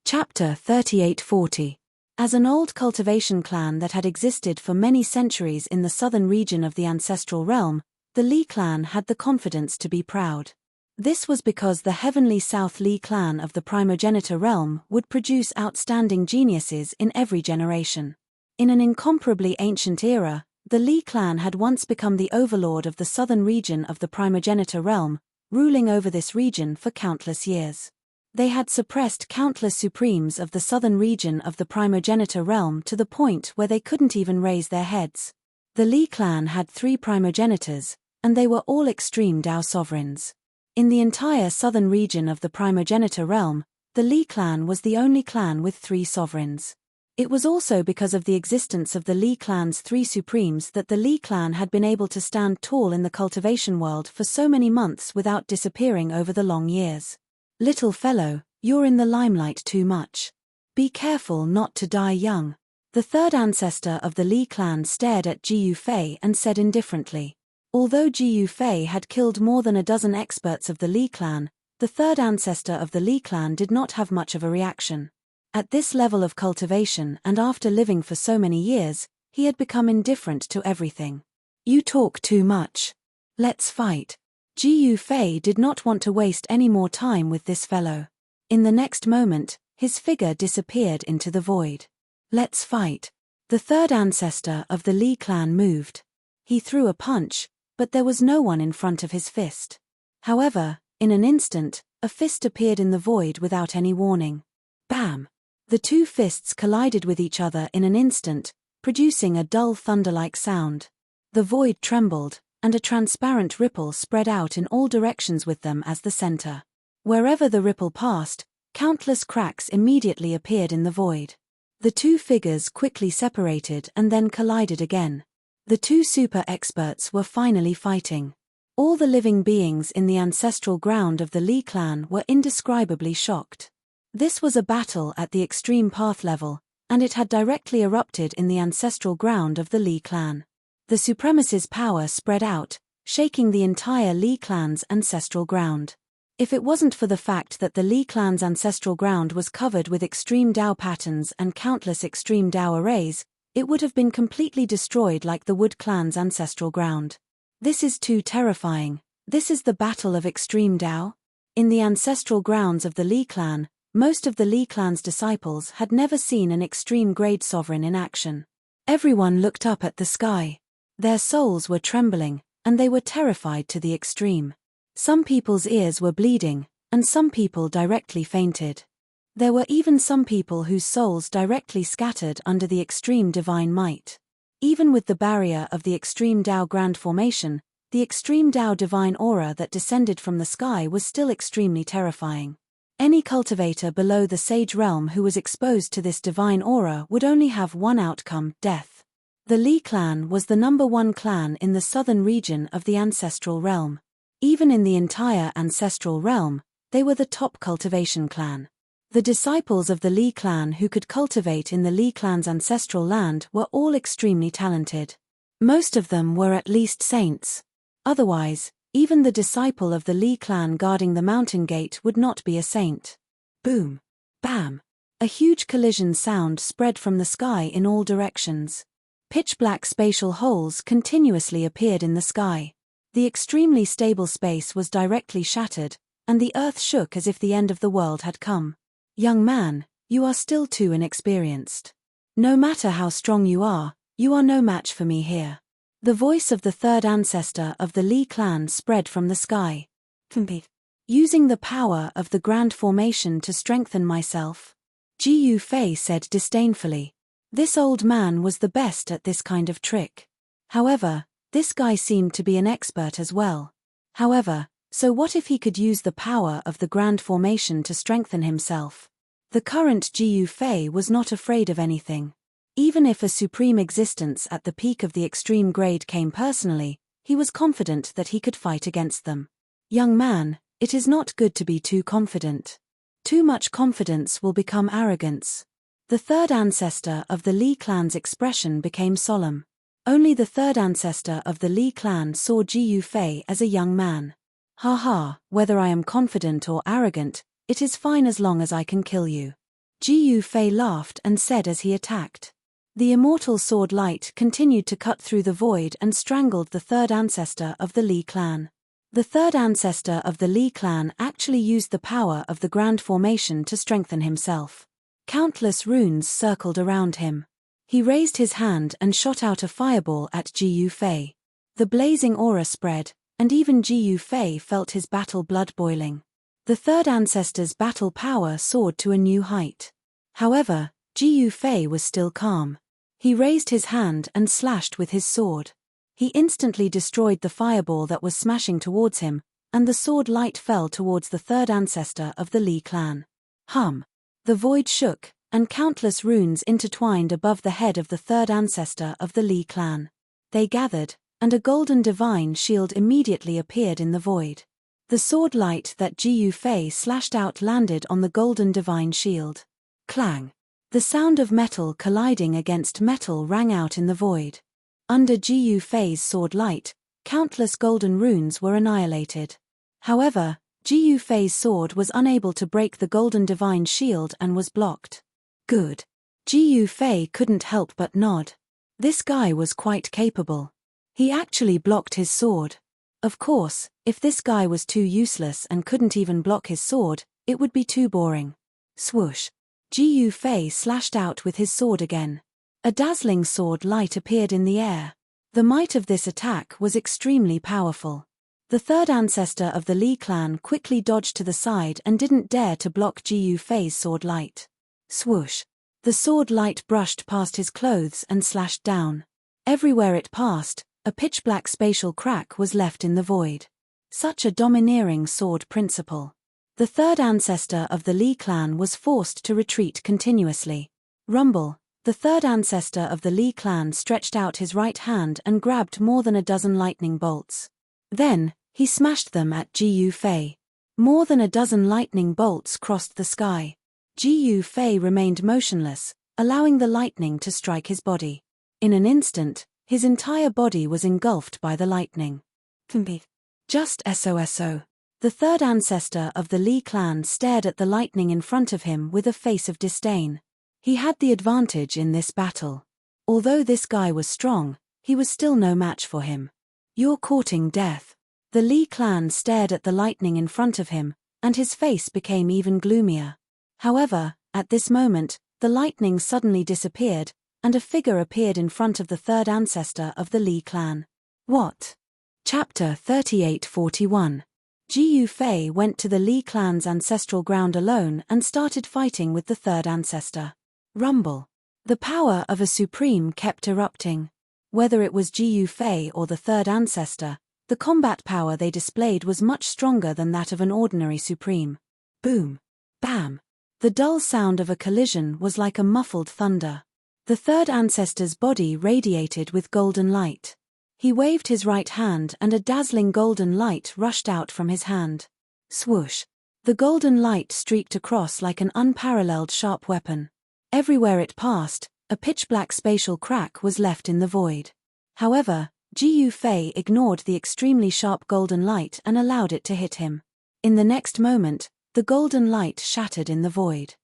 Chapter 3840. As an old cultivation clan that had existed for many centuries in the southern region of the ancestral realm, the Li clan had the confidence to be proud. This was because the heavenly South Li clan of the primogenitor realm would produce outstanding geniuses in every generation. In an incomparably ancient era, the Li clan had once become the overlord of the southern region of the primogenitor realm, ruling over this region for countless years. They had suppressed countless supremes of the southern region of the primogenitor realm to the point where they couldn't even raise their heads. The Li clan had 3 primogenitors, and they were all extreme Dao sovereigns. In the entire southern region of the primogenitor realm, the Li clan was the only clan with 3 sovereigns. It was also because of the existence of the Li clan's 3 supremes that the Li clan had been able to stand tall in the cultivation world for so many months without disappearing over the long years. Little fellow, you're in the limelight too much. Be careful not to die young. The third ancestor of the Li clan stared at Ji Yufei and said indifferently. Although Ji Yufei had killed more than a dozen experts of the Li clan, the third ancestor of the Li clan did not have much of a reaction. At this level of cultivation and after living for so many years, he had become indifferent to everything. You talk too much. Let's fight. Ji Yufei did not want to waste any more time with this fellow. In the next moment, his figure disappeared into the void. Let's fight. The third ancestor of the Li clan moved. He threw a punch, but there was no one in front of his fist. However, in an instant, a fist appeared in the void without any warning. Bam! The 2 fists collided with each other in an instant, producing a dull thunder-like sound. The void trembled, and a transparent ripple spread out in all directions with them as the center. Wherever the ripple passed, countless cracks immediately appeared in the void. The 2 figures quickly separated and then collided again. The 2 super experts were finally fighting. All the living beings in the ancestral ground of the Li clan were indescribably shocked. This was a battle at the extreme path level, and it had directly erupted in the ancestral ground of the Li clan. The supremacy's power spread out, shaking the entire Li clan's ancestral ground. If it wasn't for the fact that the Li clan's ancestral ground was covered with extreme Dao patterns and countless extreme Dao arrays, it would have been completely destroyed like the Wood clan's ancestral ground. This is too terrifying. This is the battle of extreme Dao? In the ancestral grounds of the Li clan, most of the Li clan's disciples had never seen an extreme grade sovereign in action. Everyone looked up at the sky. Their souls were trembling, and they were terrified to the extreme. Some people's ears were bleeding, and some people directly fainted. There were even some people whose souls directly scattered under the extreme divine might. Even with the barrier of the extreme Dao Grand Formation, the extreme Dao divine aura that descended from the sky was still extremely terrifying. Any cultivator below the sage realm who was exposed to this divine aura would only have one outcome: death. The Li clan was the #1 clan in the southern region of the ancestral realm. Even in the entire ancestral realm, they were the top cultivation clan. The disciples of the Li clan who could cultivate in the Li clan's ancestral land were all extremely talented. Most of them were at least saints. Otherwise, even the disciple of the Li clan guarding the mountain gate would not be a saint. Boom! Bam! A huge collision sound spread from the sky in all directions. Pitch-black spatial holes continuously appeared in the sky. The extremely stable space was directly shattered, and the earth shook as if the end of the world had come. Young man, you are still too inexperienced. No matter how strong you are no match for me here. The voice of the third ancestor of the Li clan spread from the sky. Using the power of the grand formation to strengthen myself, Jiyu Fei said disdainfully. This old man was the best at this kind of trick. However, this guy seemed to be an expert as well. However, so what if he could use the power of the grand formation to strengthen himself? The current Jiyu Fei was not afraid of anything. Even if a supreme existence at the peak of the extreme grade came personally, he was confident that he could fight against them. Young man, it is not good to be too confident. Too much confidence will become arrogance. The third ancestor of the Li clan's expression became solemn. Only the third ancestor of the Li clan saw Jiyu Fei as a young man. Ha, whether I am confident or arrogant, it is fine as long as I can kill you. Jiyu Fei laughed and said as he attacked. The immortal sword light continued to cut through the void and strangled the third ancestor of the Li clan. The third ancestor of the Li clan actually used the power of the grand formation to strengthen himself. Countless runes circled around him. He raised his hand and shot out a fireball at Jiyu Fei. The blazing aura spread, and even Jiyu Fei felt his battle blood boiling. The third ancestor's battle power soared to a new height. However, Jiyu Fei was still calm. He raised his hand and slashed with his sword. He instantly destroyed the fireball that was smashing towards him, and the sword light fell towards the third ancestor of the Li clan. The void shook, and countless runes intertwined above the head of the third ancestor of the Li clan. They gathered, and a golden divine shield immediately appeared in the void. The sword light that Jiyu Fei slashed out landed on the golden divine shield. Clang! The sound of metal colliding against metal rang out in the void. Under Jiyu Fei's sword light, countless golden runes were annihilated. However, Jiyu Fei's sword was unable to break the golden divine shield and was blocked. Good. Jiyu Fei couldn't help but nod. This guy was quite capable. He actually blocked his sword. Of course, if this guy was too useless and couldn't even block his sword, it would be too boring. Swoosh. Jiyu Fei slashed out with his sword again. A dazzling sword light appeared in the air. The might of this attack was extremely powerful. The third ancestor of the Li clan quickly dodged to the side and didn't dare to block Jiyu Fei's sword light. Swoosh. The sword light brushed past his clothes and slashed down. Everywhere it passed, a pitch-black spatial crack was left in the void. Such a domineering sword principle. The third ancestor of the Li clan was forced to retreat continuously. Rumble. The third ancestor of the Li clan stretched out his right hand and grabbed more than a dozen lightning bolts. Then, he smashed them at Jiyu Fei. More than a dozen lightning bolts crossed the sky. Jiyu Fei remained motionless, allowing the lightning to strike his body. In an instant, his entire body was engulfed by the lightning. Just SOSO. The third ancestor of the Li clan stared at the lightning in front of him with a face of disdain. He had the advantage in this battle. Although this guy was strong, he was still no match for him. You're courting death. The Li clan stared at the lightning in front of him, and his face became even gloomier. However, at this moment, the lightning suddenly disappeared, and a figure appeared in front of the third ancestor of the Li clan. What? Chapter 3841. Jiyu Fei went to the Li clan's ancestral ground alone and started fighting with the third ancestor. Rumble. The power of a supreme kept erupting. Whether it was Jiyu Fei or the third ancestor, the combat power they displayed was much stronger than that of an ordinary supreme. Boom. Bam. The dull sound of a collision was like a muffled thunder. The third ancestor's body radiated with golden light. He waved his right hand and a dazzling golden light rushed out from his hand. Swoosh. The golden light streaked across like an unparalleled sharp weapon. Everywhere it passed, a pitch-black spatial crack was left in the void. However, Jiyu Fei ignored the extremely sharp golden light and allowed it to hit him. In the next moment, the golden light shattered in the void.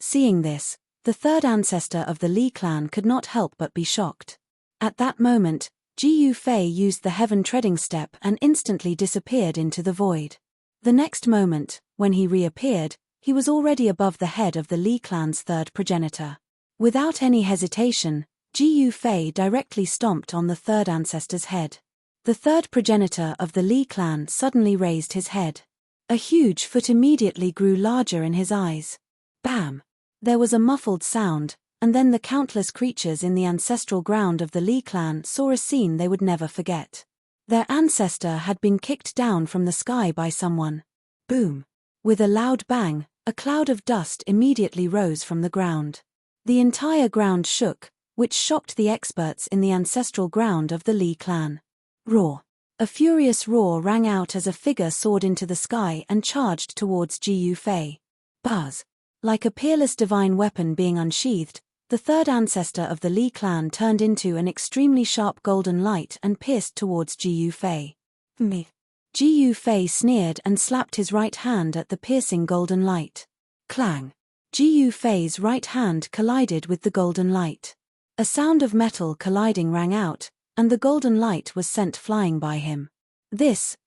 Seeing this, the third ancestor of the Li clan could not help but be shocked. At that moment, Ji Yufei used the heaven treading step and instantly disappeared into the void. The next moment, when he reappeared, he was already above the head of the Li clan's third progenitor. Without any hesitation, Ji Yufei directly stomped on the third ancestor's head. The third progenitor of the Li clan suddenly raised his head. A huge foot immediately grew larger in his eyes. Bam! There was a muffled sound, and then the countless creatures in the ancestral ground of the Li clan saw a scene they would never forget. Their ancestor had been kicked down from the sky by someone. Boom! With a loud bang, a cloud of dust immediately rose from the ground. The entire ground shook, which shocked the experts in the ancestral ground of the Li clan. Roar! A furious roar rang out as a figure soared into the sky and charged towards Ji Yufei. Buzz! Like a peerless divine weapon being unsheathed, the third ancestor of the Li clan turned into an extremely sharp golden light and pierced towards Ji Yufei. Me. Ji Yufei sneered and slapped his right hand at the piercing golden light. Clang! Ji Yufei's right hand collided with the golden light. A sound of metal colliding rang out, and the golden light was sent flying by him.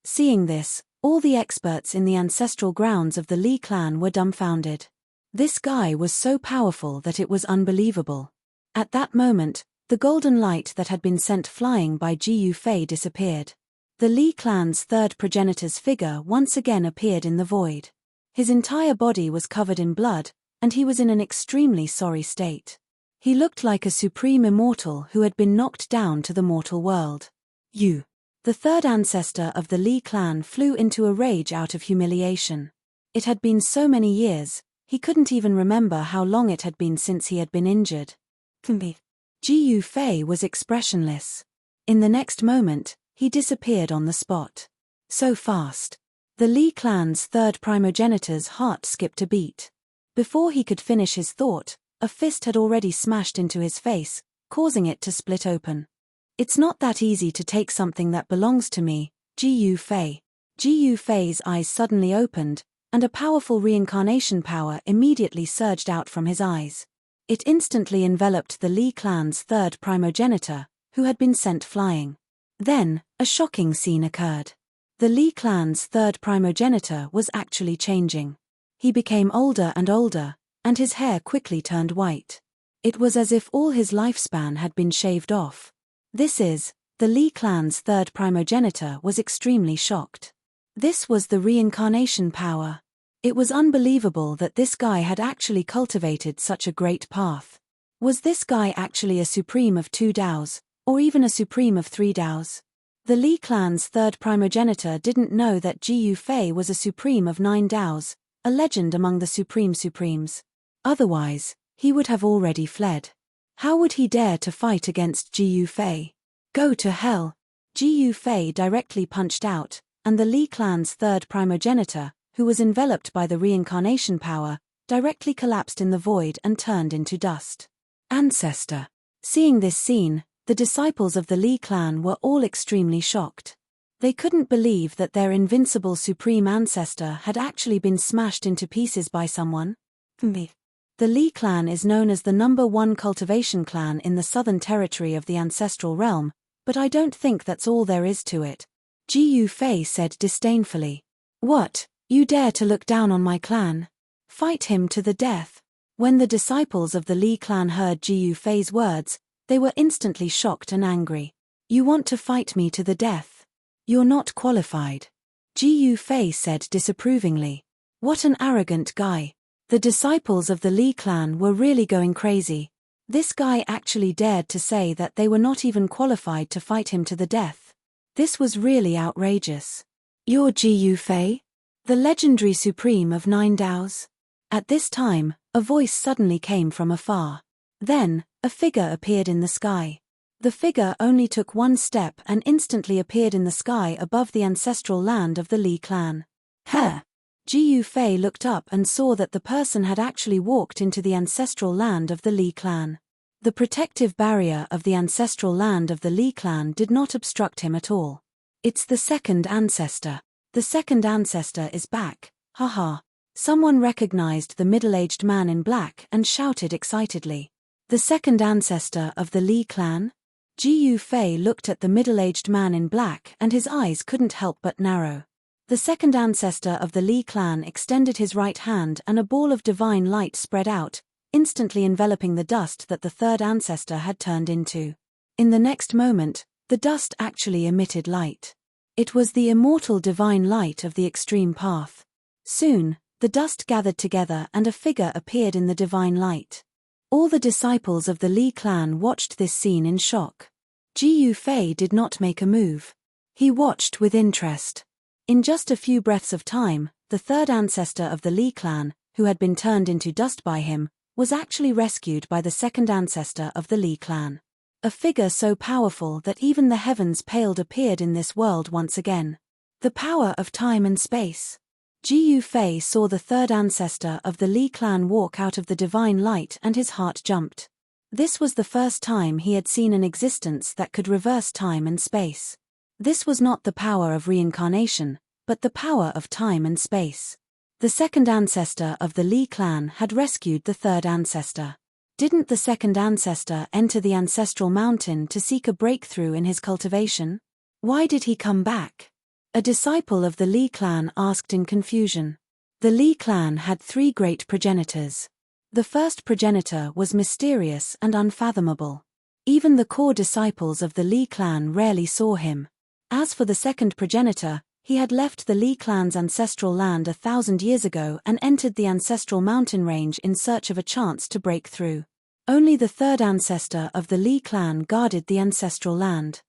Seeing this, all the experts in the ancestral grounds of the Li clan were dumbfounded. This guy was so powerful that it was unbelievable. At that moment, the golden light that had been sent flying by Ji Yufei disappeared. The Li clan's third progenitor's figure once again appeared in the void. His entire body was covered in blood, and he was in an extremely sorry state. He looked like a supreme immortal who had been knocked down to the mortal world. The third ancestor of the Li clan flew into a rage out of humiliation. It had been so many years, he couldn't even remember how long it had been since he had been injured. Ji Yufei was expressionless. In the next moment, he disappeared on the spot. So fast. The Li clan's third primogenitor's heart skipped a beat. Before he could finish his thought, a fist had already smashed into his face, causing it to split open. It's not that easy to take something that belongs to me, Ji Yufei. Ji Yufei's eyes suddenly opened, and a powerful reincarnation power immediately surged out from his eyes. It instantly enveloped the Li clan's third primogenitor, who had been sent flying. Then, a shocking scene occurred. The Li clan's third primogenitor was actually changing. He became older and older, and his hair quickly turned white. It was as if all his lifespan had been shaved off. The Li clan's third primogenitor was extremely shocked. This was the reincarnation power. It was unbelievable that this guy had actually cultivated such a great path. Was this guy actually a supreme of 2 Daos, or even a supreme of 3 Daos? The Li clan's third primogenitor didn't know that Ji Yufei was a supreme of 9 Daos, a legend among the supremes. Otherwise, he would have already fled. How would he dare to fight against Ji Yufei? Go to hell! Ji Yufei directly punched out, and the Li clan's third primogenitor, who was enveloped by the reincarnation power, directly collapsed in the void and turned into dust. Ancestor. Seeing this scene, the disciples of the Li clan were all extremely shocked. They couldn't believe that their invincible supreme ancestor had actually been smashed into pieces by someone. The Li clan is known as the #1 cultivation clan in the southern territory of the ancestral realm, but I don't think that's all there is to it. Ji Yufei said disdainfully. What, you dare to look down on my clan? Fight him to the death. When the disciples of the Li clan heard Ji Yufei's words, they were instantly shocked and angry. You want to fight me to the death? You're not qualified. Ji Yufei said disapprovingly. What an arrogant guy. The disciples of the Li clan were really going crazy. This guy actually dared to say that they were not even qualified to fight him to the death. This was really outrageous. You're Ji Yufei? The legendary supreme of 9 Daos? At this time, a voice suddenly came from afar. Then, a figure appeared in the sky. The figure only took one step and instantly appeared in the sky above the ancestral land of the Li clan. Ji Yufei looked up and saw that the person had actually walked into the ancestral land of the Li clan. The protective barrier of the ancestral land of the Li clan did not obstruct him at all. It's the second ancestor. The second ancestor is back, haha. Someone recognized the middle-aged man in black and shouted excitedly. The second ancestor of the Li clan? Ji Fei looked at the middle-aged man in black and his eyes couldn't help but narrow. The second ancestor of the Li clan extended his right hand and a ball of divine light spread out, instantly enveloping the dust that the third ancestor had turned into. In the next moment, the dust actually emitted light. It was the immortal divine light of the extreme path. Soon, the dust gathered together and a figure appeared in the divine light. All the disciples of the Li clan watched this scene in shock. Ji Fei did not make a move. He watched with interest. In just a few breaths of time, the third ancestor of the Li clan, who had been turned into dust by him, was actually rescued by the second ancestor of the Li clan. A figure so powerful that even the heavens paled appeared in this world once again. The power of time and space. Ji Fei saw the third ancestor of the Li clan walk out of the divine light and his heart jumped. This was the first time he had seen an existence that could reverse time and space. This was not the power of reincarnation, but the power of time and space. The second ancestor of the Li clan had rescued the third ancestor. Didn't the second ancestor enter the ancestral mountain to seek a breakthrough in his cultivation? Why did he come back? A disciple of the Li clan asked in confusion. The Li clan had 3 great progenitors. The first progenitor was mysterious and unfathomable. Even the core disciples of the Li clan rarely saw him. As for the second progenitor, he had left the Li clan's ancestral land 1,000 years ago and entered the ancestral mountain range in search of a chance to break through. Only the third ancestor of the Li clan guarded the ancestral land.